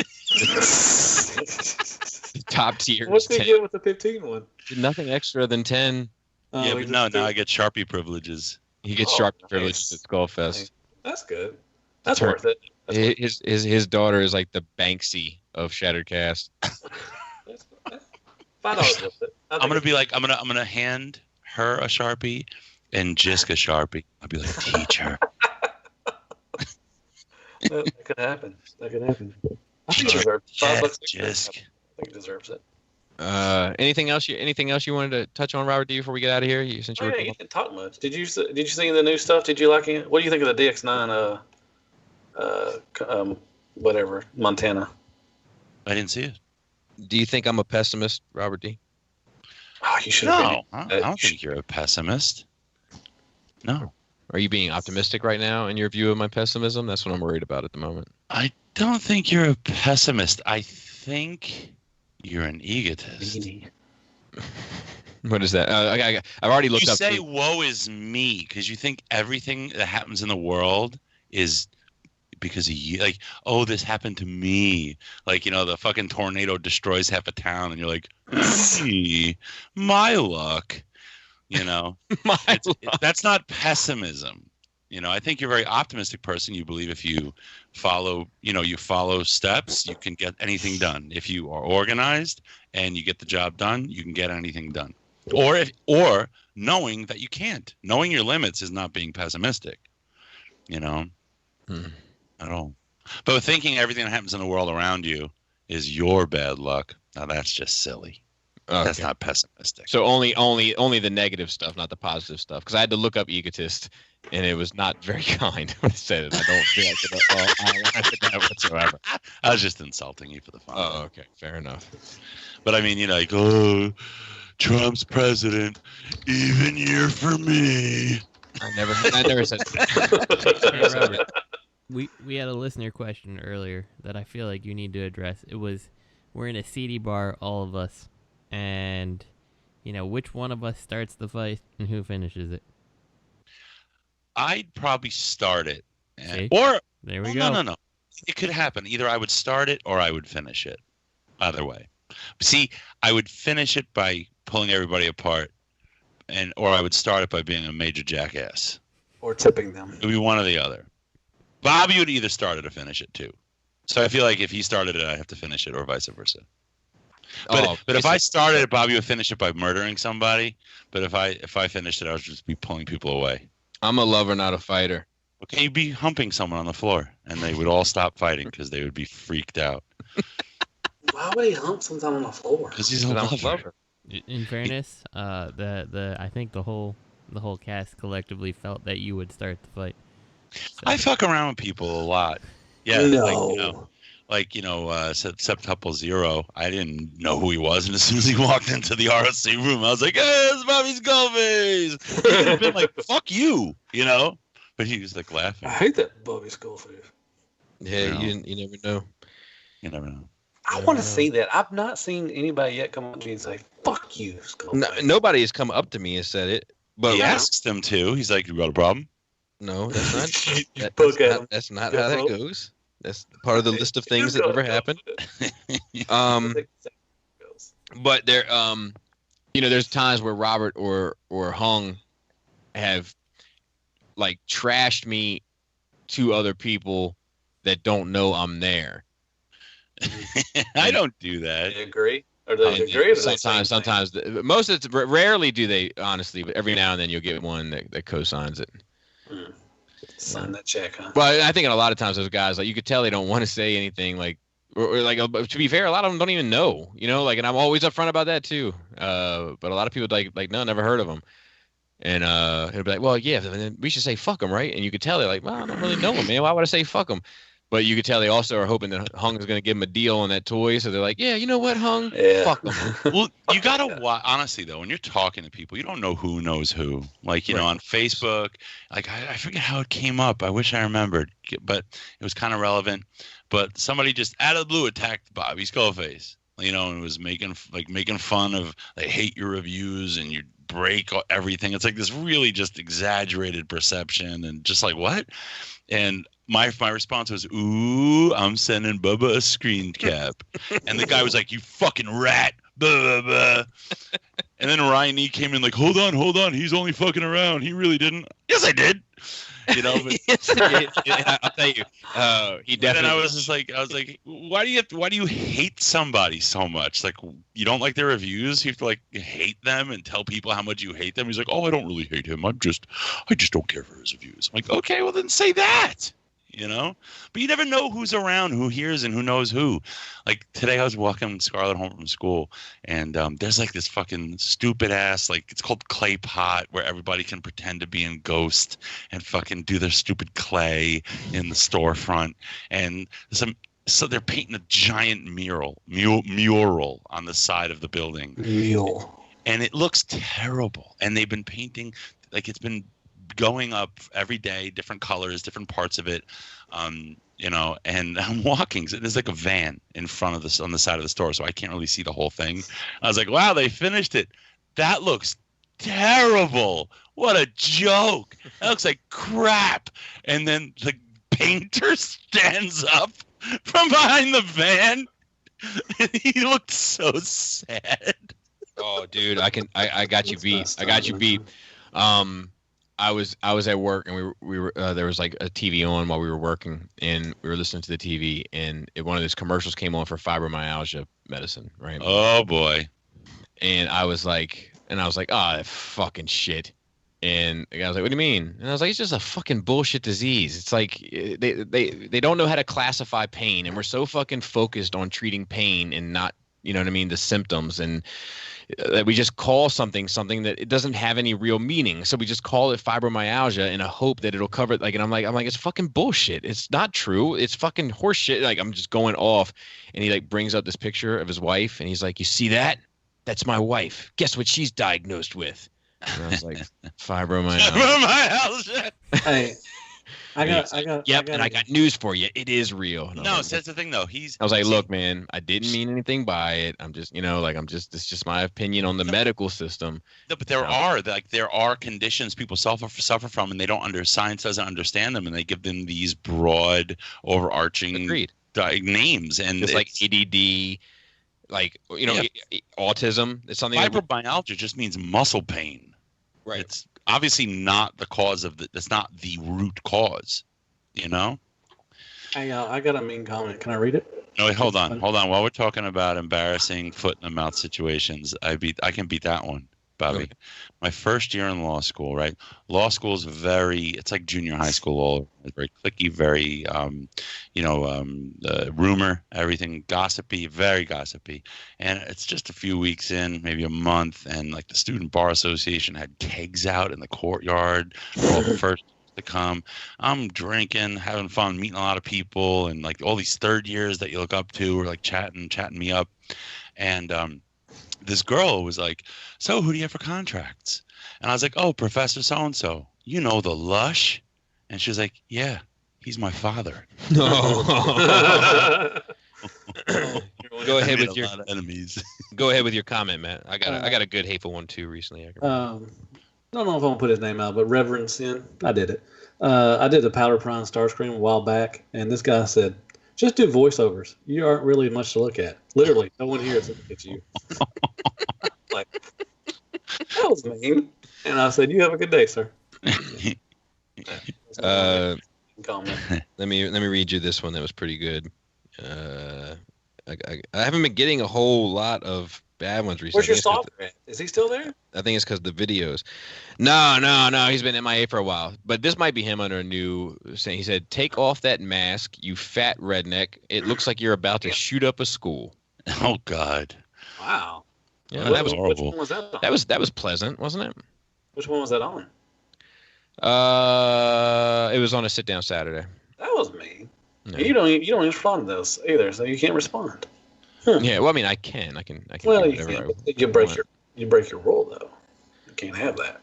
Top tier.
What's he get with the 15 one?
Nothing extra than 10.
Yeah, but no, now I get Sharpie privileges.
He gets Sharpie privileges at Skullfest.
That's good. That's worth it.
His daughter is like the Banksy of Shattered Cast.
$5 worth it.
I'm gonna be like, I'm gonna hand her a Sharpie and Jisk a Sharpie. I'll be like, teach her.
That could happen. I think he deserves $5.
Jisk.
I think he deserves it.
Anything else you wanted to touch on, Robert D, before we get out of here? You
didn't talk much. Did you see the new stuff? Did you like it? What do you think of the DX9 whatever, Montana?
I didn't see it.
Do you think I'm a pessimist, Robert D?
Oh, you should.
No, I don't think you're a pessimist. No.
Are you being optimistic right now in your view of my pessimism? That's what I'm worried about at the moment.
I don't think you're a pessimist. I think you're an egotist.
What is that? I've already looked up.
You say, woe is me, because you think everything that happens in the world is because of you. Like, oh, this happened to me. Like, the fucking tornado destroys half a town, and you're like, me, my luck. That's not pessimism. I think you're a very optimistic person. You believe if you follow steps, you can get anything done. If you are organized and you get the job done, you can get anything done. or knowing that you can't. Knowing your limits is not being pessimistic, at all. But thinking everything that happens in the world around you is your bad luck, now that's just silly. Okay. That's not pessimistic.
So only the negative stuff, not the positive stuff. Because I had to look up egotist, and it was not very kind when it said it. I don't feel like I don't want that whatsoever.
I was just insulting you for the fun.
Oh, okay, fair enough.
But I mean, like, oh, Trump's president, even year for me.
I never said
that. Hey, Robert, we had a listener question earlier that I feel like you need to address. It was, we're in a seedy bar, all of us. And, which one of us starts the fight and who finishes it?
I'd probably start it.
Or, there we go.
No. It could happen. Either I would start it or I would finish it. Either way. See, I would finish it by pulling everybody apart, or I would start it by being a major jackass.
Or tipping them.
It would be one or the other. Bobby would either start it or finish it, too. So I feel like if he started it, I have to finish it, or vice versa. But if I started it, Bobby would finish it by murdering somebody. But if I finished it, I would just be pulling people away.
I'm a lover, not a fighter.
Okay, you'd be humping someone on the floor, and they would all stop fighting because they would be freaked out.
Why would he hump sometime on the floor?
Because he's a lover.
In fairness, I think the whole cast collectively felt that you would start the fight. So.
I fuck around with people a lot. Yeah,
no.
Septuple Zero, I didn't know who he was, and as soon as he walked into the ROC room, I was like, "Hey, it's Bobby Skullface." He could have been like, "Fuck you," but he was like laughing.
I hate that Bobby Skullface.
Yeah, you never know.
You never know.
I want to see that. I've not seen anybody yet come up to me and say, "Fuck you, Skullface."
Nobody has come up to me and said it, but
he asks them to. He's like, "You got a problem?"
No, that's not. That's not how that goes. That's part of the list of things that never happened. But there, there's times where Robert or Hung have like trashed me to other people that don't know I'm there.
I don't do that.
Do you agree? Or do they agree?
Sometimes, most of the rarely do they, honestly, but every now and then you'll get one that co-signs it.
Sign that check, huh?
Well, I think a lot of times those guys, like, you could tell they don't want to say anything, like, or like, to be fair, a lot of them don't even know, and I'm always upfront about that too. But a lot of people like, no, never heard of them. And it'll be like, well, yeah, then we should say fuck them, right? And you could tell they're like, well, I don't really know them, man. Why would I say fuck them? But you could tell they also are hoping that Hung is going to give them a deal on that toy. So they're like, yeah, you know what, Hung?
Yeah.
Fuck them.
Well, you got to watch. Honestly, though, when you're talking to people, you don't know who knows who. Like, on Facebook, like, I forget how it came up. I wish I remembered. But it was kind of relevant. But somebody just out of the blue attacked Bobby Skullface. And was making fun of, they hate your reviews and you break everything. It's like this really just exaggerated perception and just like, what? And my response was, ooh, I'm sending Bubba a screen cap. And the guy was like, you fucking rat. Blah, blah, blah. And then Ryan E came in like, hold on. He's only fucking around. He really didn't. Yes, I did. But
I'll tell you. He definitely.
And I was like, why do you hate somebody so much? Like, you don't like their reviews? You have to like hate them and tell people how much you hate them. He's like, oh, I don't really hate him. I just don't care for his reviews. I'm like, okay, well then say that. But you never know who's around, who hears, and who knows who. Like today, I was walking Scarlett home from school, and there's like this fucking stupid ass, like it's called clay pot, where everybody can pretend to be in Ghost and fucking do their stupid clay in the storefront, and so they're painting a giant mural on the side of the building. And it looks terrible. And they've been painting, like it's been going up every day, different colors, different parts of it, and I'm walking. So there's like a van in front of this on the side of the store, so I can't really see the whole thing. I was like, wow, they finished it. That looks terrible. What a joke. That looks like crap. And then the painter stands up from behind the van, and he looked so sad.
Oh, dude, I got you beat. I got you beat. I was at work, and we were there was like a TV on while we were working, and we were listening to the TV, and one of those commercials came on for fibromyalgia medicine, right?
Oh boy.
And I was like, And I was like, oh, fucking shit. And the guy was like, what do you mean? And I was like, it's just a fucking bullshit disease. It's like they don't know how to classify pain. And we're so fucking focused on treating pain and not, you know what I mean, the symptoms. And that we just call something that it doesn't have any real meaning. So we just call it fibromyalgia in a hope that it'll cover it. Like, and I'm like, it's fucking bullshit. It's not true. It's fucking horseshit. Like, I'm just going off. And he like brings up this picture of his wife. And he's like, you see that? That's my wife. Guess what she's diagnosed with? And I was like, fibromyalgia.
Hey, I got.
And I got news for you. It is real.
No, that's the thing though.
I was like, look, man, I didn't mean anything by it. I'm just, it's just my opinion on the medical system.
No, but there are conditions people suffer from, and they don't science doesn't understand them, and they give them these broad, overarching names, and
it's like ADD. Like, autism. It's something.
Fibromyalgia just means muscle pain.
Right.
It's obviously not the cause of it's not the root cause.
Hey, I got a mean comment. Can I read it?
No, wait, hold on. While we're talking about embarrassing foot in the mouth situations, I can beat that one, Bobby.
Okay.
My first year in law school, right? Law school is it's like junior high school. All very cliquey, very, rumor, everything gossipy, very gossipy. And it's just a few weeks in, maybe a month, and like the Student Bar Association had kegs out in the courtyard for all the first to come. I'm drinking, having fun, meeting a lot of people, and like all these third years that you look up to were like chatting me up. And this girl was like, so who do you have for contracts? And I was like, oh, Professor so-and-so, the Lush? And she was like, yeah, he's my father.
No. Go ahead with your
enemies.
Go ahead with your comment, Matt. I got a good hateful one too recently.
Don't know if I want to put his name out, but Reverend Sin, I did it. I did the Powder Prime Starscream a while back, and this guy said, just do voiceovers. You aren't really much to look at. Literally, no one here is looking at you. Like, that was mean. And I said, you have a good day, sir.
Let me read you this one that was pretty good. I haven't been getting a whole lot of bad ones recently.
Where's your stalker at? Is he still there?
I think it's because the videos. No. He's been MIA for a while. But this might be him under a new saying. He said, take off that mask, you fat redneck. It looks like you're about to shoot up a school.
Oh, God.
Wow.
Yeah, that was
horrible.
Which one was that on?
That was pleasant, wasn't it?
Which one was that on?
It was on a sit-down Saturday.
That was mean.
No.
You don't even respond to those either, so you can't respond.
Yeah, well, I mean, I can.
Well, you break your rule though. You can't have that.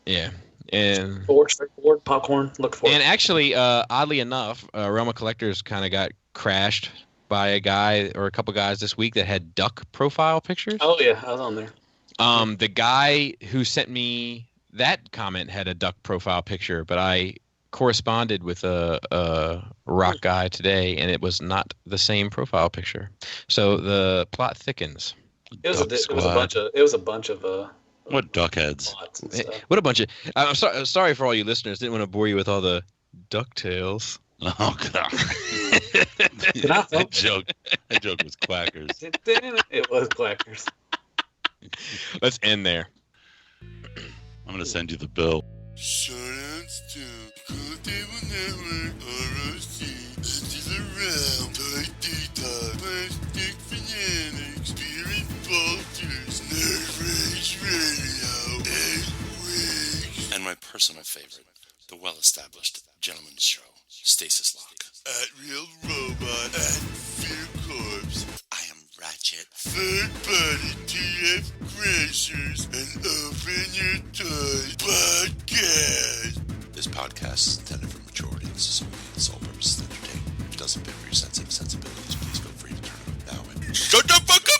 Yeah, and
straightforward popcorn. Look for it.
And actually, oddly enough, Realm of Collectors kind of got crashed by a guy or a couple guys this week that had duck profile pictures.
Oh yeah, I was on there.
The guy who sent me that comment had a duck profile picture, but I corresponded with a rock guy today, and it was not the same profile picture. So the plot thickens.
It was a bunch of
what duckheads?
What a bunch of. I'm sorry for all you listeners. Didn't want to bore you with all the DuckTales.
Oh God! That joke was Quackers.
It was Quackers.
Let's end there.
I'm gonna send you the bill.
Shoutouts to Cool Table Network, ROC, Into the Realm, Toy Detox, Plastic Fanatics, Spirit Vultures, Nerd Rage Radio, and Wigs.
And my personal favorite, the well-established gentleman's show, Stasis Lock.
At Real Robot, at Fear Corpse.
I am Ratchet.
Third Party TF Crashers, and Open Your Toys Podcast.
This podcast is intended for mature audiences only, and its sole purpose is to entertain. If it doesn't fit with your sensitive sensibilities, please feel free to turn it off now and
shut the fuck up!